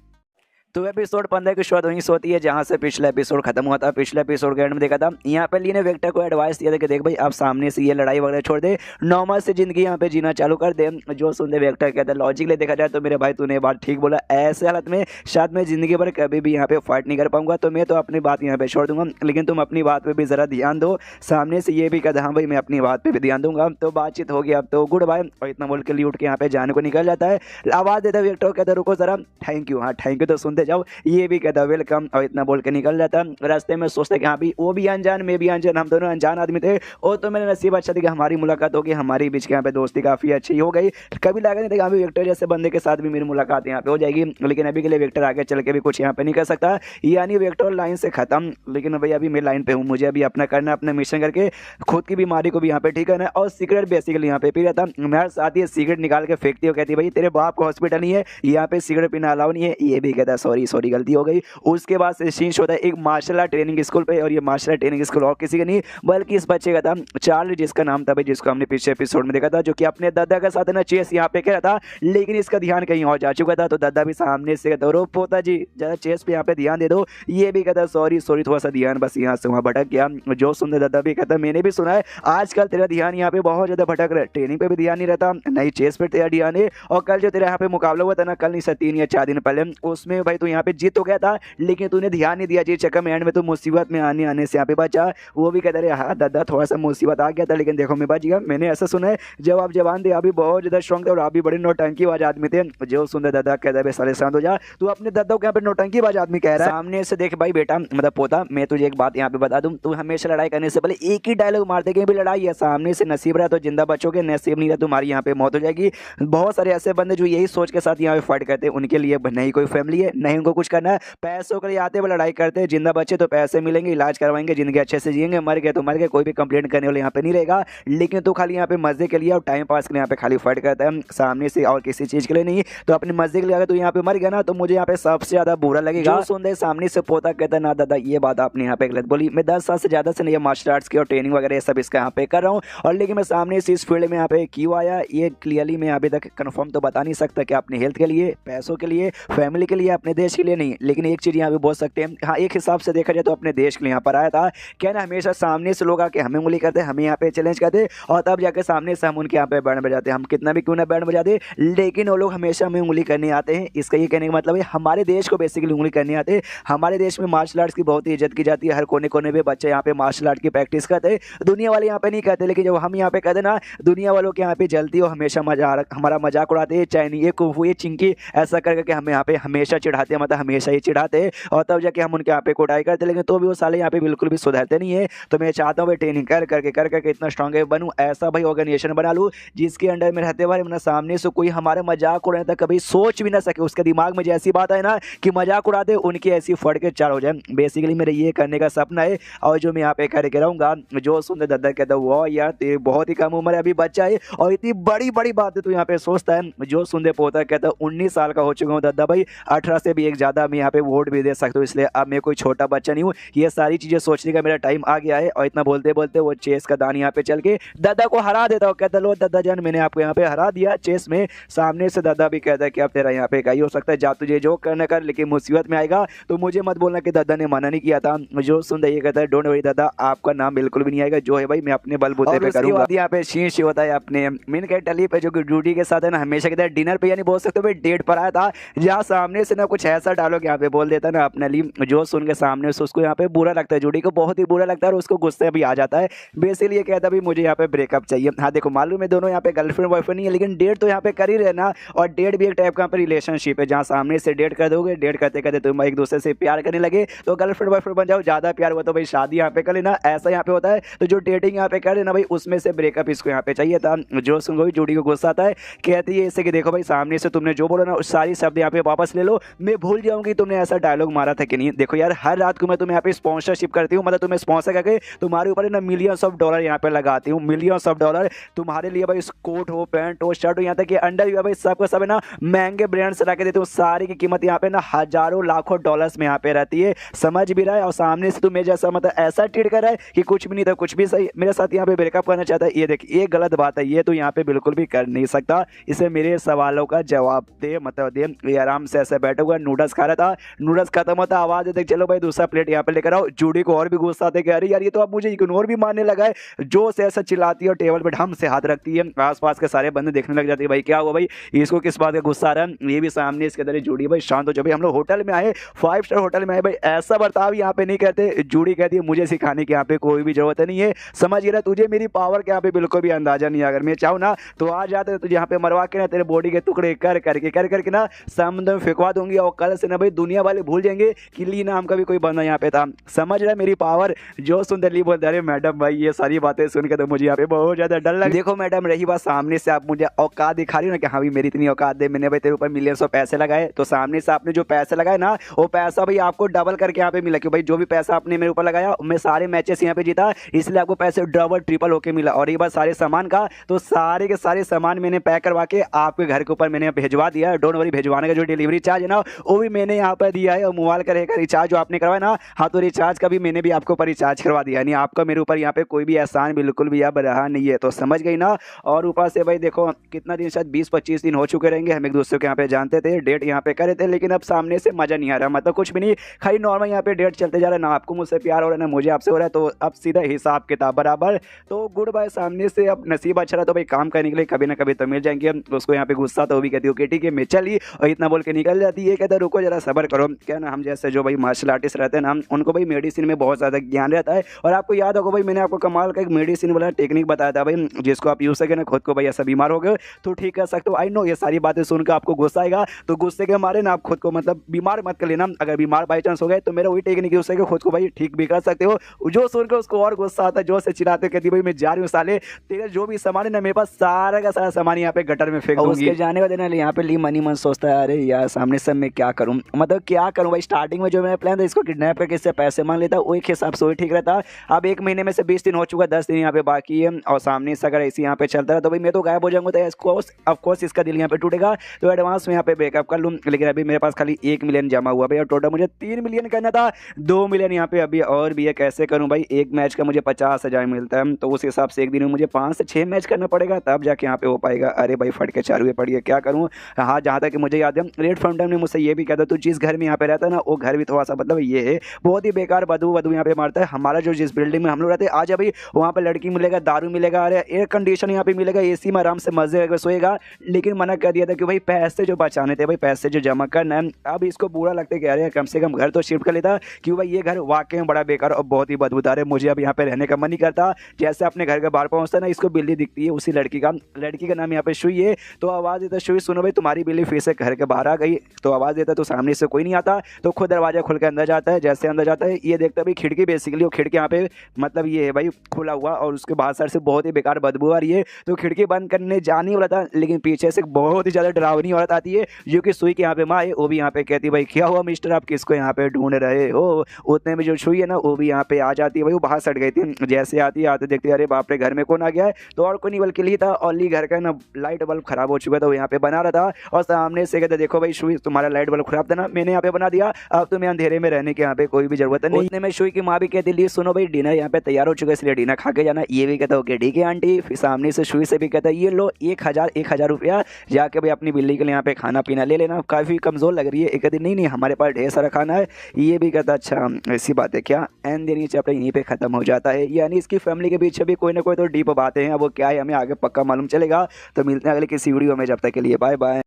तो एपिसोड 15 की शुरुआत वहीं से होती है जहाँ से पिछला एपिसोड खत्म हुआ था। पिछले एपिसोड के एंड में देखा था यहाँ पे ली ने विक्टर को एडवाइस दिया था कि देख भाई आप सामने से ये लड़ाई वगैरह छोड़ दे, नॉर्मल से जिंदगी यहाँ पे जीना चालू कर दे। जो सुनते विक्टर कहता है लॉजिकली देखा जाए तो मेरे भाई तूने बात ठीक बोला, ऐसे हालत में शायद मैं जिंदगी भर कभी भी यहाँ पे फाइट नहीं कर पाऊंगा, तो मैं तो अपनी बात यहाँ पे छोड़ दूंगा, लेकिन तुम अपनी बात पर भी ज़रा ध्यान दो। सामने से ये भी कहता हाँ भाई मैं अपनी बात पर भी ध्यान दूंगा। तो बातचीत होगी अब तो गुड बाय, और इतना बोल के ली उठ के यहाँ पे जाने को निकल जाता है। आवाज़ देता है विक्टर कहता रुको ज़रा, थैंक यू, हाँ थैंक यू तो सुनते जाओ, ये भी कहता वेलकम, और इतना बोल के निकल जाता। रास्ते में सोचते कि हाँ भी वो भी अनजान मैं भी अनजान, हम दोनों अनजान आदमी थे, और तो मेरा नसीब अच्छा था कि हमारी मुलाकात होगी, हमारी बीच के यहाँ पे दोस्ती काफ़ी अच्छी हो गई। कभी लगा नहीं था कि विक्टर जैसे बंदे के साथ भी मेरी मुलाकात यहाँ पे हो जाएगी, लेकिन अभी के लिए विक्टर आगे चल के भी कुछ यहाँ पे नहीं कर सकता, यानी विक्टर लाइन से खत्म। लेकिन भाई अभी मैं लाइन पे हूँ, मुझे अभी अपना करना, अपना मिशन करके खुद की बीमारी को भी यहाँ पे ठीक करना है। और सिगरेट बेसिकली यहाँ पे पी रहा था, मेरे साथ ही सिगरेट निकाल के फेंकती हो, कहती भाई तेरे बाप को हॉस्पिटल नहीं है, यहाँ पे सिगरेट पीना अलाउ नहीं है। ये भी कहता सॉरी सॉरी गलती हो गई। उसके बाद सीन होता है एक मार्शल आर्ट ट्रेनिंग स्कूल पे, और ये मार्शल आर्ट ट्रेनिंग स्कूल और किसी का नहीं बल्कि इस बच्चे का था, चार्ली जिसका नाम था भाई, जिसको हमने पिछले एपिसोड में देखा था, जो कि अपने दादा के साथ ना चेस यहाँ पे खेला था, लेकिन इसका ध्यान कहीं और जा चुका था। तो दादा भी सामने से कहता रो पोता जी ज़रा चेस पे यहाँ पे ध्यान दे दो, ये भी कहता सॉरी सॉरी थोड़ा सा ध्यान बस यहाँ से वहाँ भटक गया। जो सुनते दादा भी कहता मैंने भी सुना है आजकल तेरा ध्यान यहाँ पे बहुत ज़्यादा भटक रहा है, ट्रेनिंग पे भी ध्यान नहीं रहता, नहीं चेस पे तेरा ध्यान है। और कल जो तेरा यहाँ पे मुकाबला हुआ था ना, कल नहीं सर 3 या 4 दिन पहले, उसमें भाई तू यहाँ पे जीत तो गया था, लेकिन तूने ध्यान नहीं दिया जी चक्कर में, एंड में तो मुसीबत में आने से यहाँ पे बचा। वो भी कहता रहे हाँ दादा थोड़ा सा मुसीबत आ गया था, लेकिन देखो मैं बच गया। मैंने ऐसा सुना है जब आप जवान थे अभी बहुत ज़्यादा स्ट्रॉन्ग थे, और आप भी बड़े नौटंकीबाज आदमी थे। जो सुंदर दादा कहता है साले शांत हो जा, तू अपने दादा को यहाँ पे नौटंकीबाज आदमी कह रहा है। सामने से देख भाई बेटा मतलब पोता, मैं तुझे एक बात यहाँ पे बता दूं, तू हमेशा लड़ाई करने से पहले एक ही डायलॉग मारते कि भी लड़ाई है, सामने से नसीब रहा तो जिंदा बचोगे, नसीब नहीं रहा तुम्हारी यहाँ पे मौत हो जाएगी। बहुत सारे ऐसे बंदे जो यही सोच के साथ यहाँ पे फाइट करते हैं, उनके लिए नहीं कोई फैमिली है, नहीं उनको कुछ करना है, पैसों के लिए आते हुए लड़ाई करते हैं, जिंदा बचे तो पैसे मिलेंगे, इलाज करवाएंगे, जिंदगी अच्छे से जिएंगे, मर गए तो मर गए, कोई भी कंप्लेंट करने वाले यहाँ पे नहीं रहेगा। लेकिन तू खाली यहाँ पे मजे के लिए और टाइम पास के लिए यहाँ पे खाली फाइट करता है, सामने से और किसी चीज़ के लिए नहीं। तो अपने मजे के लिए अगर तू यहाँ पे मर गया ना, तो मुझे यहाँ पे सबसे ज़्यादा बुरा लगेगा। सुन सामने से पोता कहता ना दादा ये बात आपने यहाँ पे गलत बोली, मैं 10 साल से ज़्यादा से नहीं मार्शल आर्ट्स की और ट्रेनिंग वगैरह सब इसका यहाँ पे कर रहा हूँ, और लेकिन मैं सामने से इस फील्ड में यहाँ पे क्यों आया ये क्लियरली मैं अभी तक कन्फर्म तो बता नहीं सकता कि अपने हेल्थ के लिए, पैसों के लिए, फैमिली के लिए, अपने देश के लिए नहीं। लेकिन एक चीज़ यहाँ पे बोल सकते हैं, हाँ एक हिसाब से देखा जाए तो अपने देश के लिए यहाँ पर आया था। क्या ना हमेशा सामने से लोग आके हमें उंगली करते, हमें यहाँ पे चैलेंज करते, और तब जाके सामने से हम उनके यहाँ पे बैंड बजाते, हम कितना भी क्यों ना बैंड बजाते, लेकिन वो लोग हमेशा हमें उंगली करने आते हैं। इसका ये कहने का मतलब है हमारे देश को बेसिकली उंगली करने आते हैं। हमारे देश में मार्शल आर्ट्स की बहुत ही इज्जत की जाती है, हर कोने कोने में बच्चे यहाँ पे मार्शल आर्ट की प्रैक्टिस करते हैं। दुनिया वाले यहाँ पे नहीं कहते, लेकिन जब हम यहाँ पे कहते ना, दुनिया वालों के यहाँ पे जलती हो, हमेशा हमारा मजाक उड़ाते हैं, चाहे नहीं ये कुंफू ये चिंकी ऐसा करके हमें यहाँ पे हमेशा चिढ़ाते चिढ़ाते, मतलब हमेशा ही चिढ़ाते, और तब जाके हम उनके यहाँ पे कुटाई करते, लेकिन तो भी वो साले यहाँ पे बिल्कुल भी सुधरते नहीं है। तो मैं चाहता हूँ भाई ट्रेनिंग कर करके इतना स्ट्रांग बनूँ, ऐसा भाई ऑर्गेनाइजेशन बना लूँ जिसके अंडर में रहते हुए ना सामने से कोई हमारा मजाक उड़ाने तक कभी सोच भी ना सके। उसके दिमाग में जैसी बात है ना कि मजाक उड़ा दे, उनकी ऐसी फट के चार हो जाए। बेसिकली मेरा ये करने का सपना है, और जो मैं यहाँ पे करके रहूँगा। जो सुनते दादा कहता है वो यार तेरी बहुत ही कम उम्र है, अभी बच्चा है और इतनी बड़ी बड़ी बातें तू यहाँ पे सोचता है। जो सुनते पोता कहता है 19 साल का हो चुका हूँ दादा भाई, 18 से भी एक ज़्यादा मैं यहाँ पे वोट भी दे सकता हूँ, इसलिए अब मैं कोई छोटा बच्चा नहीं हूँ। ये सारी चीज़ें सोचने का मेरा टाइम आ गया है। और इतना बोलते बोलते वो चेस का दान यहाँ पे चल के दादा को हरा देता हूँ। कहता लो दादा जान मैंने आपको यहाँ पे हरा दिया चेस में। सामने से दादा भी कहता है कि अब तेरा यहाँ पे कहीं हो सकता है, जा तुझे जो करना कर, लेकिन मुसीबत में आएगा तो मुझे मत बोलना कि दादा ने मना नहीं किया था। जो सुनता ये कहता है डोंट वरी दादा, आपका नाम बिल्कुल भी नहीं आएगा, जो है भाई मैं अपने बलबूते पे करूंगा। यहाँ पे शीश होता है अपने मेन कैरेक्टर पे, जो कि ड्यूटी के साथ है ना हमेशा कहता है डिनर पे, यानी बोल सकते हो भाई डेट पर आया था, जहाँ सामने से ना कुछ ऐसा डायलॉग यहाँ पे बोल देता है ना अपने लिए, जो सुन के सामने से उसको यहाँ पे बुरा लगता है, जूडी को बहुत ही बुरा लगता है और उसको गुस्से भी आ जाता है। बेसिकली ये कहता है भाई मुझे यहाँ पे ब्रेकअप चाहिए। हाँ देखो मालूम है दोनों यहाँ पे गर्लफ्रेंड बॉयफ्रेंड नहीं है, लेकिन डेट तो यहाँ पे कर ही रहे ना, और डेट भी एक टाइप का यहाँ पे रिलेशनशिप है, जहाँ सामने से डेट कर दोगे, डेट करते करते तुम एक दूसरे से प्यार करने लगे तो गर्लफ्रेंड बॉयफ्रेंड बन जाओ, ज्यादा प्यार हुआ तो भाई शादी यहाँ पे कर लेना, ऐसा यहाँ पे होता है। तो जो डेटिंग यहाँ पे कर लेना भाई, उसमें से ब्रेकअप इसको यहाँ पे चाहिए था। जो सुन गई जूडी को गुस्सा आता है, कहती है इससे कि देखो भाई सामने से तुमने जो बोला ना उस सारी शब्द यहाँ पे वापस ले लो, मैं भूल जाऊंगी तुमने ऐसा डायलॉग मारा था कि नहीं। देखो यार हर रात को मैं तुम्हें यहाँ पे स्पॉन्सरशिप करती हूँ, मतलब तुम्हें स्पॉन्सर करके तुम्हारे ऊपर ना मिलियंस ऑफ डॉलर यहाँ पे लगाती हूँ, मिलियंस ऑफ डॉलर तुम्हारे लिए भाई, कोट हो पैंट हो शर्ट हो यहाँ तक कि अंडर भी भाई सबको सब है ना महंगे ब्रांड से ला के देते हूँ, सारी की कीमत यहाँ पे ना हजारों लाखों डॉलर्स में यहाँ पे रहती है, समझ भी रहा है। और सामने से तुम्हें जैसा मतलब ऐसा ट्रीट कर रहा है कि कुछ भी नहीं था, कुछ भी सही मेरे साथ यहाँ पे ब्रेकअप करना चाहता है, ये देख ये गलत बात है, ये तो यहाँ पे बिल्कुल भी कर नहीं सकता, इसे मेरे सवालों का जवाब दे, मतलब दे। ये आराम से ऐसे बैठा हुआ नूडल्स खा रहा था, नूडल्स खत्म होता आवाज देते चलो भाई दूसरा प्लेट यहाँ पे लेकर आओ। जूडी को और भी गुस्सा आते कि अरे यार ये तो अब मुझे इग्नोर भी मारने लगा है, जो से ऐसा चिल्लाती है और टेबल पे ढम से हाथ रखती है, आसपास के सारे बंदे देखने लग जाते हैं भाई क्या हुआ भाई, इसको किस बात का गुस्सा आ रहा है। ये भी सामने इसके अंदर जूडी भाई शांत हो जाओ भाई, हम लोग होटल में आए, 5 स्टार होटल में आए भाई, ऐसा बर्ताव यहाँ पे नहीं करते। जूडी कहती है मुझे सिखाने की यहाँ पे कोई भी जरूरत नहीं है, समझ रहा तुझे मेरी पावर के यहाँ पे बिल्कुल भी अंदाजा नहीं है, अगर मैं चाहूँ ना तो आ जाते तुझे यहाँ पे मरवा के ना तेरे बॉडी के टुकड़े कर करके ना समुद्र में फेंकवा दूंगी, और कल से ना भाई दुनिया वाले भूल जाएंगे कि ली नाम का भी कोई बंदा यहाँ पे था, समझ रहा है मेरी पावर। जो सुंदर ली बोलते अरे मैडम भाई ये सारी बातें सुन के तो मुझे यहाँ पे बहुत ज्यादा डर लगा। देखो मैडम रही बात सामने से आप मुझे औकात दिखा रही हो ना कि हाँ भाई मेरी इतनी औकात दे, मैंने भाई तेरे ऊपर मिलियंस ऑफ पैसे लगाए, तो सामने से आपने जो पैसे लगाए ना वो पैसा भाई आपको डबल करके यहाँ पे मिला, कि भाई जो भी पैसा आपने मेरे ऊपर लगाया मैं सारे मैचेस यहाँ पे जीता, इसलिए आपको पैसे डबल ट्रिपल होके मिला। और ये बात सारे सामान का, तो सारे के सारे सामान मैंने पैक करवा के आपके घर के ऊपर मैंने भिजवा दिया है, डोंट वरी। भिजवाने का जो डिलीवरी चार्ज है ना वो भी मैंने यहाँ पर दिया है, और मोबाइल का रहेगा रिचार्ज जो आपने करवाया ना, हाँ तो रिचार्ज का भी मैंने भी आपको ऊपर रिचार्ज करवा दिया, यानी आपका मेरे ऊपर यहाँ पे कोई भी एहसान बिल्कुल भी अब रहा नहीं है, तो समझ गई ना। और ऊपर से भाई देखो कितना दिन, शायद 20-25 दिन हो चुके रहेंगे, हम एक दूसरे को यहाँ पे जानते थे, डेट यहाँ पे करे थे, लेकिन अब सामने से मजा नहीं आ रहा, मतलब कुछ भी नहीं, खाली नॉर्मल यहाँ पे डेट चलते जा रहा है, ना आपको मुझसे प्यार हो रहा है ना मुझे आपसे हो रहा है, तो अब सीधा हिसाब किताब बराबर। तो गुड बाय, सामने से अब नसीब अच्छा रहा तो भाई काम करने के लिए कभी ना कभी तो मिल जाएंगे। उसको यहाँ पे गुस्सा तो भी कहती हो कि ठीक है मैं चली, और इतना बोल के निकल जाती है, कहता रुको जरा सब्र करो। क्या ना हम जैसे जो भाई मार्शल आर्टिस्ट रहते हैं ना उनको भाई मेडिसिन में बहुत ज़्यादा ज्ञान रहता है, और आपको याद होगा भाई मैंने आपको कमाल का एक मेडिसिन वाला टेक्निक बताया था भाई, जिसको आप यूज सके ना खुद को भाई ऐसा बीमार हो गए तो ठीक कर सकते हो। आई नो ये सारी बातें सुनकर आपको गुस्सा आएगा, तो गुस्से के मारे ना आप खुद को मतलब बीमार मत कर लेना, अगर बीमार बाई चांस हो गए तो मेरा वही टेक्निक यूज करके खुद को भाई ठीक भी कर सकते हो। जो सुनकर उसको और गुस्सा आता है, जो से चिल्लाते कहती भाई मैं जा रही हूँ साले, तेरा जो भी सामान है ना मेरे पास सारा का सारा सामान यहाँ पे गटर में फेंक दूंगी। उसके जाने का देना यहाँ पे ली मनी मन सोचता है अरे यार सामने से मैं क्या करूँ, मतलब क्या करूँ भाई, स्टार्टिंग में जो मेरा प्लान था इसको किडनैप करके इससे पैसे मांग लेता, वो एक हिसाब से वही ठीक रहता। अब 1 महीने में से 20 दिन हो चुका, 10 दिन यहाँ पे बाकी है, और सामने से अगर ऐसे यहाँ पे चलता रहा तो भाई मैं तो गायब हो जाऊंगा, तो ऑफकोर्स इसका दिल यहाँ पे टूटेगा, तो एडवांस में यहाँ पे बैकअप कर लूँ। लेकिन अभी मेरे पास खाली 1 मिलियन जमा हुआ भाई, और टोटल मुझे 3 मिलियन करना था, 2 मिलियन यहाँ पे अभी और भी है, कैसे करूँ भाई, एक मैच का मुझे 50,000 मिलता है, तो उस हिसाब से एक दिन में मुझे 5 से 6 मैच करना पड़ेगा तब जाके यहाँ पे हो पाएगा। अरे भाई फट के चारुए पड़ी क्या करूँ। हाँ जहाँ तक मुझे याद है रेड फाउंटेन ने मुझसे ये भी कहता तू जिस घर में यहाँ पे रहता है ना वो घर भी थोड़ा सा मतलब ये है बहुत ही बेकार, बदबू यहाँ पे मारता है। हमारा जो जिस बिल्डिंग में हम लोग रहते हैं आज अभी वहाँ पे लड़की मिलेगा, दारू मिलेगा, अरे एयर कंडीशन यहाँ पे मिलेगा, एसी में आराम से मजे करके सोएगा, लेकिन मना कर दिया था कि भाई पैसे जो बचाने थे भाई, पैसे जो जमा करना है। अब इसको बुरा लगता है कि अरे कम से कम घर तो शिफ्ट कर लेता, क्यों भाई ये घर वाकई में बड़ा बेकार और बहुत ही बदबूदार है, मुझे अब यहाँ पे रहने का मन नहीं करता। जैसे अपने घर के बाहर पहुँचता है ना इसको बिल्ली दिखती है उसी लड़की का नाम यहाँ पे शुई है, तो आवाज़ देता शुई सुनो भाई तुम्हारी बिल्ली फिर से घर के बाहर आ गई, तो आवाज़ आवाज़ देता है तो सामने से कोई नहीं आता, तो खुद दरवाज़ा खोल के अंदर जाता है। जैसे अंदर जाता है ये देखता है भाई खिड़की बेसिकली, वो खिड़की यहाँ पे मतलब ये है भाई खुला हुआ और उसके बाहर साइड से बहुत ही बेकार बदबू आ रही है। तो खिड़की बंद करने जाने वाला था, लेकिन पीछे से बहुत ही ज़्यादा डरावनी औरत आती है जो कि सुई के यहाँ पे माँ है। वो भी यहाँ पे कहती है भाई क्या हुआ मिस्टर, आप किसको यहाँ पे ढूंढ रहे हो। उतने में जो सुई है ना वो भी यहाँ पे आ जाती है भाई, वो बाहर सट गई थी। जैसे आती है आते देखती है अरे बाप रे घर में कौन आ गया है, तो और कोई नहीं बल्कि ली था ओनली घर का ना लाइट बल्ब खराब हो चुका था, वो यहाँ पे बना रहा था। और सामने से कहते देखो भाई सुई तुम्हारा लाइट बल्ब खराब था ना, मैंने यहाँ पे बना दिया, अब तुम्हें अंधेरे में रहने की यहाँ पे कोई भी जरूरत नहीं। उतने में सुई की माँ भी कहती ली सुनो भाई डिनर यहाँ पे तैयार हो चुका है इसलिए डिनर खा के जाना। ये भी कहता ओके ठीक है आंटी। फिर सामने से सुई से भी कहता ये लो 1000 रुपया, जाके भाई अपनी बिल्ली के लिए यहाँ पे खाना पीना ले लेना, काफ़ी कमज़ोर लग रही है। एक दिन नहीं हमारे पास ढेर सारा खाना है। ये भी कहता अच्छा ऐसी बात है क्या। एंड देन ये चैप्टर यहीं पे खत्म हो जाता है। यानी इसकी फैमिली के पीछे भी कोई ना कोई तो डीप बातें हैं, वो क्या है हमें आगे पक्का मालूम चलेगा। तो मिलते हैं अगले किसी वीडियो में, जब तक के लिए बाय बाय।